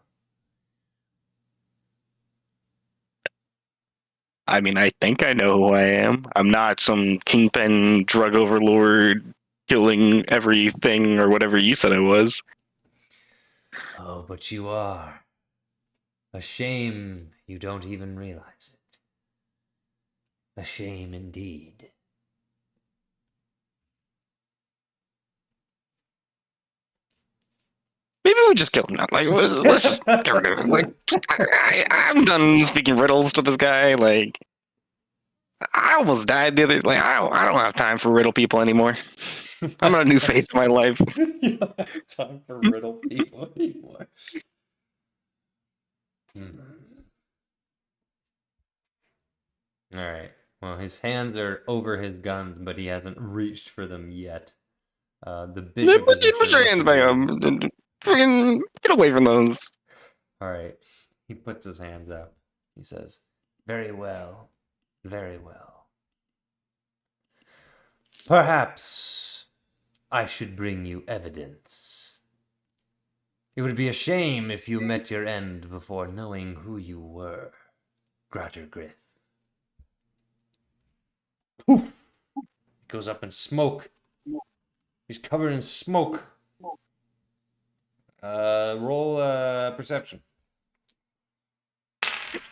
I mean, I think I know who I am. I'm not some kingpin drug overlord killing everything or whatever you said I was. Oh, but you are. A shame you don't even realize it. A shame indeed. Maybe we just kill him now. Like, let's just get rid of him. Like, I'm done speaking riddles to this guy. Like, I almost died the other. Like, I don't have time for riddle people anymore. I'm not a new face in my life. You don't have time for riddle people anymore. All right. Well, his hands are over his guns, but he hasn't reached for them yet. The bishop Put isn't sure your what hands to back do. up. Freaking get away from those. All right. He puts his hands up. He says, "Very well. Very well. Perhaps I should bring you evidence. It would be a shame if you met your end before knowing who you were, Grottergriff." Poof! He goes up in smoke. He's covered in smoke. Roll perception.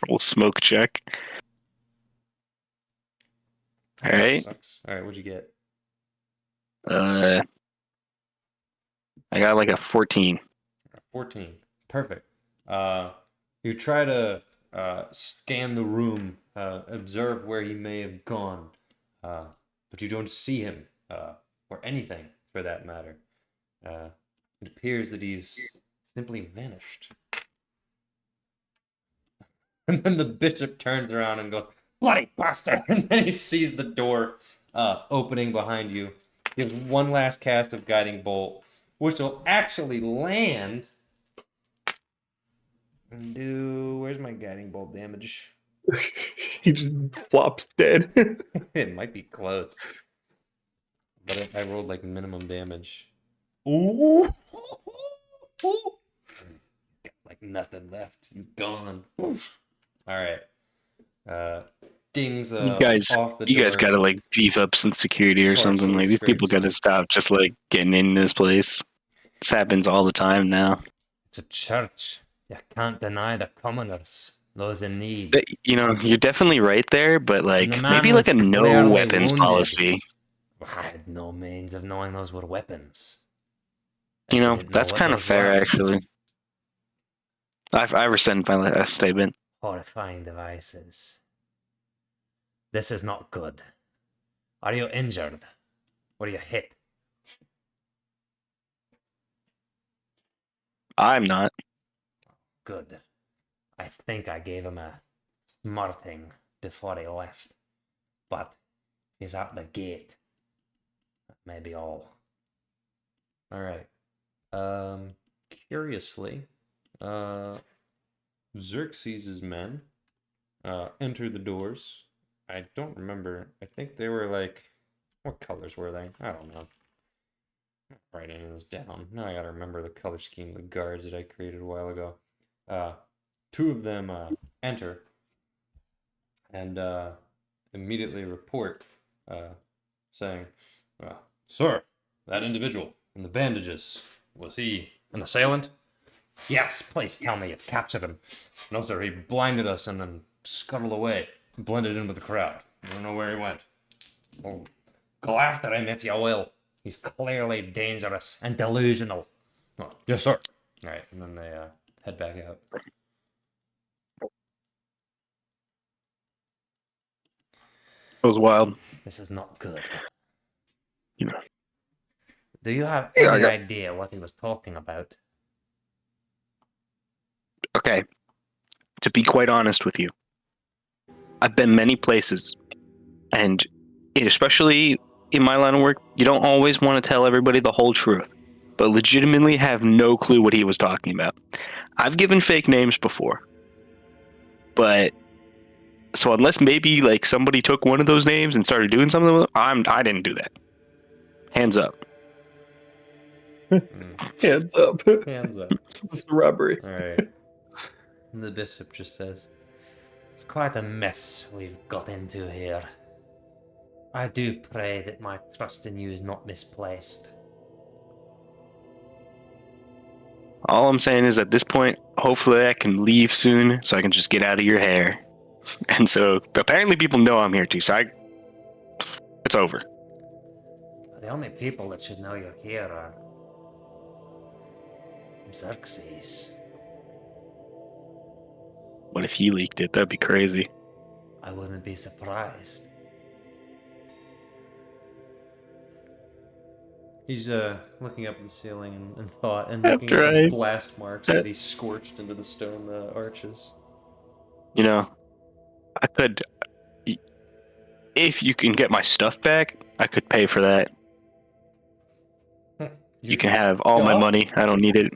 Roll smoke check. All That right. sucks. All right, what'd you get? I got like a 14. 14. Perfect. You try to scan the room, observe where he may have gone, but you don't see him, or anything for that matter. It appears that he's simply vanished. And then the bishop turns around and goes, "Bloody bastard!" And then he sees the door opening behind you. Gives one last cast of Guiding Bolt, which will actually land and do. Where's my Guiding Bolt damage? He just flops dead. It might be close. But I rolled like minimum damage. Ooh! Got like nothing left. He's gone. Poof. All right. Dings You guys, off the you door. guys gotta like beef up some security or something. Partially Like these people scrapes gotta stop just like getting in this place. This happens all the time now. It's a church. You can't deny the commoners, those in need. But, you know, you're definitely right there, but like And the man maybe like a was no clearly weapons wounded. policy. I had no means of knowing those were weapons. You I know, didn't know that's what kind of those fair were. actually. I rescind my last statement. Horrifying devices. This is not good. Are you injured? Were you hit? I'm not. Good. I think I gave him a smarting before he left. But he's out the gate. That may be all. Alright. Curiously, Xerxes' men enter the doors. I don't remember. I think they were like, what colors were they? I don't know. I'm not writing this down. Now I gotta remember the color scheme of the guards that I created a while ago. Two of them enter and immediately report, saying, "Sir, that individual in the bandages, was he an assailant?" "Yes, please tell me you've captured him." "No, sir, he blinded us and then scuttled away, blended in with the crowd. I don't know where he went." "Well, go after him if you will. He's clearly dangerous and delusional." "Oh, yes, sir." All right, and then they head back out. It was wild. This is not good. You know. Do you have Yeah, any idea what he was talking about? Okay. To be quite honest with you, I've been many places, and especially in my line of work, you don't always want to tell everybody the whole truth, but legitimately have no clue what he was talking about. I've given fake names before, but so unless maybe like somebody took one of those names and started doing something with it, I didn't do that. Hands up. Hands up. Hands up. It's a robbery. All right. And the bishop just says, "It's quite a mess we've got into here. I do pray that my trust in you is not misplaced." All I'm saying is at this point, hopefully I can leave soon so I can just get out of your hair. And so apparently people know I'm here too, so it's over. The only people that should know you're here are Xerxes. What if he leaked it? That'd be crazy. I wouldn't be surprised. He's looking up at the ceiling and thought, and looking After at the I- blast marks that he scorched into the stone arches. You know, I could. If you can get my stuff back, I could pay for that. You can have all my stuff? money. I don't need it.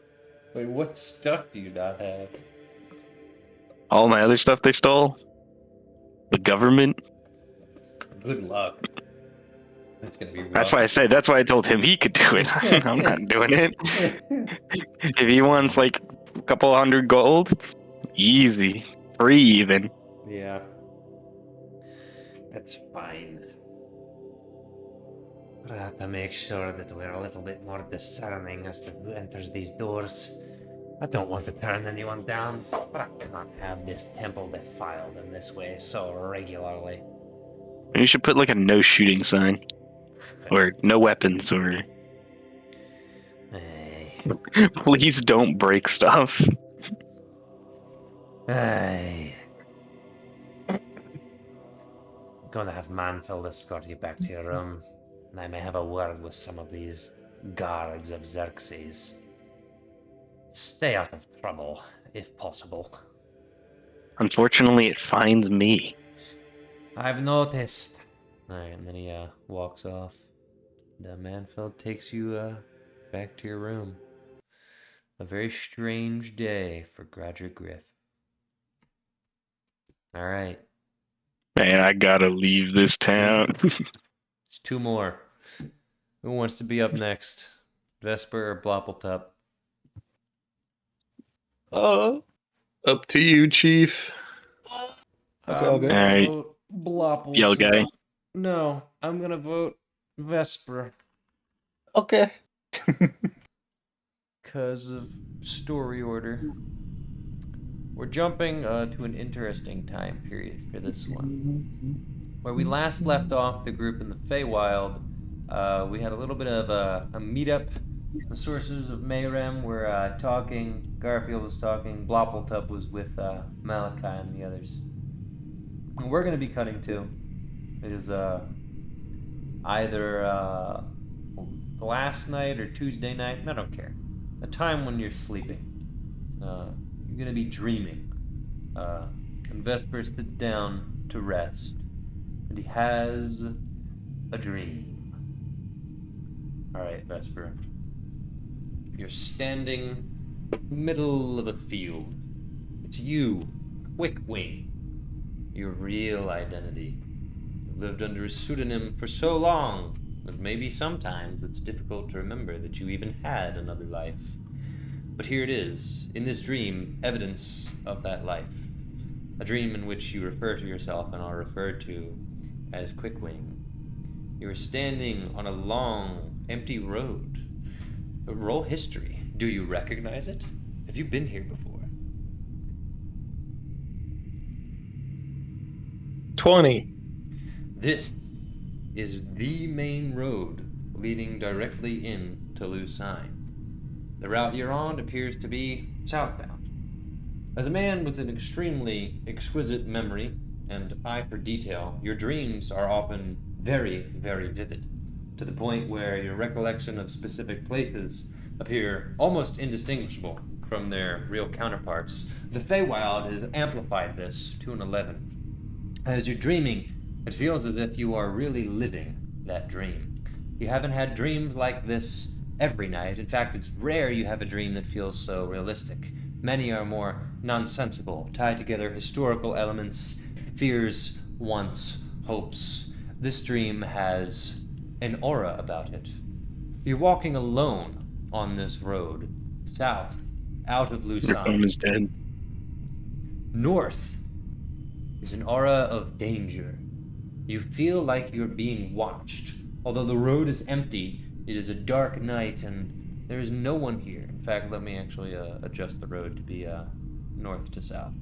Wait, what stuff do you not have? All my other stuff they stole. The government. Good luck. That's gonna be rough. That's why I said. That's why I told him he could do it. I'm not doing it. If he wants like a couple 100 gold, easy, free even. Yeah. That's fine. We'll have to make sure that we're a little bit more discerning as to who enters these doors. I don't want to turn anyone down, but I can't have this temple defiled in this way so regularly. You should put like a no shooting sign, or no weapons, or Hey. please don't break stuff. Hey. Going to have Manfeld escort you back to your room, and I may have a word with some of these guards of Xerxes. Stay out of trouble, if possible. Unfortunately, it finds me. I've noticed. Alright, and then he walks off. Manfeld takes you back to your room. A very strange day for Graduate Griff. Alright, Man, I gotta leave this town. there's two more. Who wants to be up next? Vesper or Bloppletup? Up to you, Chief. Okay, I'll go. Alright. Vote Bloppletup. Yellow guy. No, I'm gonna vote Vesper. Okay. Because of story order. We're jumping to an interesting time period for this one. Where we last left off the group in the Feywild, we had a little bit of a meetup. The sources of Mayhem were talking, Garfield was talking, Bloppletup was with Malachi and the others. And we're going to be cutting to. It is either last night or Tuesday night, I don't care. A time when you're sleeping. You're going to be dreaming. And Vesper sits down to rest. And he has a dream. Alright, Vesper. You're standing middle of a field. It's you, Quickwing. Your real identity. You've lived under a pseudonym for so long that maybe sometimes it's difficult to remember that you even had another life. But here it is, in this dream, evidence of that life. A dream in which you refer to yourself and are referred to as Quickwing. You are standing on a long, empty road. Roll history. Do you recognize it? Have you been here before? 20. This is the main road leading directly in to Lucine. The route you're on appears to be southbound. As a man with an extremely exquisite memory and eye for detail, your dreams are often very, very vivid, to the point where your recollection of specific places appear almost indistinguishable from their real counterparts. The Feywild has amplified this to an 11. As you're dreaming, it feels as if you are really living that dream. You haven't had dreams like this every night. In fact, it's rare you have a dream that feels so realistic. Many are more nonsensical, tie together historical elements, fears, wants, hopes. This dream has an aura about it. You're walking alone on this road, south, out of Your Lucine. home is dead. North is an aura of danger. You feel like you're being watched. Although the road is empty, it is a dark night and there is no one here. In fact, let me actually adjust the road to be north to south.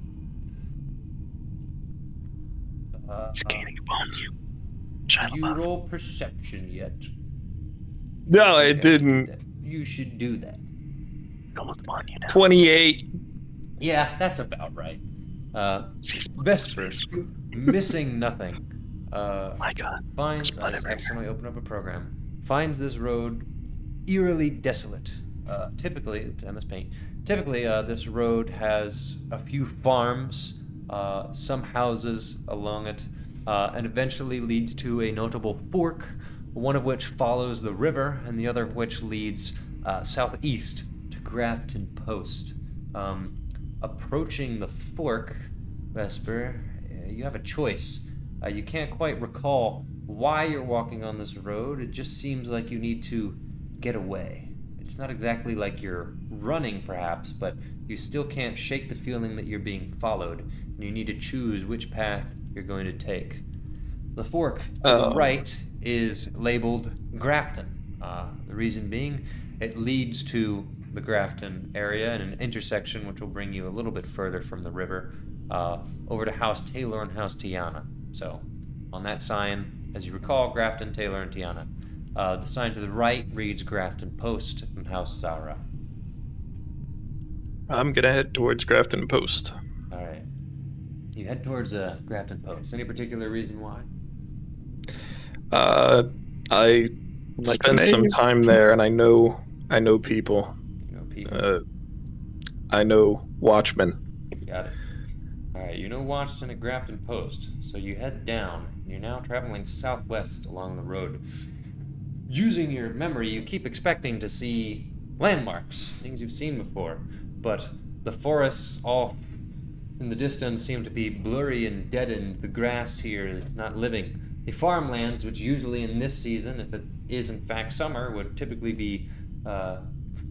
Scanning upon you. Did Child you above. roll perception yet? No, I Okay, didn't. You should do that. Almost upon you now. 28. Yeah, that's about right. Cease- Vesper, missing nothing. My God. Finds Blood I everywhere. accidentally opened up a program. Finds this road eerily desolate. Typically, MS Paint. Typically, this road has a few farms, some houses along it, and eventually leads to a notable fork, one of which follows the river, and the other of which leads southeast to Grafton Post. Approaching the fork, Vesper, you have a choice. You can't quite recall why you're walking on this road. It just seems like you need to get away. It's not exactly like you're running, perhaps, but you still can't shake the feeling that you're being followed, and you need to choose which path you're going to take. The fork to the right is labeled Grafton. The reason being, it leads to the Grafton area and an intersection which will bring you a little bit further from the river, over to House Taylor and House Tiana. So, on that sign, as you recall, Grafton, Taylor, and Tiana. The sign to the right reads Grafton Post and House Zara. I'm gonna head towards Grafton Post. All right. You head towards Grafton Post. Any particular reason why? I Like spent the some name. time there, and I know people. You know people. I know watchmen. Got it. All right. You know Washington at Grafton Post, so you head down. You're now traveling southwest along the road. Using your memory, you keep expecting to see landmarks, things you've seen before, but the forests off in the distance seem to be blurry and deadened. The grass here is not living. The farmlands, which usually in this season, if it is in fact summer, would typically be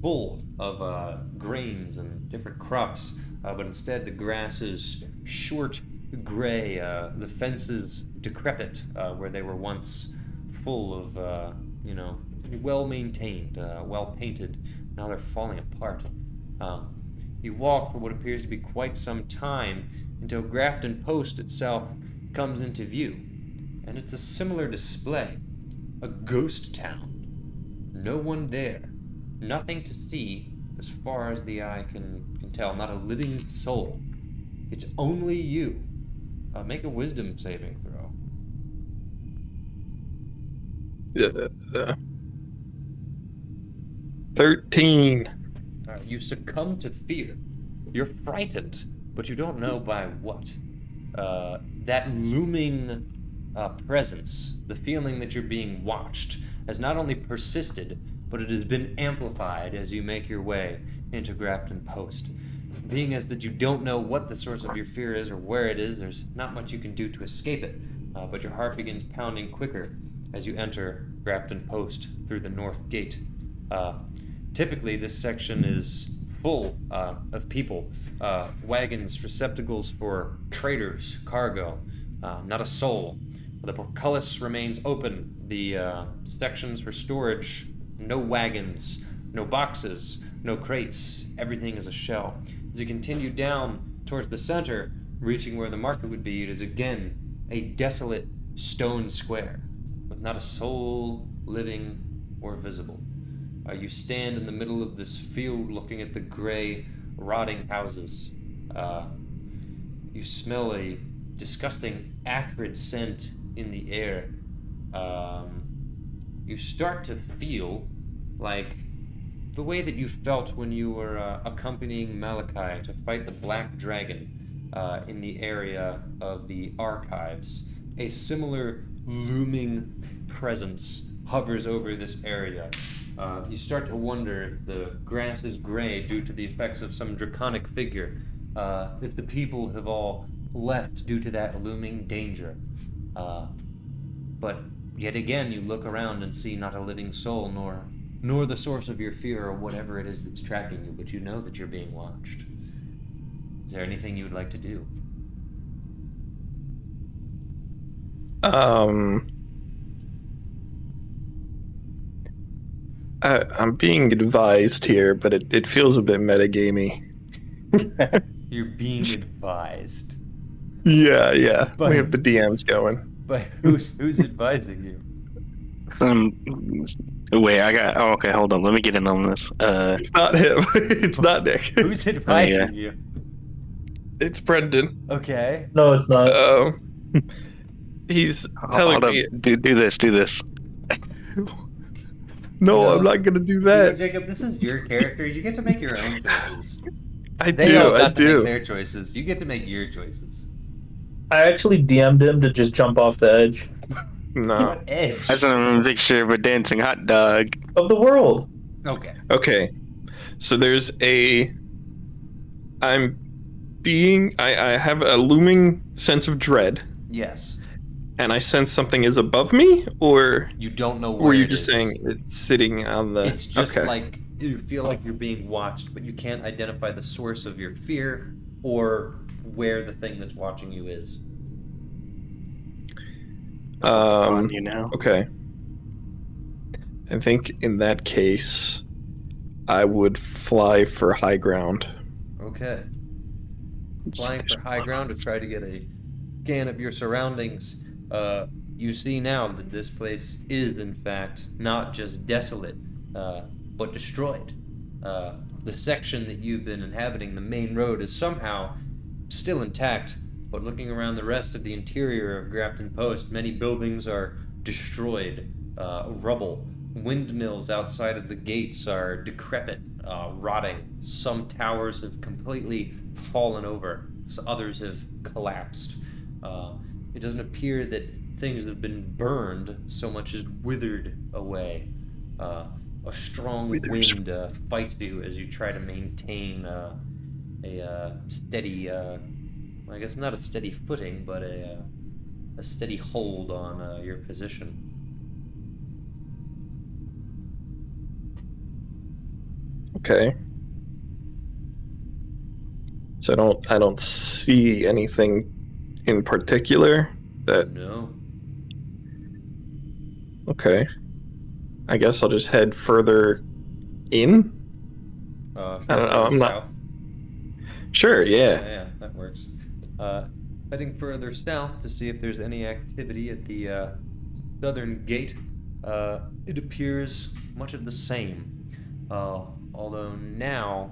full of grains and different crops, but instead the grass is short gray, the fences decrepit where they were once full of well maintained, well painted. Now they're falling apart. You walk for what appears to be quite some time until Grafton Post itself comes into view. And it's a similar display. A ghost town. No one there. Nothing to see as far as the eye can tell. Not a living soul. It's only you. Make a wisdom saving throw. 13. You succumb to fear. You're frightened, but you don't know by what. That looming presence, the feeling that you're being watched, has not only persisted, but it has been amplified as you make your way into Grafton Post. Being as that you don't know what the source of your fear is or where it is, there's not much you can do to escape it, but your heart begins pounding quicker as you enter Grafton Post through the north gate. Typically, this section is full of people, wagons, receptacles for traders, cargo, not a soul. The portcullis remains open, the sections for storage, no wagons, no boxes, no crates, everything is a shell. As you continue down towards the center, reaching where the market would be, it is again a desolate stone square, with not a soul living or visible. You stand in the middle of this field looking at the gray, rotting houses. You smell a disgusting, acrid scent in the air. You start to feel like the way that you felt when you were accompanying Malachi to fight the Black Dragon in the area of the archives. A similar looming presence hovers over this area. You start to wonder if the grass is gray due to the effects of some draconic figure, if the people have all left due to that looming danger. But yet again, you look around and see not a living soul, nor the source of your fear or whatever it is that's tracking you, but you know that you're being watched. Is there anything you would like to do? I'm being advised here, but it feels a bit metagamey. You're being advised. Yeah. But- We have the DMs going. But who's advising you? Wait, okay, hold on. Let me get in on this. It's not him. It's not Nick. Who's advising you? It's Brendan. Okay. No, it's not. He's telling hold me. up. Do this. No, You know, I'm not gonna do You know, that. Jacob, this is your character. You get to make your own choices. I They all do. I got to make do. their choices. You get to make your choices. I actually DM'd him to just jump off the edge No. What edge? That's a picture of a dancing hot dog. of the world. Okay. Okay. So there's a. I'm being. I have a looming sense of dread, Yes. and I sense something is above me, or You don't know where were you it just is. saying it's sitting on the. It's just okay. like you feel like you're being watched, but you can't identify the source of your fear or where the thing that's watching you is. On you now. Okay. I think in that case, I would fly for high ground. Okay. Flying for high ground to try to get a scan of your surroundings. You see now that this place is, in fact, not just desolate, but destroyed. The section that you've been inhabiting, the main road, is somehow still intact, but looking around the rest of the interior of Grafton Post, many buildings are destroyed, rubble. Windmills outside of the gates are decrepit, rotting. Some towers have completely fallen over, so others have collapsed. It doesn't appear that things have been burned so much as withered away. A strong wind fights you as you try to maintain a steady, I guess not a steady footing, but a steady hold on your position. Okay. So I don't see anything in particular that. No. Okay. I guess I'll just head further in. I don't know, I'm not- south. Sure. Yeah. Yeah, that works. Heading further south to see if there's any activity at the southern gate. It appears much of the same. Although now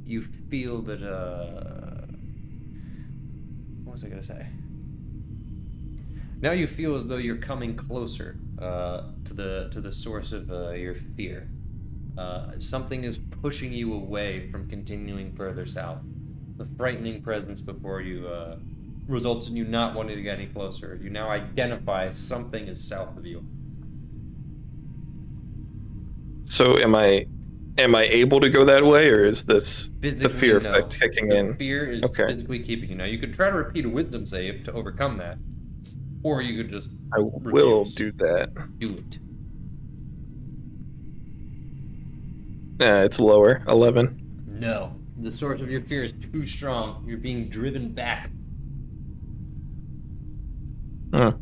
you feel that what was I gonna say? Now you feel as though you're coming closer to the source of your fear. Something is pushing you away from continuing further south. The frightening presence before you results in you not wanting to get any closer. You now identify something is south of you. So am I able to go that way, or is this the Physically, fear no. effect kicking The in? fear is Okay. physically keeping you. Now you could try to repeat a wisdom save to overcome that, or you could just I will refuse. do that. Do it. It's lower, 11. No, the source of your fear is too strong. You're being driven back. Huh.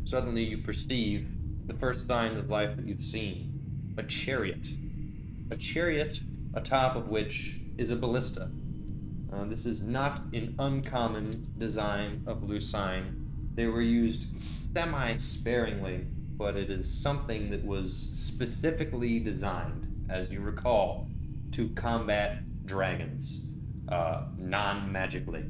Suddenly you perceive the first sign of life that you've seen. A chariot. A chariot atop of which is a ballista. This is not an uncommon design of Lucine. They were used semi-sparingly, but it is something that was specifically designed, as you recall, to combat dragons, non-magically.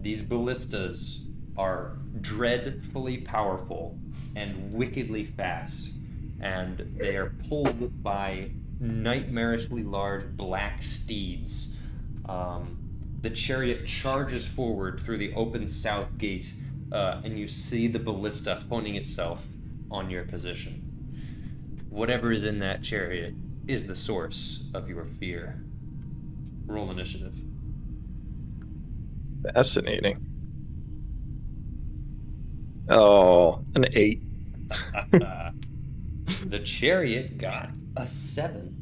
These ballistas are dreadfully powerful and wickedly fast, and they are pulled by nightmarishly large black steeds. The chariot charges forward through the open south gate, and you see the ballista honing itself on your position. Whatever is in that chariot is the source of your fear. Roll initiative. Fascinating. Oh, an 8. The chariot got a 7.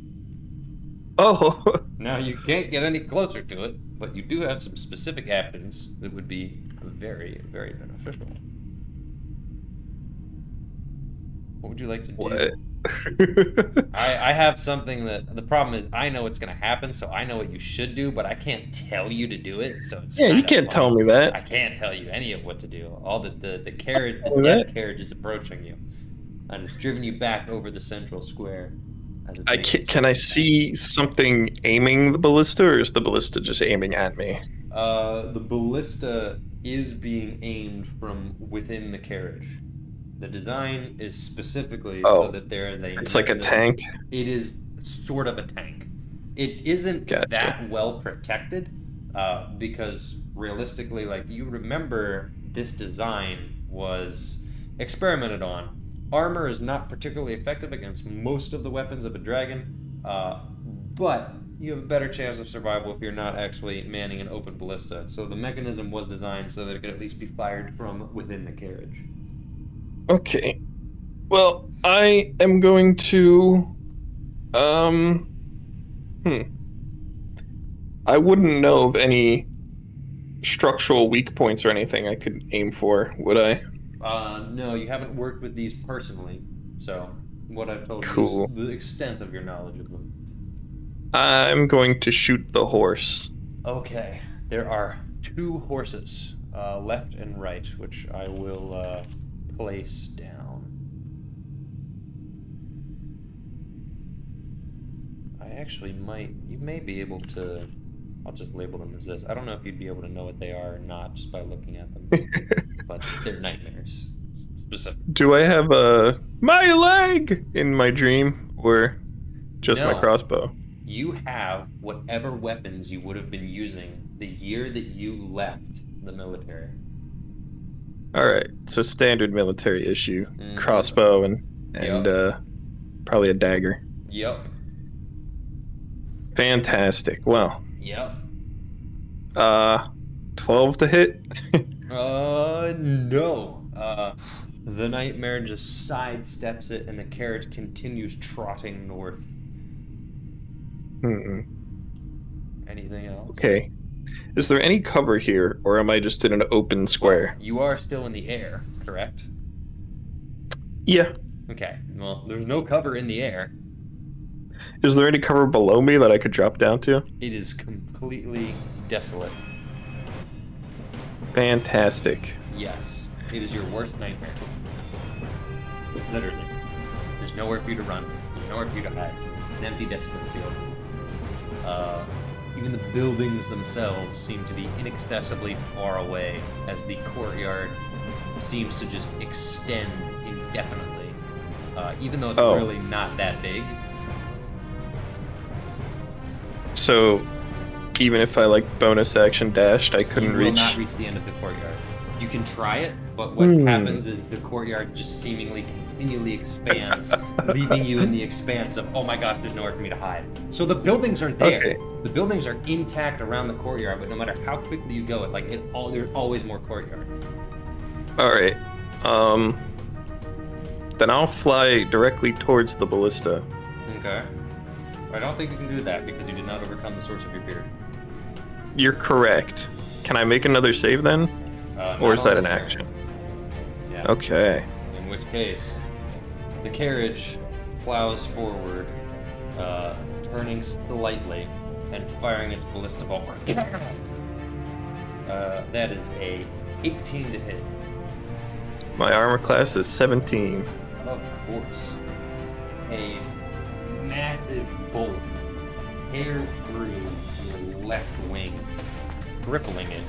Oh, Now, you can't get any closer to it, but you do have some specific actions that would be very, very beneficial. What would you like to do? what? I have something that the problem is I know what's going to happen, so I know what you should do, but I can't tell you to do it. So it's Yeah, you kinda can't fun. tell me that. I can't tell you any of what to do. All the carriage, Tell the me death that. carriage is approaching you, and it's driven you back over the central square. as it's I making can I its way see something aiming the ballista, or is the ballista just aiming at me? back. The ballista is being aimed from within the carriage. The design is specifically Oh, so that there is a. It's like a mechanism- tank. It is sort of a tank. It isn't Gotcha. that well protected, because realistically, like you remember, this design was experimented on. Armor is not particularly effective against most of the weapons of a dragon, but you have a better chance of survival if you're not actually manning an open ballista. So the mechanism was designed so that it could at least be fired from within the carriage. Okay. Well, I am going to. I wouldn't know of any structural weak points or anything I could aim for, would I? No, you haven't worked with these personally, so what I've told Cool. you is the extent of your knowledge of them. I'm going to shoot the horse. Okay, there are 2 horses, left and right, which I will place down. I actually you may be able to, I'll just label them as this. I don't know if you'd be able to know what they are or not just by looking at them, but they're nightmares, specific. Do I have my leg in my dream, or just my No. crossbow? You have whatever weapons you would have been using the year that you left the military. All right, so standard military issue: Mhm. crossbow and Yep. probably a dagger. Yep. Fantastic. Well, Yep. 12 to hit. No. The nightmare just sidesteps it, and the carriage continues trotting north. Anything else? Okay. Is there any cover here, or am I just in an open square? You are still in the air, correct? Yeah. Okay. Well, there's no cover in the air. Is there any cover below me that I could drop down to? It is completely desolate. Fantastic. Yes. It is your worst nightmare. Literally. There's nowhere for you to run. There's nowhere for you to hide. An empty, desolate field. Even the buildings themselves seem to be inaccessibly far away, as the courtyard seems to just extend indefinitely. Even though it's really not that big. So, even if I bonus action dashed, I couldn't You will reach. not reach the end of the courtyard. You can try it, but what happens is the courtyard just seemingly continually expands, leaving you in the expanse of, oh my gosh, there's nowhere for me to hide. So the buildings are there. Okay. The buildings are intact around the courtyard, but no matter how quickly you go, there's always more courtyard. All right. Then I'll fly directly towards the ballista. Okay. I don't think you can do that because you did not overcome the source of your fear. You're correct. Can I make another save then? Or is that an action? Yeah. Okay. In which case, the carriage plows forward, turning slightly and firing its ballista bolt. That is a 18 to hit. My armor class is 17. Of course. A massive bolt tears through your left wing, crippling it.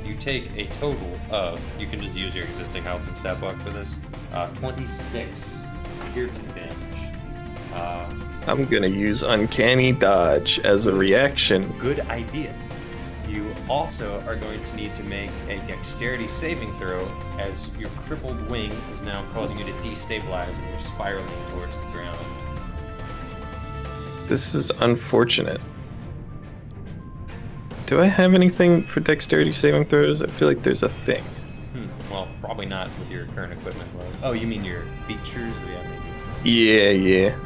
You take a total of, you can just use your existing health and stat block for this, 26 piercing damage. I'm gonna use Uncanny Dodge as a reaction. Good idea. You also are going to need to make a dexterity saving throw, as your crippled wing is now causing you to destabilize and you're spiraling towards the ground. This is unfortunate. Do I have anything for dexterity saving throws? I feel like there's a thing. Well, probably not with your current equipment. Oh, you mean your features? Yeah, yeah.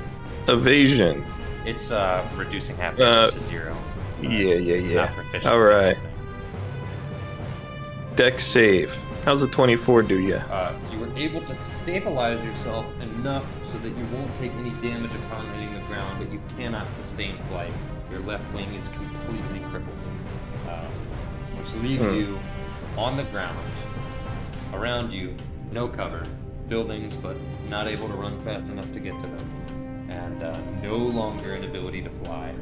Evasion. It's reducing half damage to 0. It's not proficiency. All right. Dex save. How's a 24 do ya? You were able to stabilize yourself enough so that you won't take any damage upon hitting the ground, but you cannot sustain flight. Your left wing is completely crippled, which leaves you on the ground. Around you, no cover, buildings, but not able to run fast enough to get to them, and no longer an ability to fly.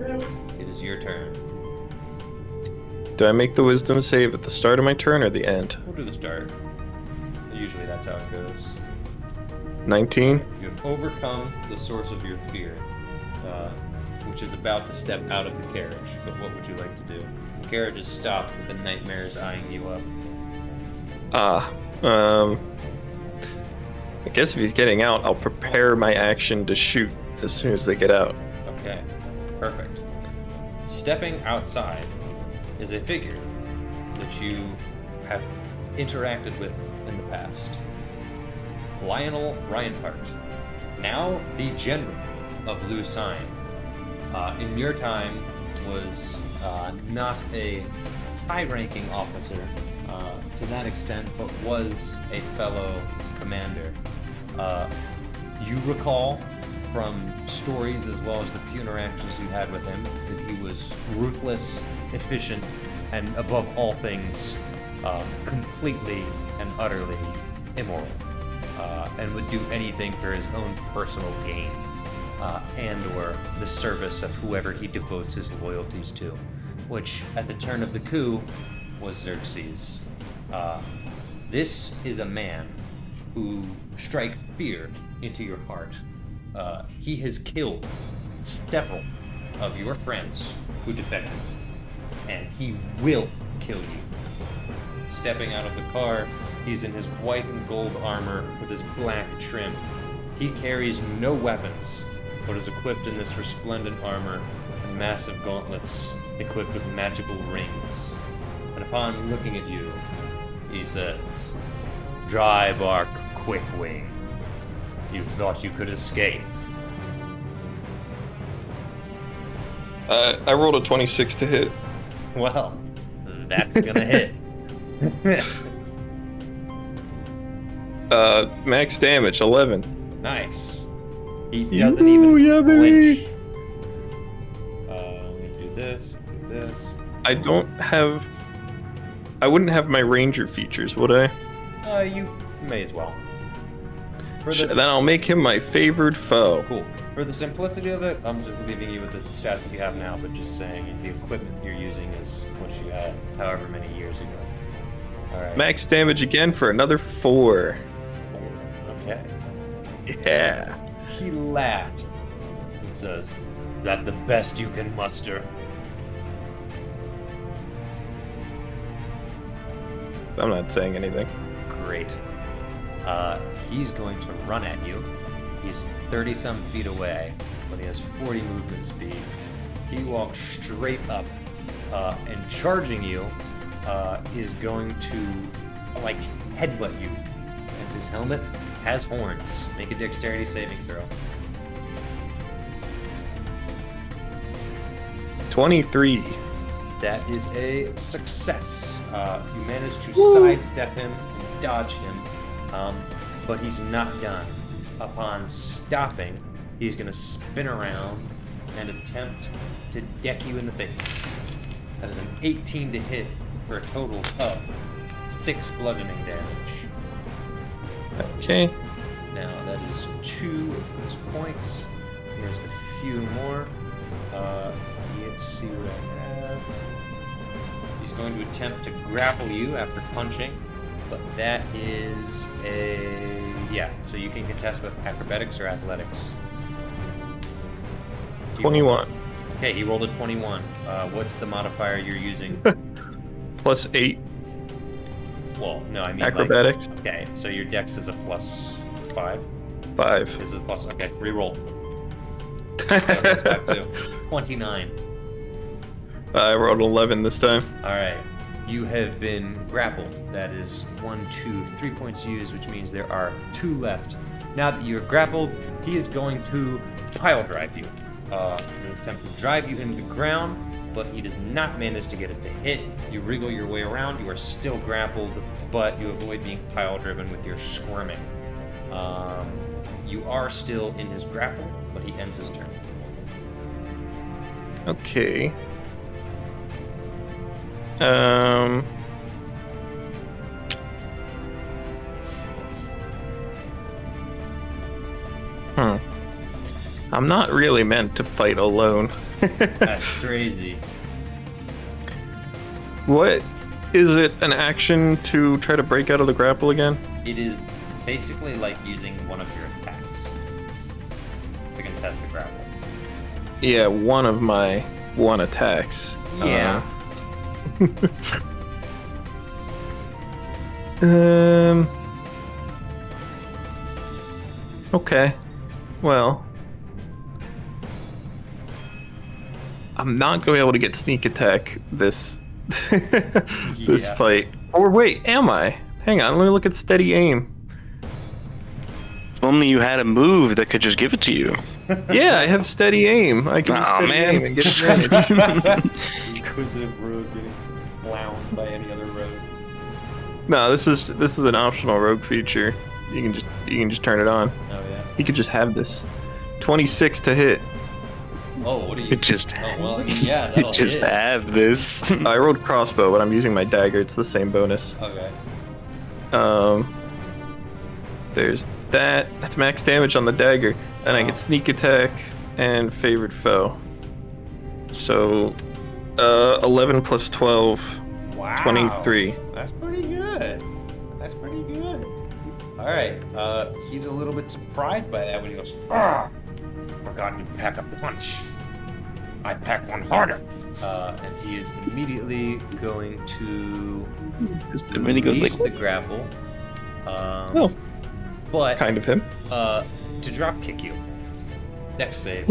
It is your turn. Do I make the wisdom save at the start of my turn or the end? We'll do the start. Usually that's how it goes. 19. You have overcome the source of your fear, which is about to step out of the carriage. But what would you like to do? The carriage is stopped with the nightmares eyeing you up. I guess if he's getting out, I'll prepare my action to shoot as soon as they get out. Okay, perfect. Stepping outside is a figure that you have interacted with in the past. Lionel Reinhardt, now the general of Lucine. In your time was not a high-ranking officer to that extent, but was a fellow commander. You recall from stories as well as the few interactions you had with him that he was ruthless, efficient, and above all things, completely and utterly immoral, and would do anything for his own personal gain, and or the service of whoever he devotes his loyalties to, which at the turn of the coup was Xerxes. This is a man who strikes fear into your heart. He has killed several of your friends who defected, and he will kill you. Stepping out of the car, he's in his white and gold armor with his black trim. He carries no weapons, but is equipped in this resplendent armor and massive gauntlets equipped with magical rings. And upon looking at you, he says, "Dry bark, quick wing. You thought you could escape." I rolled a 26 to hit. Well, that's gonna hit. Max damage, 11. Nice. He doesn't even yeah, flinch. baby. Let me do this, do this. I wouldn't have my ranger features, would I? You may as well. Then I'll make him my favored foe. Cool. For the simplicity of it, I'm just leaving you with the stats that you have now, but just saying the equipment you're using is what you had however many years ago. Alright. Max damage again for another 4. Okay. Yeah. He laughed and says, "Is that the best you can muster?" I'm not saying anything. Great. He's going to run at you. He's 30-some feet away, but he has 40 movement speed. He walks straight up, and charging you, is going to, like, headbutt you. And his helmet has horns. Make a dexterity saving throw. 23. That is a success. You manage to sidestep him and dodge him, but he's not done. Upon stopping, he's going to spin around and attempt to deck you in the face. That is an 18 to hit for a total of 6 bludgeoning damage. Okay. Now that is 2 of those points. Here's a few more. Let's see what I have. He's going to attempt to grapple you after punching, but that is a... yeah, so you can contest with acrobatics or athletics. 21. Okay, he rolled a 21. What's the modifier you're using? Plus 8. Well, no, I mean Acrobatics. Like, okay, so your dex is a plus 5? 5. This is a plus... okay, reroll. That's 5 too. 29. I rolled 11 this time. Alright. You have been grappled. That is 1, 2, 3 points used, which means there are 2 left. Now that you're grappled, he is going to pile drive you. He's attempting to drive you into the ground, but he does not manage to get it to hit. You wriggle your way around. You are still grappled, but you avoid being pile driven with your squirming. You are still in his grapple, but he ends his turn. Okay. I'm not really meant to fight alone. That's crazy. What is it? An action to try to break out of the grapple again? It is basically like using one of your attacks to contest the grapple. Yeah, one of my one attacks. Yeah. Okay. Well, I'm not going to be able to get sneak attack this this Yeah. fight. Or wait, am I? Hang on, let me look at steady aim. If only you had a move that could just give it to you. Yeah, I have steady aim. I can use Aw, steady man. aim and get advantage. Inquisitive rogue getting clowned by any other rogue. No, this is an optional rogue feature. You can just turn it on. Oh yeah. You could just have this. 26 to hit. Oh, what do you? It just, Oh well, I mean, yeah, that'll just hit. have this. I rolled crossbow, but I'm using my dagger. It's the same bonus. Okay. There's that. That's max damage on the dagger. Then I get sneak attack and favored foe. So, 11 plus 12, Wow. 23. That's pretty good. That's pretty good. All right. He's a little bit surprised by that when he goes, Ah! Forgot you pack a punch. I pack one harder. and he is immediately going to When he goes release like, the grapple. Oh, But kind of him. to drop kick you. Next save.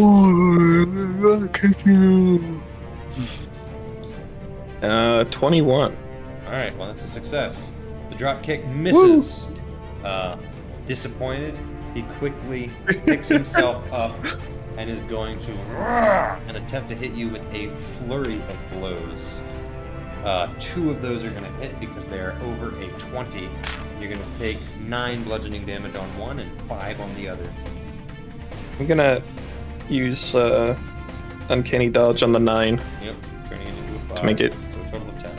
21. All right, well that's a success. The drop kick misses. Disappointed, he quickly picks himself up and is going to and attempt to hit you with a flurry of blows. 2 of those are going to hit because they are over a 20. You're going to take 9 bludgeoning damage on one and 5 on the other. I'm gonna use uncanny dodge on the 9 Yep, turning it into a 5. to make it So a total of 10.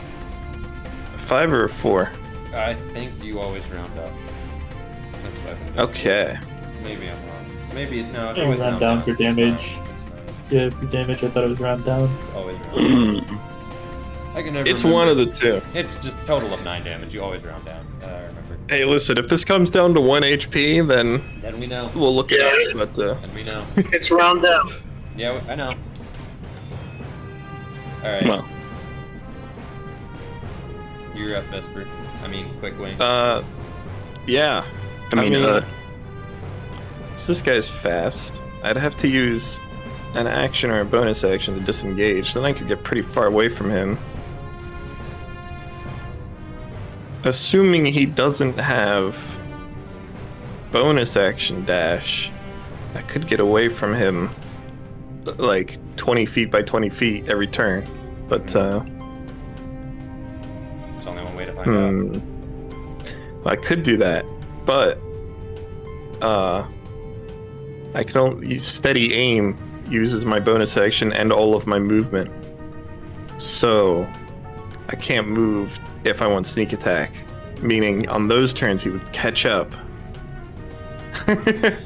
5 or a 4. I think you always round up. That's what I've been doing. Okay. Maybe I'm wrong. Maybe no. If Yeah, it was round down for it's not. damage. It's not. Yeah, for damage, I thought it was round down. It's always round down. I can never It's remember. one of the two. It's just total of 9 damage. You always round down. I remember. Hey, listen, if this comes down to 1 HP, then Then we know. we'll look it up. But Then we know. It's round down. Yeah, I know. All right. well, You're up, Vesper. I mean, Quick Wing. yeah. I mean, So this guy's fast. I'd have to use an action or a bonus action to disengage. Then I could get pretty far away from him. Assuming he doesn't have bonus action dash, I could get away from him like 20 feet by 20 feet every turn. But, There's only one way to find out. I could do that, but I can only use steady aim uses my bonus action and all of my movement. So I can't move if I want sneak attack, meaning on those turns he would catch up. if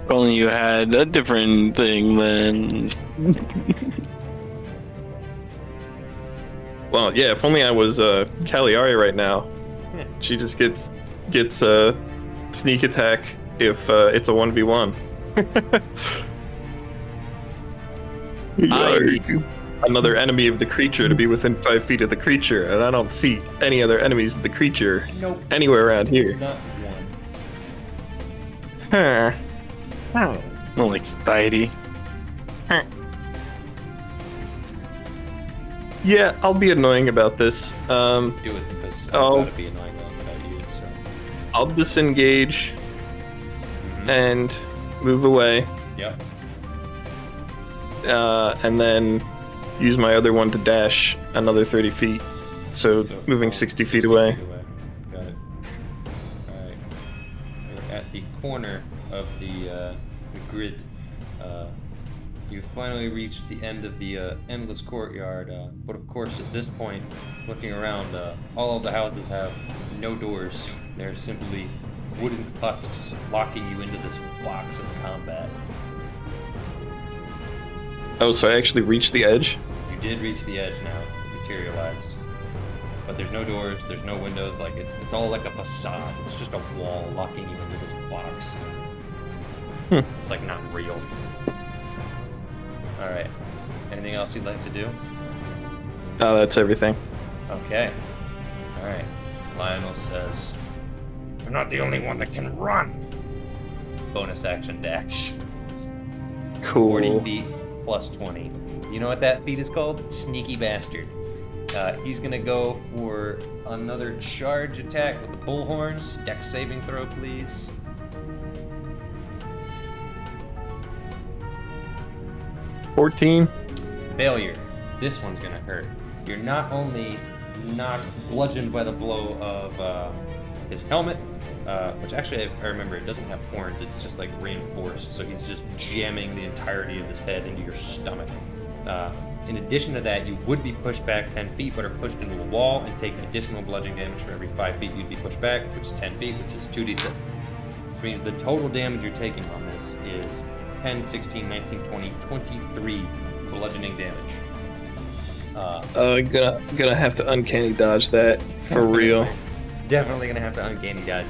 only you had a different thing then. Well, yeah, if only I was Cagliari right now. She just gets sneak attack if it's a 1v1. I need another enemy of the creature to be within 5 feet of the creature, and I don't see any other enemies of the creature Nope. anywhere around here. Not one. Huh. Well, anxiety. Yeah, I'll be annoying about this. Do it because Oh. I've got to be annoying about you. So. I'll disengage and move away, Yep. and then use my other one to dash another 30 feet. So moving 60 feet away. Got it. Alright. You're at the corner of the grid. You've finally reached the end of the endless courtyard, but of course at this point, looking around, all of the houses have no doors. They're simply wooden husks locking you into this box of combat. Oh, so I actually reached the edge? You did reach the edge now. It materialized. but there's no doors, there's no windows. Like it's all like a facade. It's just a wall locking you into this box. It's like not real. All right. Anything else you'd like to do? Oh, that's everything. Okay. All right. Lionel says, You're not the only one that can run. bonus action dash. Cool. 40 feet plus 20. You know what that feat is called? Sneaky bastard. He's gonna go for another charge attack with the bullhorns. Dex saving throw, please. $14. Failure. This one's gonna hurt. You're not only not bludgeoned by the blow of his helmet, which actually I remember it doesn't have horns. It's just like reinforced, so he's just jamming the entirety of his head into your stomach. In addition to that, you would be pushed back 10 feet, but are pushed into a wall and take additional bludgeoning damage for every 5 feet you'd be pushed back, which is 10 feet, which is 2d6. Which means the total damage you're taking on this is 10, 16, 19, 20, 23 bludgeoning damage. Gonna have to uncanny dodge that for real. Definitely gonna have to uncanny dodge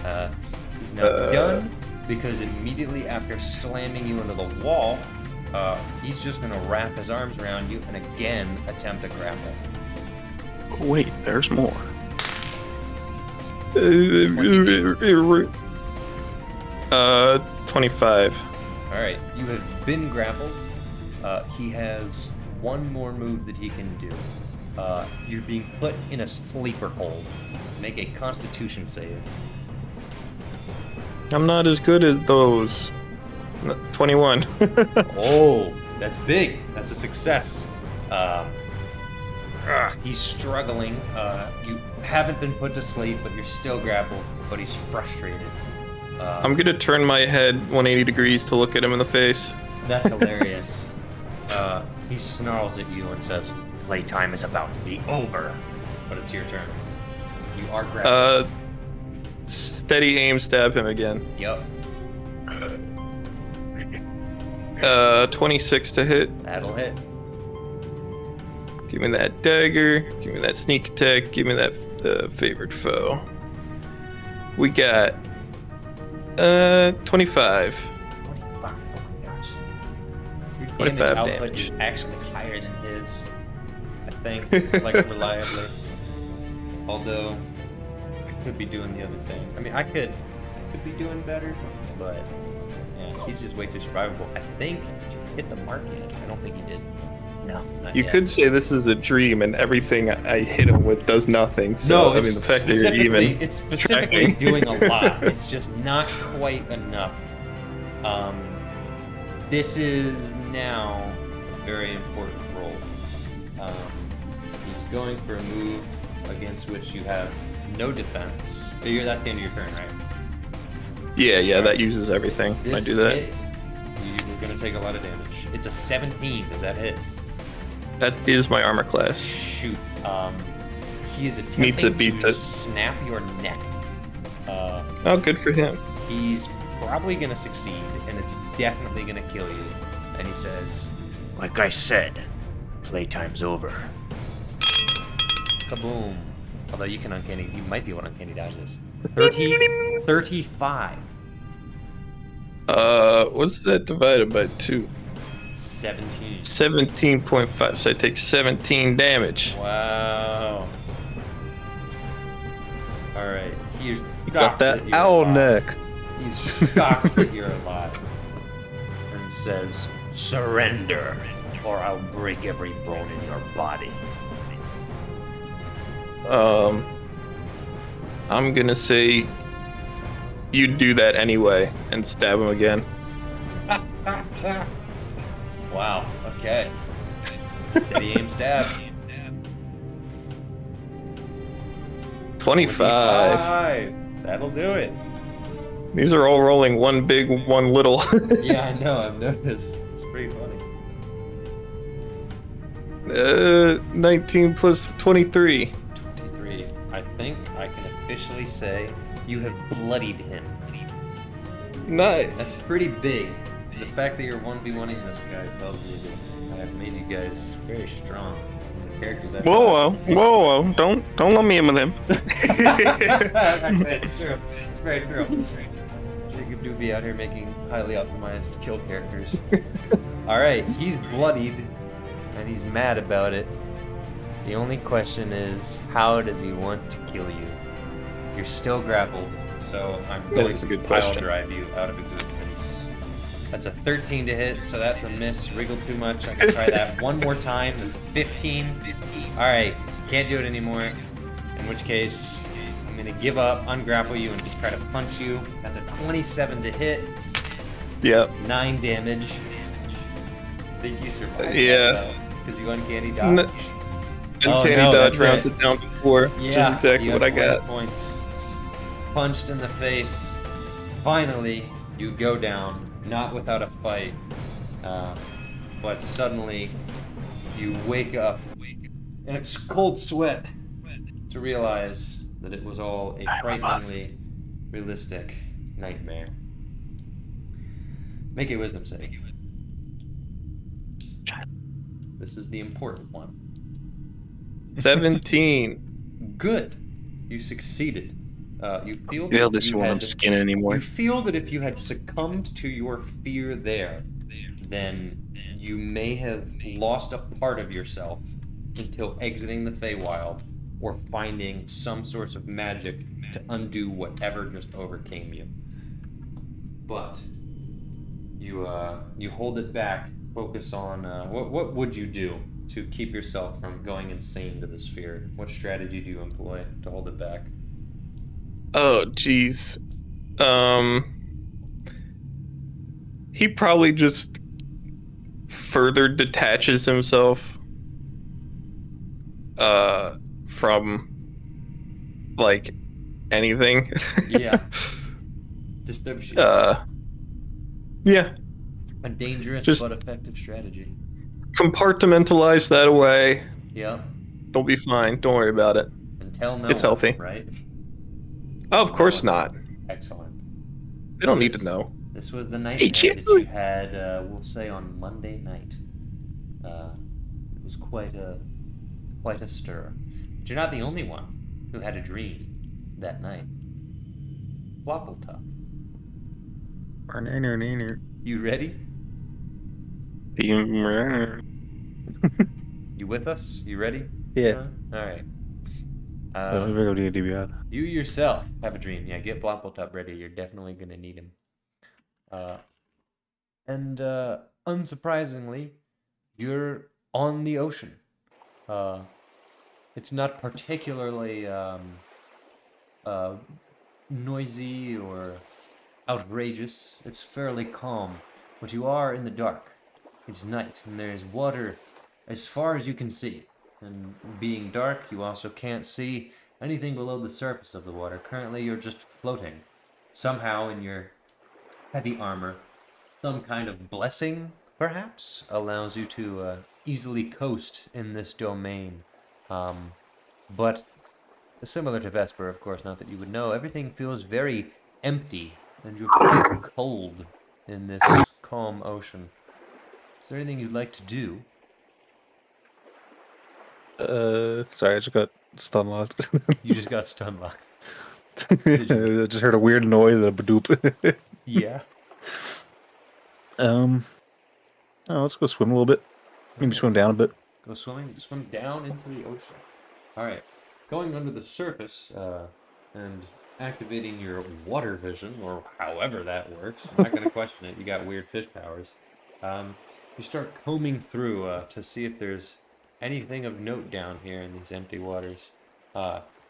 that. He's not done because immediately after slamming you into the wall, he's just gonna wrap his arms around you and again attempt to grapple. Oh, wait, there's more. 25. All right, you have been grappled. He has one more move that he can do. You're being put in a sleeper hold. Make a Constitution save. I'm not as good as those. 21. Oh, that's big. That's a success. He's struggling. You haven't been put to sleep, but you're still grappled. But he's frustrated. I'm gonna turn my head 180 degrees to look at him in the face. That's hilarious. He snarls at you and says, Playtime is about to be over. but it's your turn. You are grappled. Steady aim, stab him again. Yup. 26 to hit. That'll hit. Give me that dagger. Give me that sneak attack. Give me that favored foe. We got 25. 25. Oh my gosh. Your 25 output damage. is actually higher than his. I think, like reliably. Although I could be doing the other thing. I mean, I could be doing better, but yeah, he's just way too survivable. I think. Did you hit the mark yet? I don't think you did. No. Not You yet. could say this is a dream and everything I hit him with does nothing. So, I it's mean, the fact that you're specifically- even. It's specifically tracking. doing a lot. It's just not quite enough. This is now a very important roll. He's going for a move against which you have no defense. So that's the end of your turn, right? Yeah, that uses everything. I do that. hits. You're going to take a lot of damage. It's a 17. Does that hit? That is my armor class. Shoot. He is attempting Meets it, beats to it. snap your neck. Oh, good for him. He's probably gonna succeed, and it's definitely gonna kill you. And he says, Like I said, playtime's over. kaboom. Although you might be able to uncanny dodge this. 35. What's that divided by 2? 17. 17.5, so I take 17 damage. Wow. Alright, he is You got shocked that you're owl alive. neck. He's shocked that you're alive. And says, Surrender, or I'll break every bone in your body. I'm gonna say you do that anyway and stab him again. wow, okay. Steady aim stab. 25. That'll do it. These are all rolling one big, one little. Yeah, I know. I've noticed. It's pretty funny. 19 plus 23. 23. I think I can officially say you have bloodied him. That's Nice. pretty big. The fact that you're 1v1ing this guy tells me that I've made you guys very strong. characters. Whoa. Don't lump me in with him. Actually, it's true. It's very true. Jacob do be out here making highly optimized kill characters. Alright, he's bloodied, and he's mad about it. The only question is, how does he want to kill you? You're still grappled, so I'm going is a to good pile question. drive you out of existence. That's a 13 to hit, so that's a miss. Wriggle too much. I can try that one more time. That's a 15. Alright, can't do it anymore. In which case, I'm going to give up, ungrapple you, and just try to punch you. That's a 27 to hit. Yep. 9 damage. I think you survived. Yeah. Because you uncanny dodge. Uncanny no, dodge that's rounds it. it down to 4, which is exactly you what have I 11 got. Points. Punched in the face. Finally, you go down, not without a fight, but suddenly you wake up, and it's cold sweat to realize that it was all a frighteningly realistic nightmare. Make a wisdom save. This is the important one. 17. Good. You succeeded. You feel Feel that this you won't had, have skin anymore. you feel that if you had succumbed to your fear there, then you may have lost a part of yourself until exiting the Feywild or finding some source of magic to undo whatever just overcame you. But you hold it back. Focus on what would you do to keep yourself from going insane to this fear? What strategy do you employ to hold it back? Oh, jeez. He probably just further detaches himself from like anything. Yeah. Distribution. Yeah. A dangerous Just- but effective strategy. Compartmentalize that away. Yep. Don't be fine. Don't worry about it. And tell no It's one, healthy. right? Oh, of course not. Excellent. They don't need to know. This was the nightmare that you had, we'll say, on Monday night. It was quite a stir. But you're not the only one who had a dream that night. Wobbletop. You ready? You with us? You ready? Yeah. Alright. You yourself have a dream. Yeah, get Wobbletop ready. You're definitely going to need him. And unsurprisingly, you're on the ocean. It's not particularly noisy or outrageous. It's fairly calm, but you are in the dark. It's night, and there's water as far as you can see. And being dark, you also can't see anything below the surface of the water. Currently, you're just floating. Somehow, in your heavy armor, some kind of blessing, perhaps, allows you to easily coast in this domain. But similar to Vesper, of course, not that you would know, everything feels very empty, and you're quite cold in this calm ocean. Is there anything you'd like to do? Sorry, I just got stun locked. You just got stun locked. I just heard a weird noise and a badoop. Yeah. Oh, let's go swim a little bit. Maybe swim down a bit. Go swimming. Swim down into the ocean. All right. Going under the surface and activating your water vision, or however that works. I'm not going to question it. You got weird fish powers. You start combing through to see if there's anything of note down here in these empty waters.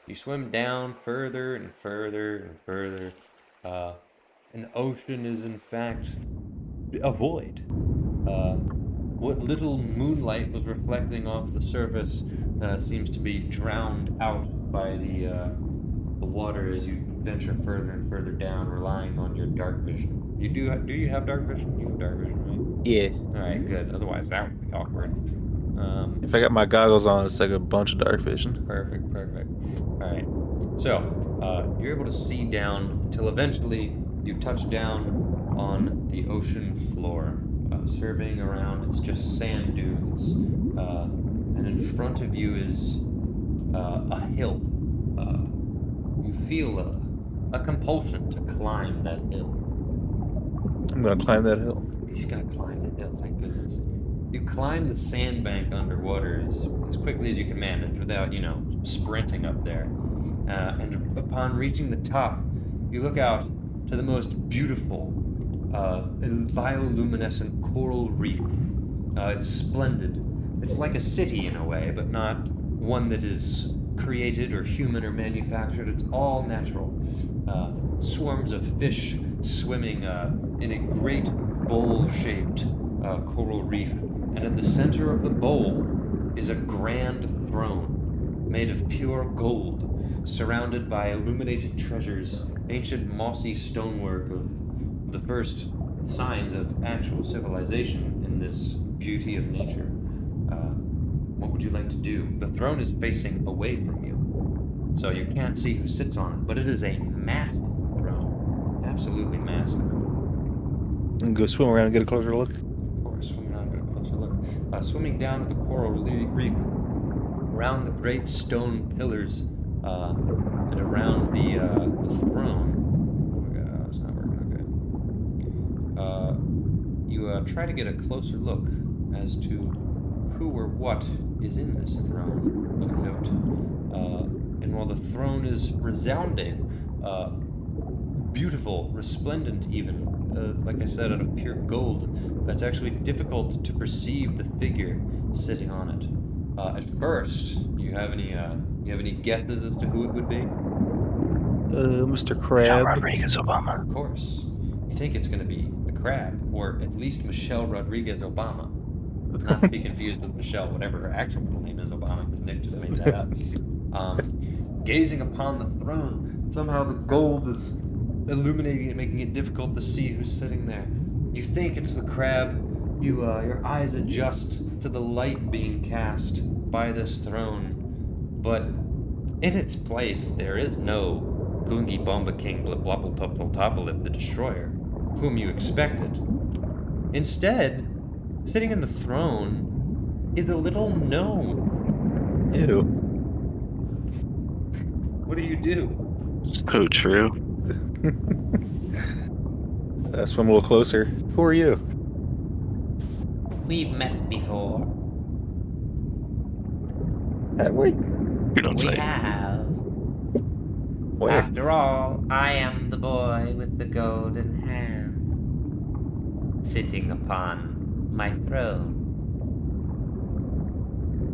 You swim down further and further and further. An ocean is in fact a void. What little moonlight was reflecting off the surface seems to be drowned out by the water as you venture further and further down, relying on your dark vision. You do you have dark vision? You have dark vision, right? Yeah. All right, good. Otherwise, that would be awkward. If I got my goggles on, it's like a bunch of dark vision. Perfect. All right. So you're able to see down until eventually you touch down on the ocean floor. Surveying around, it's just sand dunes. and in front of you is a hill. You feel a compulsion to climb that hill. I'm gonna climb that hill. He's gonna climb the hill, thank goodness. You climb the sandbank underwater as quickly as you can manage without, sprinting up there. And upon reaching the top, you look out to the most beautiful bioluminescent coral reef. It's splendid. It's like a city in a way, but not one that is created or human or manufactured. It's all natural. Swarms of fish swimming in a great bowl-shaped coral reef, and at the center of the bowl is a grand throne made of pure gold, surrounded by illuminated treasures, ancient mossy stonework of the first signs of actual civilization in this beauty of nature. What would you like to do? The throne is facing away from you, so you can't see who sits on it, but it is a massive throne. Absolutely massive. And go swim around and get a closer look. Of course, swimming down, get a closer look. Swimming down to the coral reef, around the great stone pillars, and around the throne. Oh my god, it's not working. Okay. You try to get a closer look as to who or what is in this throne of note. And while the throne is resounding, beautiful, resplendent even, like I said, out of pure gold, it's actually difficult to perceive the figure sitting on it. At first, you have any guesses as to who it would be? Mr. Crab. Rodriguez Obama. Of course. You think it's going to be the crab, or at least Michelle Rodriguez Obama. Not to be confused with Michelle, whatever her actual name is, Obama, because Nick just made that up. Gazing upon the throne, somehow the gold is illuminating it, making it difficult to see who's sitting there. You think it's the crab. Your eyes adjust to the light being cast by this throne, but in its place there is no Gungi Bomba King Blubbletoppletopplip the Destroyer, whom you expected. Instead, sitting in the throne is a little gnome. Ew. What do you do? So true. Swim a little closer. Who are you? We've met before. Have we? You don't We say. have. Where? After all, I am the boy with the golden hand, sitting upon my throne.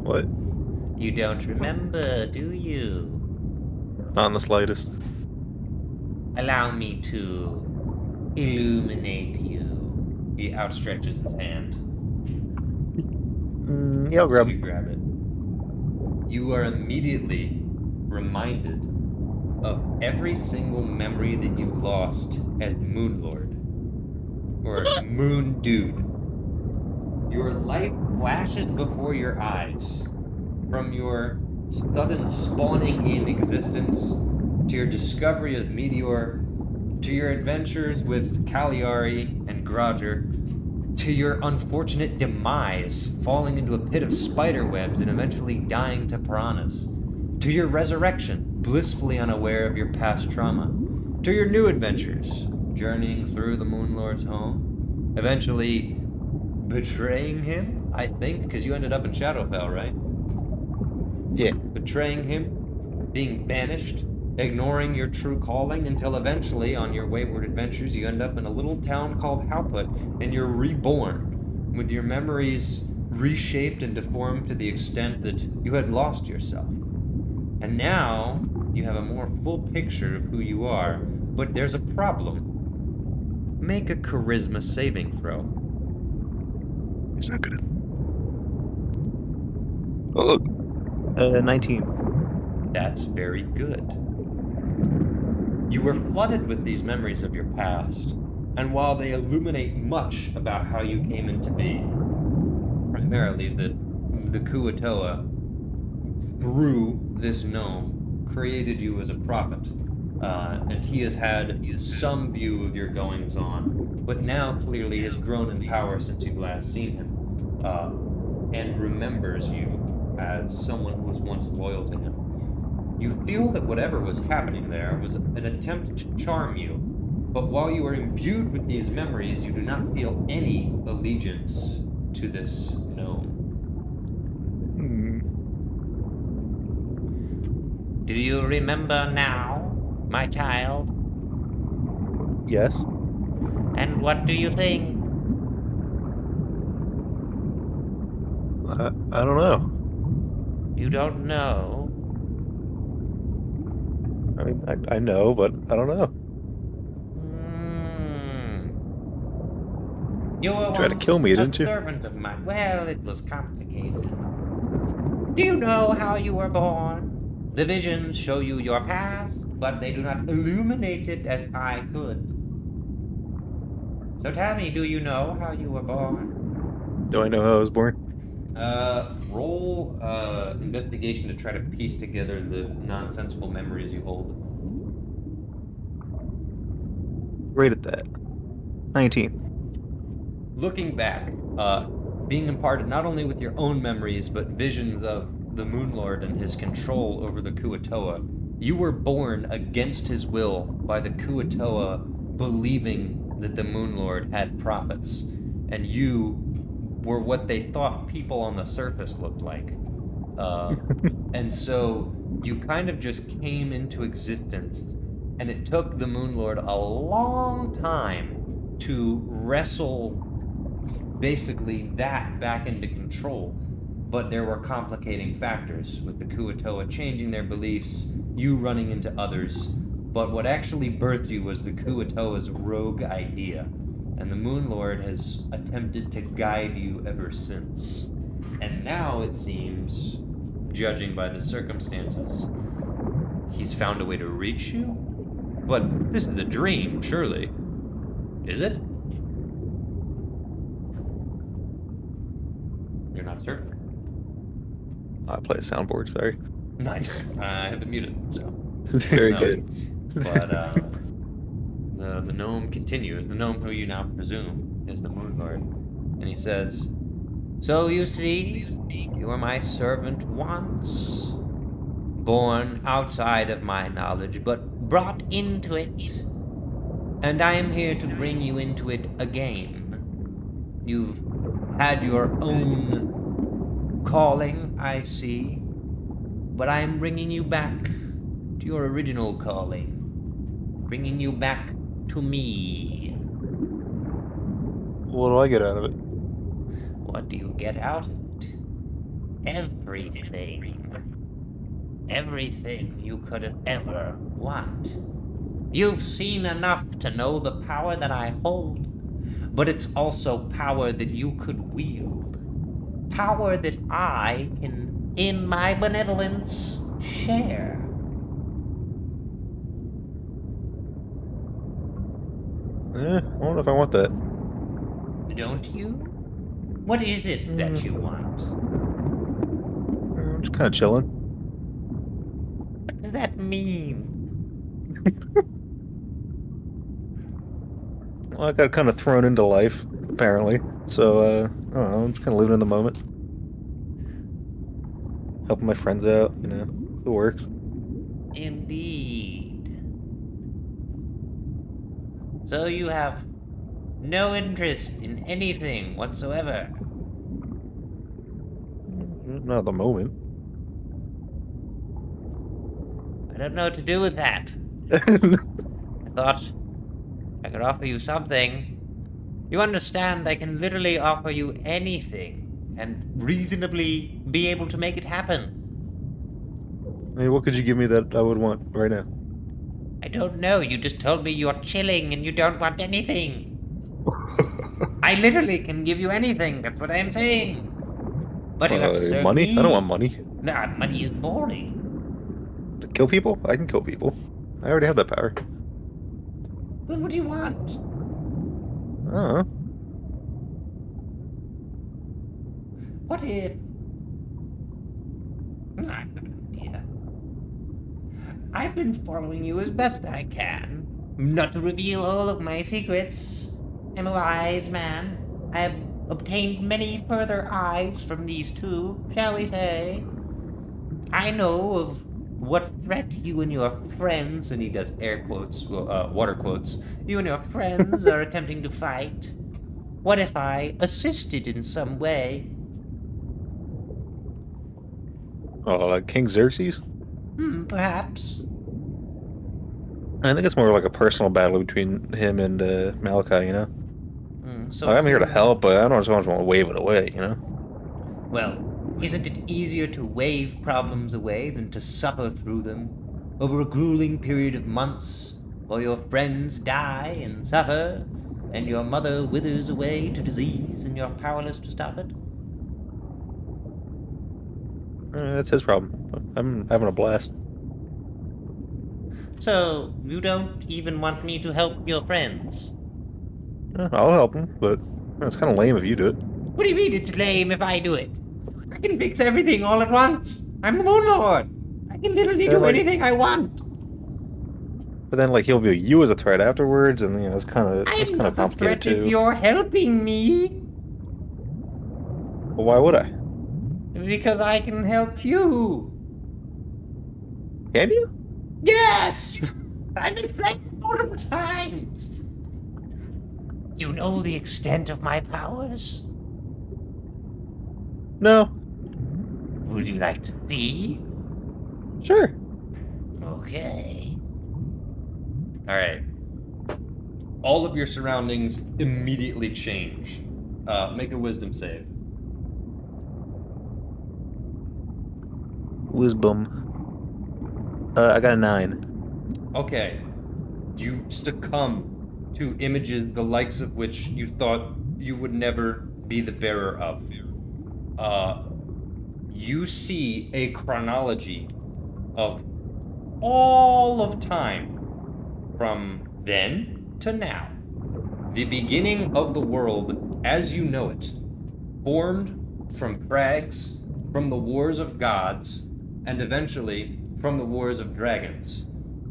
What? You don't remember, do you? Not in the slightest. Allow me to illuminate you. He outstretches his hand. Yeah, I'll grab So it. you grab it. You are immediately reminded of every single memory that you lost as Moon Lord. Or Moon Dude. Your life flashes before your eyes. From your sudden spawning in existence, to your discovery of Meteor, to your adventures with Cagliari and Groger, to your unfortunate demise, falling into a pit of spider webs and eventually dying to piranhas, to your resurrection, blissfully unaware of your past trauma, to your new adventures, journeying through the Moon Lord's home, eventually betraying him, I think, because you ended up in Shadowfell, right? Yeah. Betraying him, being banished, ignoring your true calling until eventually, on your wayward adventures, you end up in a little town called Howput, and you're reborn, with your memories reshaped and deformed to the extent that you had lost yourself. And now, you have a more full picture of who you are, but there's a problem. Make a charisma saving throw. He's not good. Oh, look. 19. That's very good. You were flooded with these memories of your past, and while they illuminate much about how you came into being, primarily the Kuatoa, through this gnome, created you as a prophet, and he has had some view of your goings-on, but now clearly has grown in power since you've last seen him, and remembers you as someone who was once loyal to him. You feel that whatever was happening there was an attempt to charm you, but while you are imbued with these memories, you do not feel any allegiance to this gnome. Do you remember now, my child? Yes. And what do you think? I don't know. You don't know? I mean, I know, but I don't know. You were Tried to once kill me, a didn't you? servant of mine. Well, it was complicated. Do you know how you were born? The visions show you your past, but they do not illuminate it as I could. So tell me, do you know how you were born? Do I know how I was born? Roll investigation to try to piece together the nonsensical memories you hold. Great at that. 19. Looking back, being imparted not only with your own memories, but visions of the Moon Lord and his control over the Kuatoa, you were born against his will by the Kuatoa believing that the Moon Lord had prophets, and you were what they thought people on the surface looked like. And so you kind of just came into existence, and it took the Moon Lord a long time to wrestle basically that back into control. But there were complicating factors, with the Kuatoa changing their beliefs, you running into others. But what actually birthed you was the Kuatoa's rogue idea, and the Moon Lord has attempted to guide you ever since. And now it seems, judging by the circumstances, he's found a way to reach you? But this is a dream, surely. Is it? You're not certain. I play a soundboard, sorry. Nice. I have it muted, so. Very No. good. But the gnome continues. The gnome who you now presume is the Moon Lord. And he says, "So you see, you were my servant once, born outside of my knowledge, but brought into it. And I am here to bring you into it again. You've had your own calling, I see, but I am bringing you back to your original calling, bringing you back to me." What do I get out of it? What do you get out of it? Everything. Everything you could ever want. You've seen enough to know the power that I hold, but it's also power that you could wield. Power that I can, in my benevolence, share. I don't know if I want that. Don't you? What is it that you want? I'm just kind of chilling. What does that mean? Well, I got kind of thrown into life, apparently. So, I don't know, I'm just kind of living in the moment. Helping my friends out, you know. It works. Indeed. So you have no interest in anything whatsoever? Not at the moment. I don't know what to do with that. I thought I could offer you something. You understand, I can literally offer you anything and reasonably be able to make it happen. I mean, what could you give me that I would want right now? I don't know, you just told me you're chilling and you don't want anything. I literally can give you anything, that's what I'm saying. But you have to serve money? me. I don't want money. Nah, money is boring. To kill people? I can kill people. I already have that power. But what do you want? I don't know. What if... I have an idea. I've been following you as best I can, not to reveal all of my secrets. I'm a wise man. I have obtained many further eyes from these two, shall we say. I know of what threat you and your friends, and he does air quotes, water quotes, you and your friends are attempting to fight. What if I assisted in some way? Oh, like King Xerxes? Perhaps. I think it's more like a personal battle between him and Malachi, you know? So Like, I'm here to you- help, but I don't just want to wave it away, you know? Well, isn't it easier to wave problems away than to suffer through them over a grueling period of months, while your friends die and suffer, and your mother withers away to disease, and you're powerless to stop it? That's his problem. I'm having a blast. So, you don't even want me to help your friends? I'll help him, but it's kind of lame if you do it. What do you mean it's lame if I do it? I can fix everything all at once. I'm the Moon Lord. I can literally do like- anything I want. But then, like, he'll view you as a threat afterwards, and it's kind of I'm not a complicated threat too. if you're helping me. Well, why would I? Because I can help you. Can you? Yes! I've explained multiple times. Do you know the extent of my powers? No. Would you like to see? Sure. Okay. All right. All of your surroundings immediately change. Make a wisdom save. Wisdom. I got a 9. Okay. You succumb to images the likes of which you thought you would never be the bearer of. You see a chronology of all of time from then to now. The beginning of the world as you know it, formed from crags, from the wars of gods, and eventually from the wars of dragons.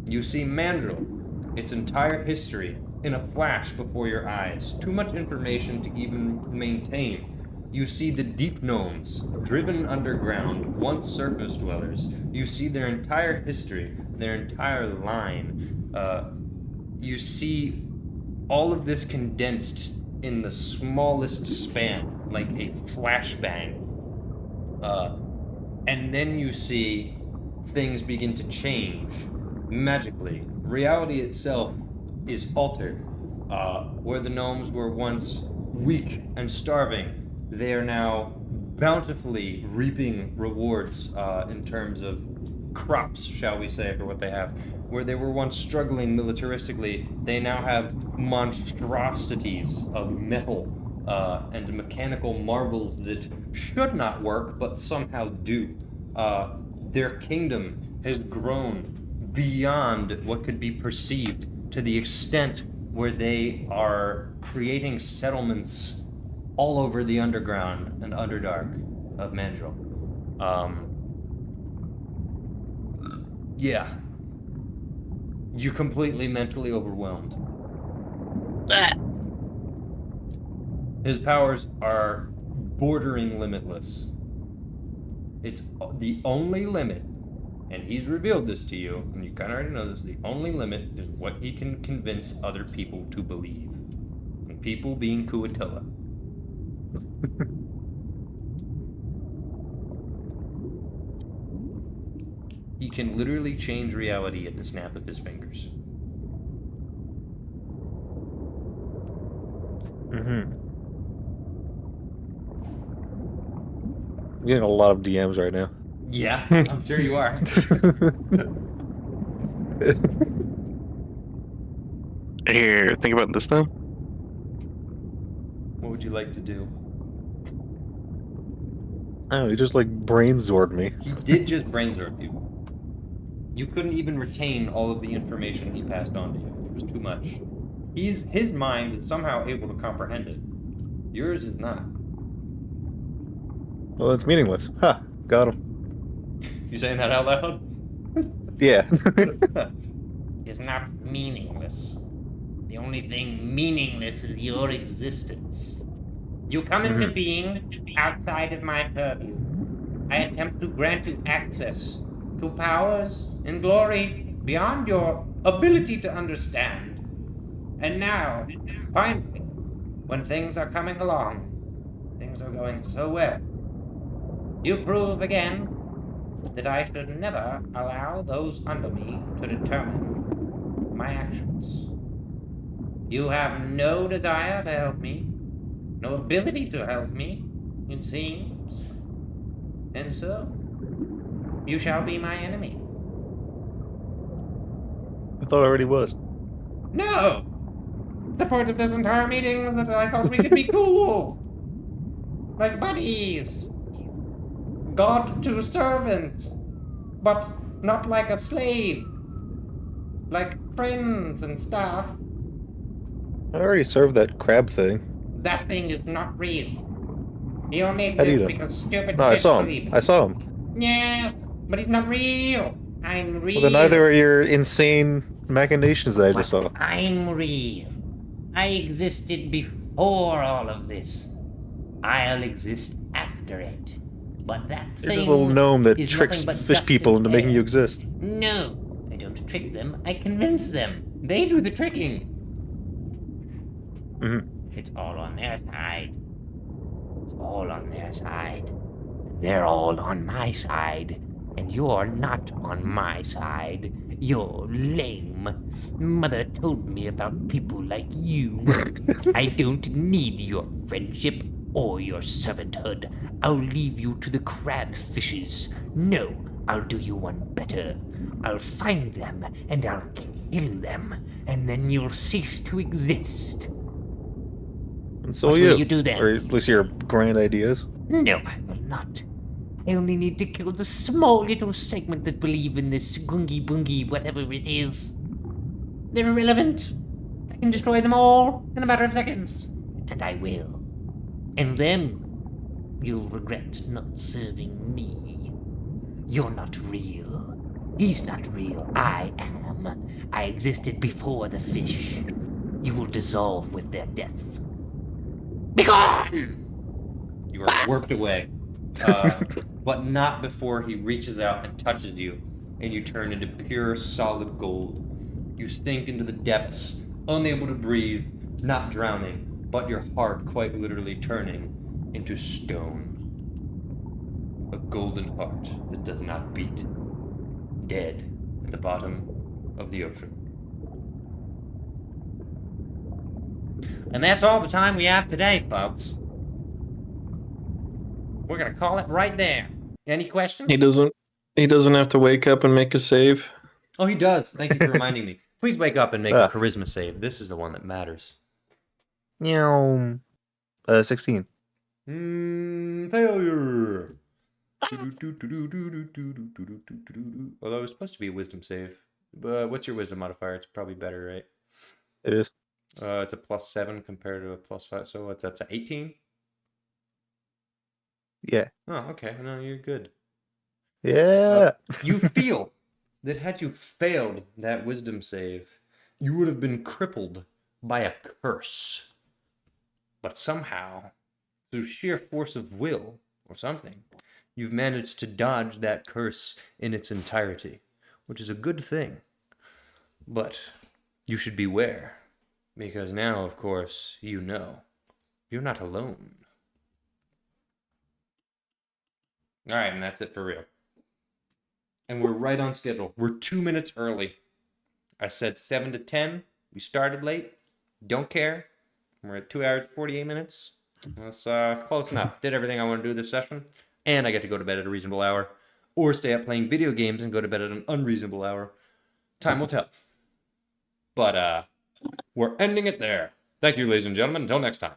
You see Mandril, its entire history, in a flash before your eyes. Too much information to even maintain. You see the deep gnomes, driven underground, once surface dwellers. You see their entire history, their entire line. You see all of this condensed in the smallest span, like a flashbang. And then you see things begin to change magically. Reality itself is altered. Where the gnomes were once weak and starving, they are now bountifully reaping rewards in terms of crops, shall we say, for what they have. Where they were once struggling militaristically, they now have monstrosities of metal and mechanical marvels that should not work, but somehow do. Their kingdom has grown beyond what could be perceived, to the extent where they are creating settlements all over the underground and underdark of Mandril. Yeah. You completely mentally overwhelmed. His powers are bordering limitless. It's the only limit, and he's revealed this to you, and you kind of already know this, the only limit is what he can convince other people to believe. And people being Kuatilla. He can literally change reality at the snap of his fingers. Mm-hmm. I'm getting a lot of DMs right now. Yeah, I'm sure you are. Here, think about this though. What would you like to do? Oh, he just like brainstormed me. He did just brainstorm you. You couldn't even retain all of the information he passed on to you. It was too much. His mind is somehow able to comprehend it. Yours is not. Well, it's meaningless. Ha! Got him. You saying that out loud? Yeah. Is not meaningless. The only thing meaningless is your existence. You come into being outside of my purview. I attempt to grant you access to powers and glory beyond your ability to understand. And now, finally, when things are coming along, things are going so well, you prove again that I should never allow those under me to determine my actions. You have no desire to help me, no ability to help me, it seems. And so, you shall be my enemy. I thought it already was. No! The point of this entire meeting was that I thought we could be cool! Like buddies! God to servant! But not like a slave! Like friends and stuff. I already served that crab thing. That thing is not real. He only How do you exists know? because stupid No, I fish saw believe him. it. I saw him. Yes, but he's not real. I'm real. Well, then neither are your insane machinations that I just saw. I'm real. I existed before all of this. I'll exist after it. But that You're thing a little gnome that is tricks nothing but fish dust people and into making air. you exist. No, I don't trick them. I convince them. They do the tricking. It's all on their side. It's all on their side. They're all on my side. And you're not on my side. You're lame. Mother told me about people like you. I don't need your friendship or your servanthood. I'll leave you to the crab fishes. No, I'll do you one better. I'll find them and I'll kill them. And then you'll cease to exist. And so What will will you do then? Or at least your grand ideas. No, I will not. I only need to kill the small little segment that believe in this gungy bungy whatever it is. They're irrelevant. I can destroy them all in a matter of seconds. And I will. And then you'll regret not serving me. You're not real. He's not real. I am. I existed before the fish. You will dissolve with their deaths. Begone! You are warped away. But not before he reaches out and touches you, and you turn into pure solid gold. You sink into the depths, unable to breathe, not drowning, but your heart quite literally turning into stone. A golden heart that does not beat. Dead at the bottom of the ocean. And that's all the time we have today, folks. We're gonna call it right there. Any questions? He doesn't have to wake up and make a save. Oh, he does. Thank you for reminding me. Please wake up and make a Ah. charisma save. This is the one that matters. Meow. 16. Failure. Although it was supposed to be a wisdom save. But what's your wisdom modifier? It's probably better, right? It is. It's a +7 compared to a +5. So what's that? 18? Yeah. Oh, okay. No, you're good. Yeah. You feel that had you failed that wisdom save, you would have been crippled by a curse. But somehow, through sheer force of will or something, you've managed to dodge that curse in its entirety, which is a good thing. But you should beware, because now, of course, you know you're not alone. All right, and that's it for real. And we're right on schedule. We're 2 minutes early. I said 7 to 10. We started late. Don't care. We're at 2 hours, 48 minutes. That's close enough. Did everything I want to do this session. And I get to go to bed at a reasonable hour. Or stay up playing video games and go to bed at an unreasonable hour. Time will tell. But we're ending it there. Thank you, ladies and gentlemen. Until next time.